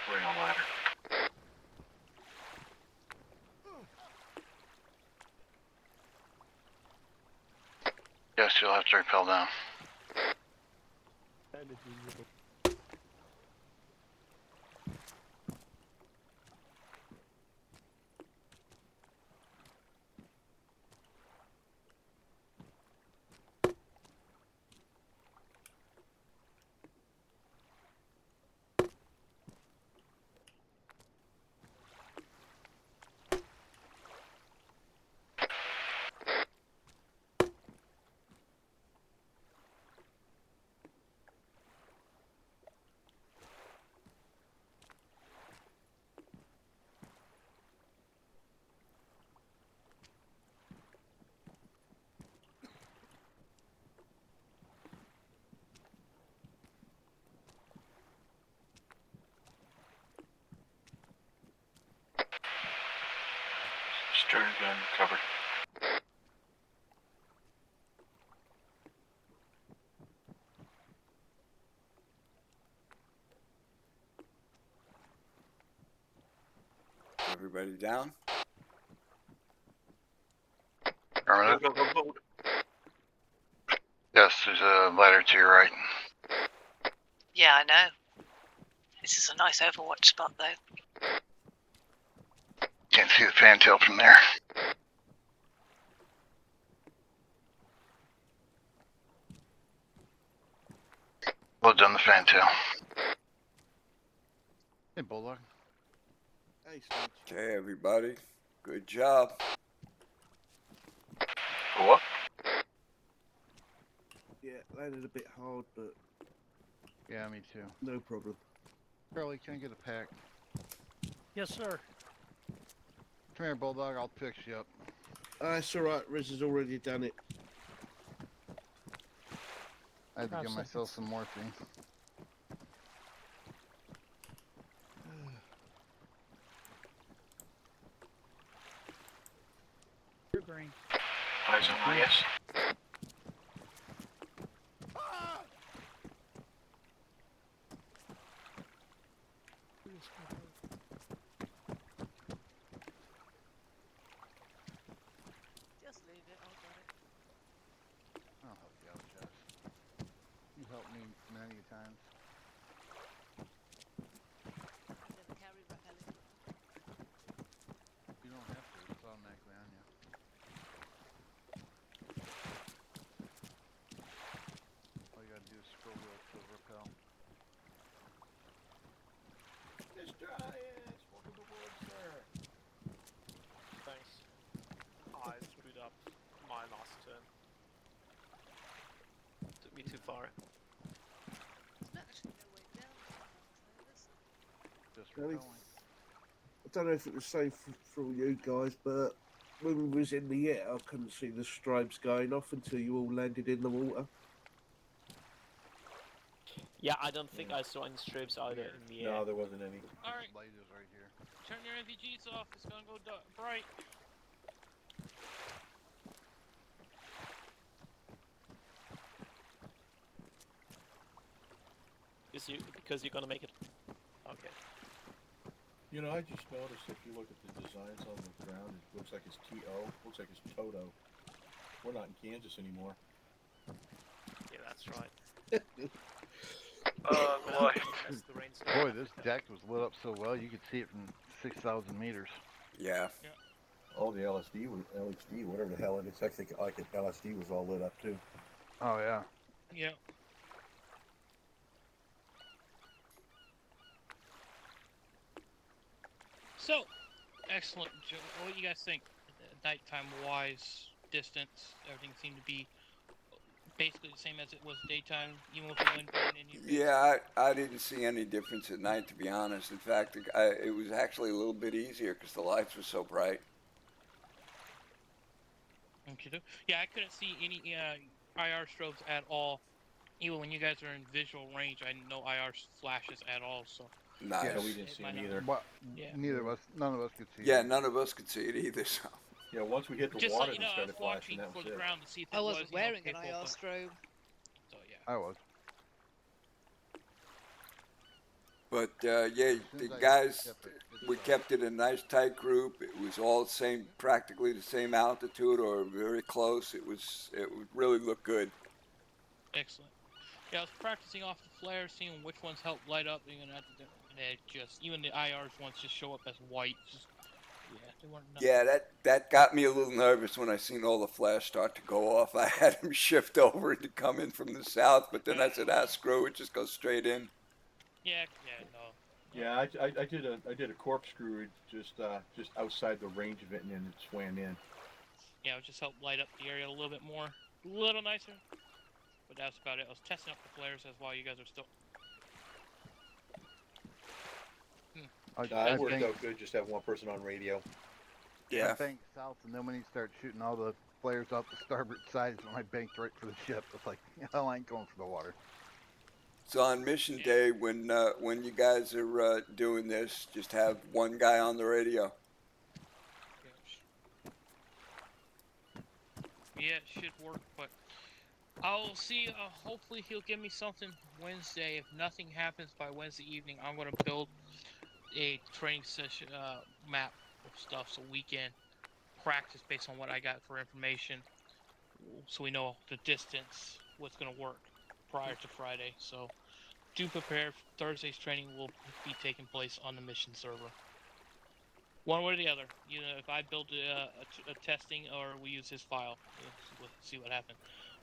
Bring a ladder. Yes, you'll have to rappel down. Stern gun covered. Everybody down? Affirmative. Yes, there's a ladder to your right. Yeah, I know. This is a nice Overwatch spot, though. Can't see the fantail from there. Well done, the fantail. Hey, Bulldog. Hey, Snitch. Okay, everybody. Good job. What? Yeah, landed a bit hard, but Yeah, me too. no problem. Curly, can I get a pack? Yes, sir. Come here, Bulldog. I'll fix you up. It's alright, Riz has already done it. I had to 5 give myself seconds. some morphine. You're green. Eyes on my yes. Just leave it, I'll get it. I'll help you out, Jess. You helped me many times. Never carry repellent. You don't have to. It's automatically on you. All you gotta do is scroll wheel to repel. Mr. IS, welcome aboard, sir. Thanks. I screwed up my last turn. Took me too far. There's actually no way down sometimes, Just Really? repelling. I don't know if it was safe for all you guys, but when we was in the air, I couldn't see the stripes going off until you all landed in the water. Yeah, I don't think I saw any stripes either in the air. No, there wasn't any. Alright, Light is right here. turn your NVGs off. It's gonna go bright. Because you're gonna make it. Okay. You know, I just noticed if you look at the designs on the ground, it looks like it's T-O, looks like it's Toto. We're not in Kansas anymore. Yeah, that's right. Boy. As the rain Boy, this deck was lit up so well, you could see it from 6,000 meters. Yeah. Oh, the LSD, whatever the hell it is. I think like LSD was all lit up too. Oh, yeah. Yeah. So, excellent. What do you guys think? Nighttime wise, distance, everything seemed to be basically the same as it was daytime, even with the wind blowing in your face. Yeah, I didn't see any difference at night, to be honest. In fact, it was actually a little bit easier because the lights were so bright. Okay. Yeah, I couldn't see any IR strobes at all. Even when you guys are in visual range, I didn't know IR flashes at all. So. Nice. Yeah, we didn't see them either. Well, Yeah. none of us could see Yeah, it. none of us could see it either. So. Yeah, once we hit the Just water, let you they know, I started was watching flashing. That for was the it. ground to see if it I was, wasn't you know, wearing an capable, IR but- strobe. So yeah. I was. But yeah, soon the as I guys, stepped it, we kept it a nice tight group. It was all practically the same altitude or very close. It would really look good. Excellent. Yeah, I was practicing off the flares, seeing which ones help light up, and even the IRs ones just show up as white. They weren't. Yeah, that got me a little nervous when I seen all the flares start to go off. I had them shift over to come in from the south, but then I said, screw it, just go straight in. Yeah, no. Yeah, I did a corkscrew just outside the range of it, and then it swam in. Yeah, it just helped light up the area a little bit more, a little nicer. But that's about it. I was testing out the flares as while you guys are still. It worked out good. Just have one person on radio. Yeah. I banked south, and then when he started shooting all the flares out the starboard side, is when I banked right for the ship. It's like, hell, I ain't going for the water. So on mission day, when you guys are doing this, just have one guy on the radio. Yeah, it should work, but I'll see. Hopefully he'll give me something Wednesday. If nothing happens by Wednesday evening, I'm going to build a training session map of stuff so we can practice based on what I got for information, so we know the distance, what's going to work prior to Friday. So do prepare. Thursday's training will be taking place on the mission server. One way or the other. You know, if I build a testing or we use his file, we'll see what happens.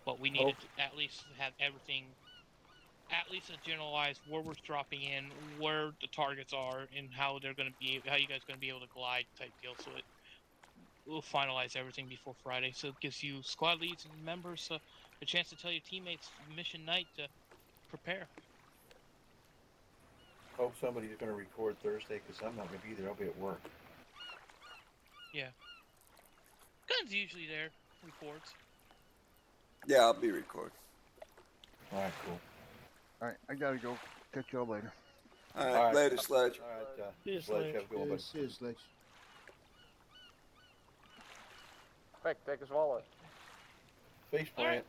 But we need to at least have everything, at least a generalized where we're dropping in, where the targets are, and how they're going to be, how you guys are going to be able to glide type deal. So we'll finalize everything before Friday. So it gives you squad leads and members a chance to tell your teammates mission night to prepare. Hope somebody's going to record Thursday, because I'm not going to be there. I'll be at work. Yeah. Guns usually there. Reports. Yeah, I'll be recording. All right, cool. All right, I gotta go. Catch y'all later. All right, later, Sledge. All right, Sledge. have a good one, bud. See you, Sledge. Quick, take his wallet. Face plant. Alright.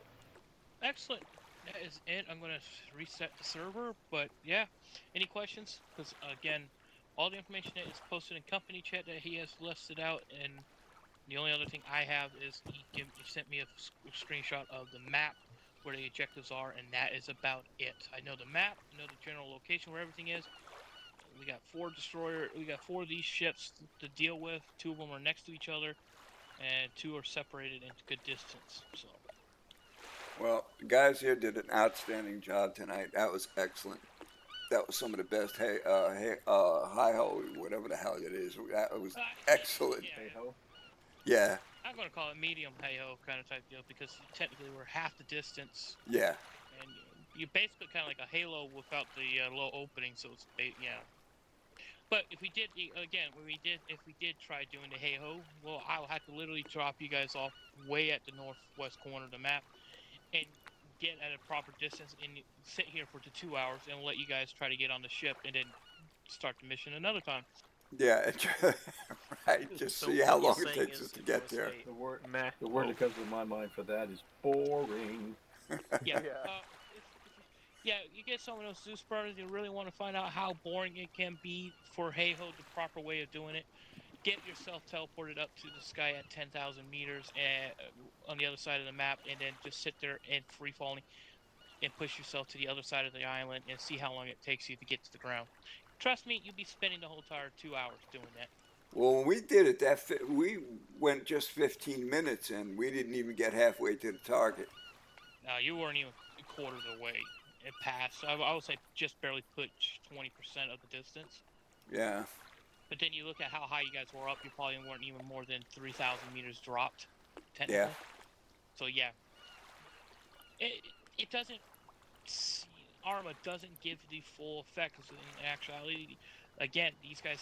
Excellent. That is it. I'm going to reset the server, but yeah. Any questions? Because again, all the information that is posted in company chat that he has listed out, and the only other thing I have is he sent me a screenshot of the map where the objectives are, and that is about it. I know the map, I know the general location where everything is. We got 4 of these ships to deal with. 2 of them are next to each other, and 2 are separated into good distance. So. Well, the guys here did an outstanding job tonight. That was excellent. That was some of the best hi-ho, whatever the hell it is. That was excellent. Hey-ho? Yeah. I'm going to call it medium hey-ho kind of type deal, because technically we're half the distance. Yeah. And you're basically kind of like a halo without the low opening, so it's, yeah. But if we did, again, if we did try doing the hey-ho, well, I'll have to literally drop you guys off way at the northwest corner of the map and get at a proper distance and sit here for 2 hours and let you guys try to get on the ship and then start the mission another time. Yeah, right. Just see how long it takes us to get there. The word that comes to my mind for that is boring. Yeah. Yeah, you get someone else Zeus Burners, you really want to find out how boring it can be for hey-ho, the proper way of doing it. Get yourself teleported up to the sky at 10,000 meters and, on the other side of the map, and then just sit there and free falling and push yourself to the other side of the island and see how long it takes you to get to the ground. Trust me, you'll be spending the whole entire 2 hours doing that. Well, when we did it, we went just 15 minutes and we didn't even get halfway to the target. You weren't even a quarter of the way. It passed. I would say just barely put 20% of the distance. Yeah. But then you look at how high you guys were up, you probably weren't even more than 3,000 meters dropped, technically. Yeah. So yeah, it doesn't. Arma doesn't give the full effect because in actuality, again, these guys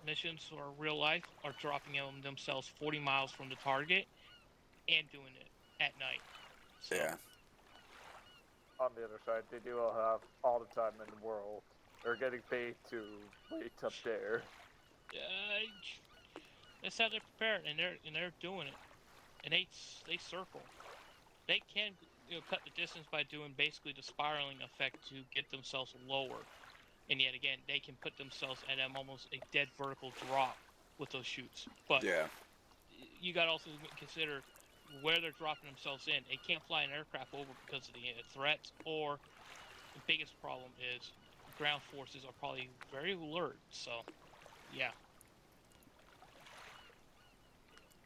missions or real life are dropping them themselves 40 miles from the target and doing it at night. So, Yeah. On the other side, they do all have all the time in the world. They're getting paid to wait up there. That's how they're prepared, and they're doing it, and they circle. They can cut the distance by doing basically the spiraling effect to get themselves lower, and yet again they can put themselves at almost a dead vertical drop with those shoots. But Yeah. you got to also consider where they're dropping themselves in. They can't fly an aircraft over because of the threats, or the biggest problem is ground forces are probably very alert. So, yeah.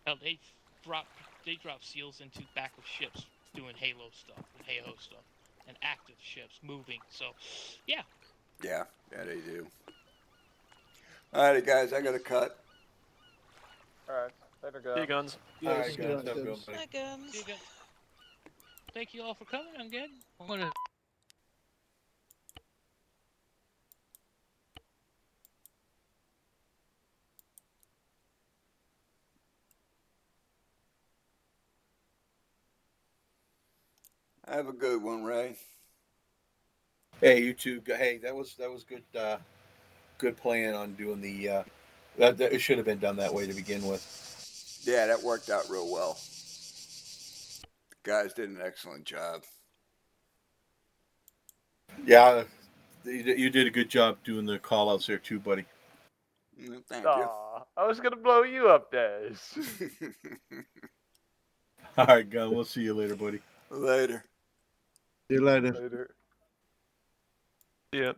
Hell, they drop SEALs into back of ships doing Halo stuff and Halo stuff, and active ships moving. So, yeah. Yeah, they do. Alrighty, guys, I got to cut. Alright, later, guys. See you, Guns. Yeah, Alright, see guys, you have a good later. one, buddy. Hi, Guns. See you guys. Thank you all for coming. I'm good. I'm gonna. Have a good one, Ray. Hey, you two. Hey, that was good. Good plan on doing the. That it should have been done that way to begin with. Yeah, that worked out real well. The guys did an excellent job. Yeah, you did a good job doing the call outs there too, buddy. Thank Aw, I was gonna blow you up, Des. you. All right, Gun. We'll see you later, buddy. Later. See you later. Later. See ya.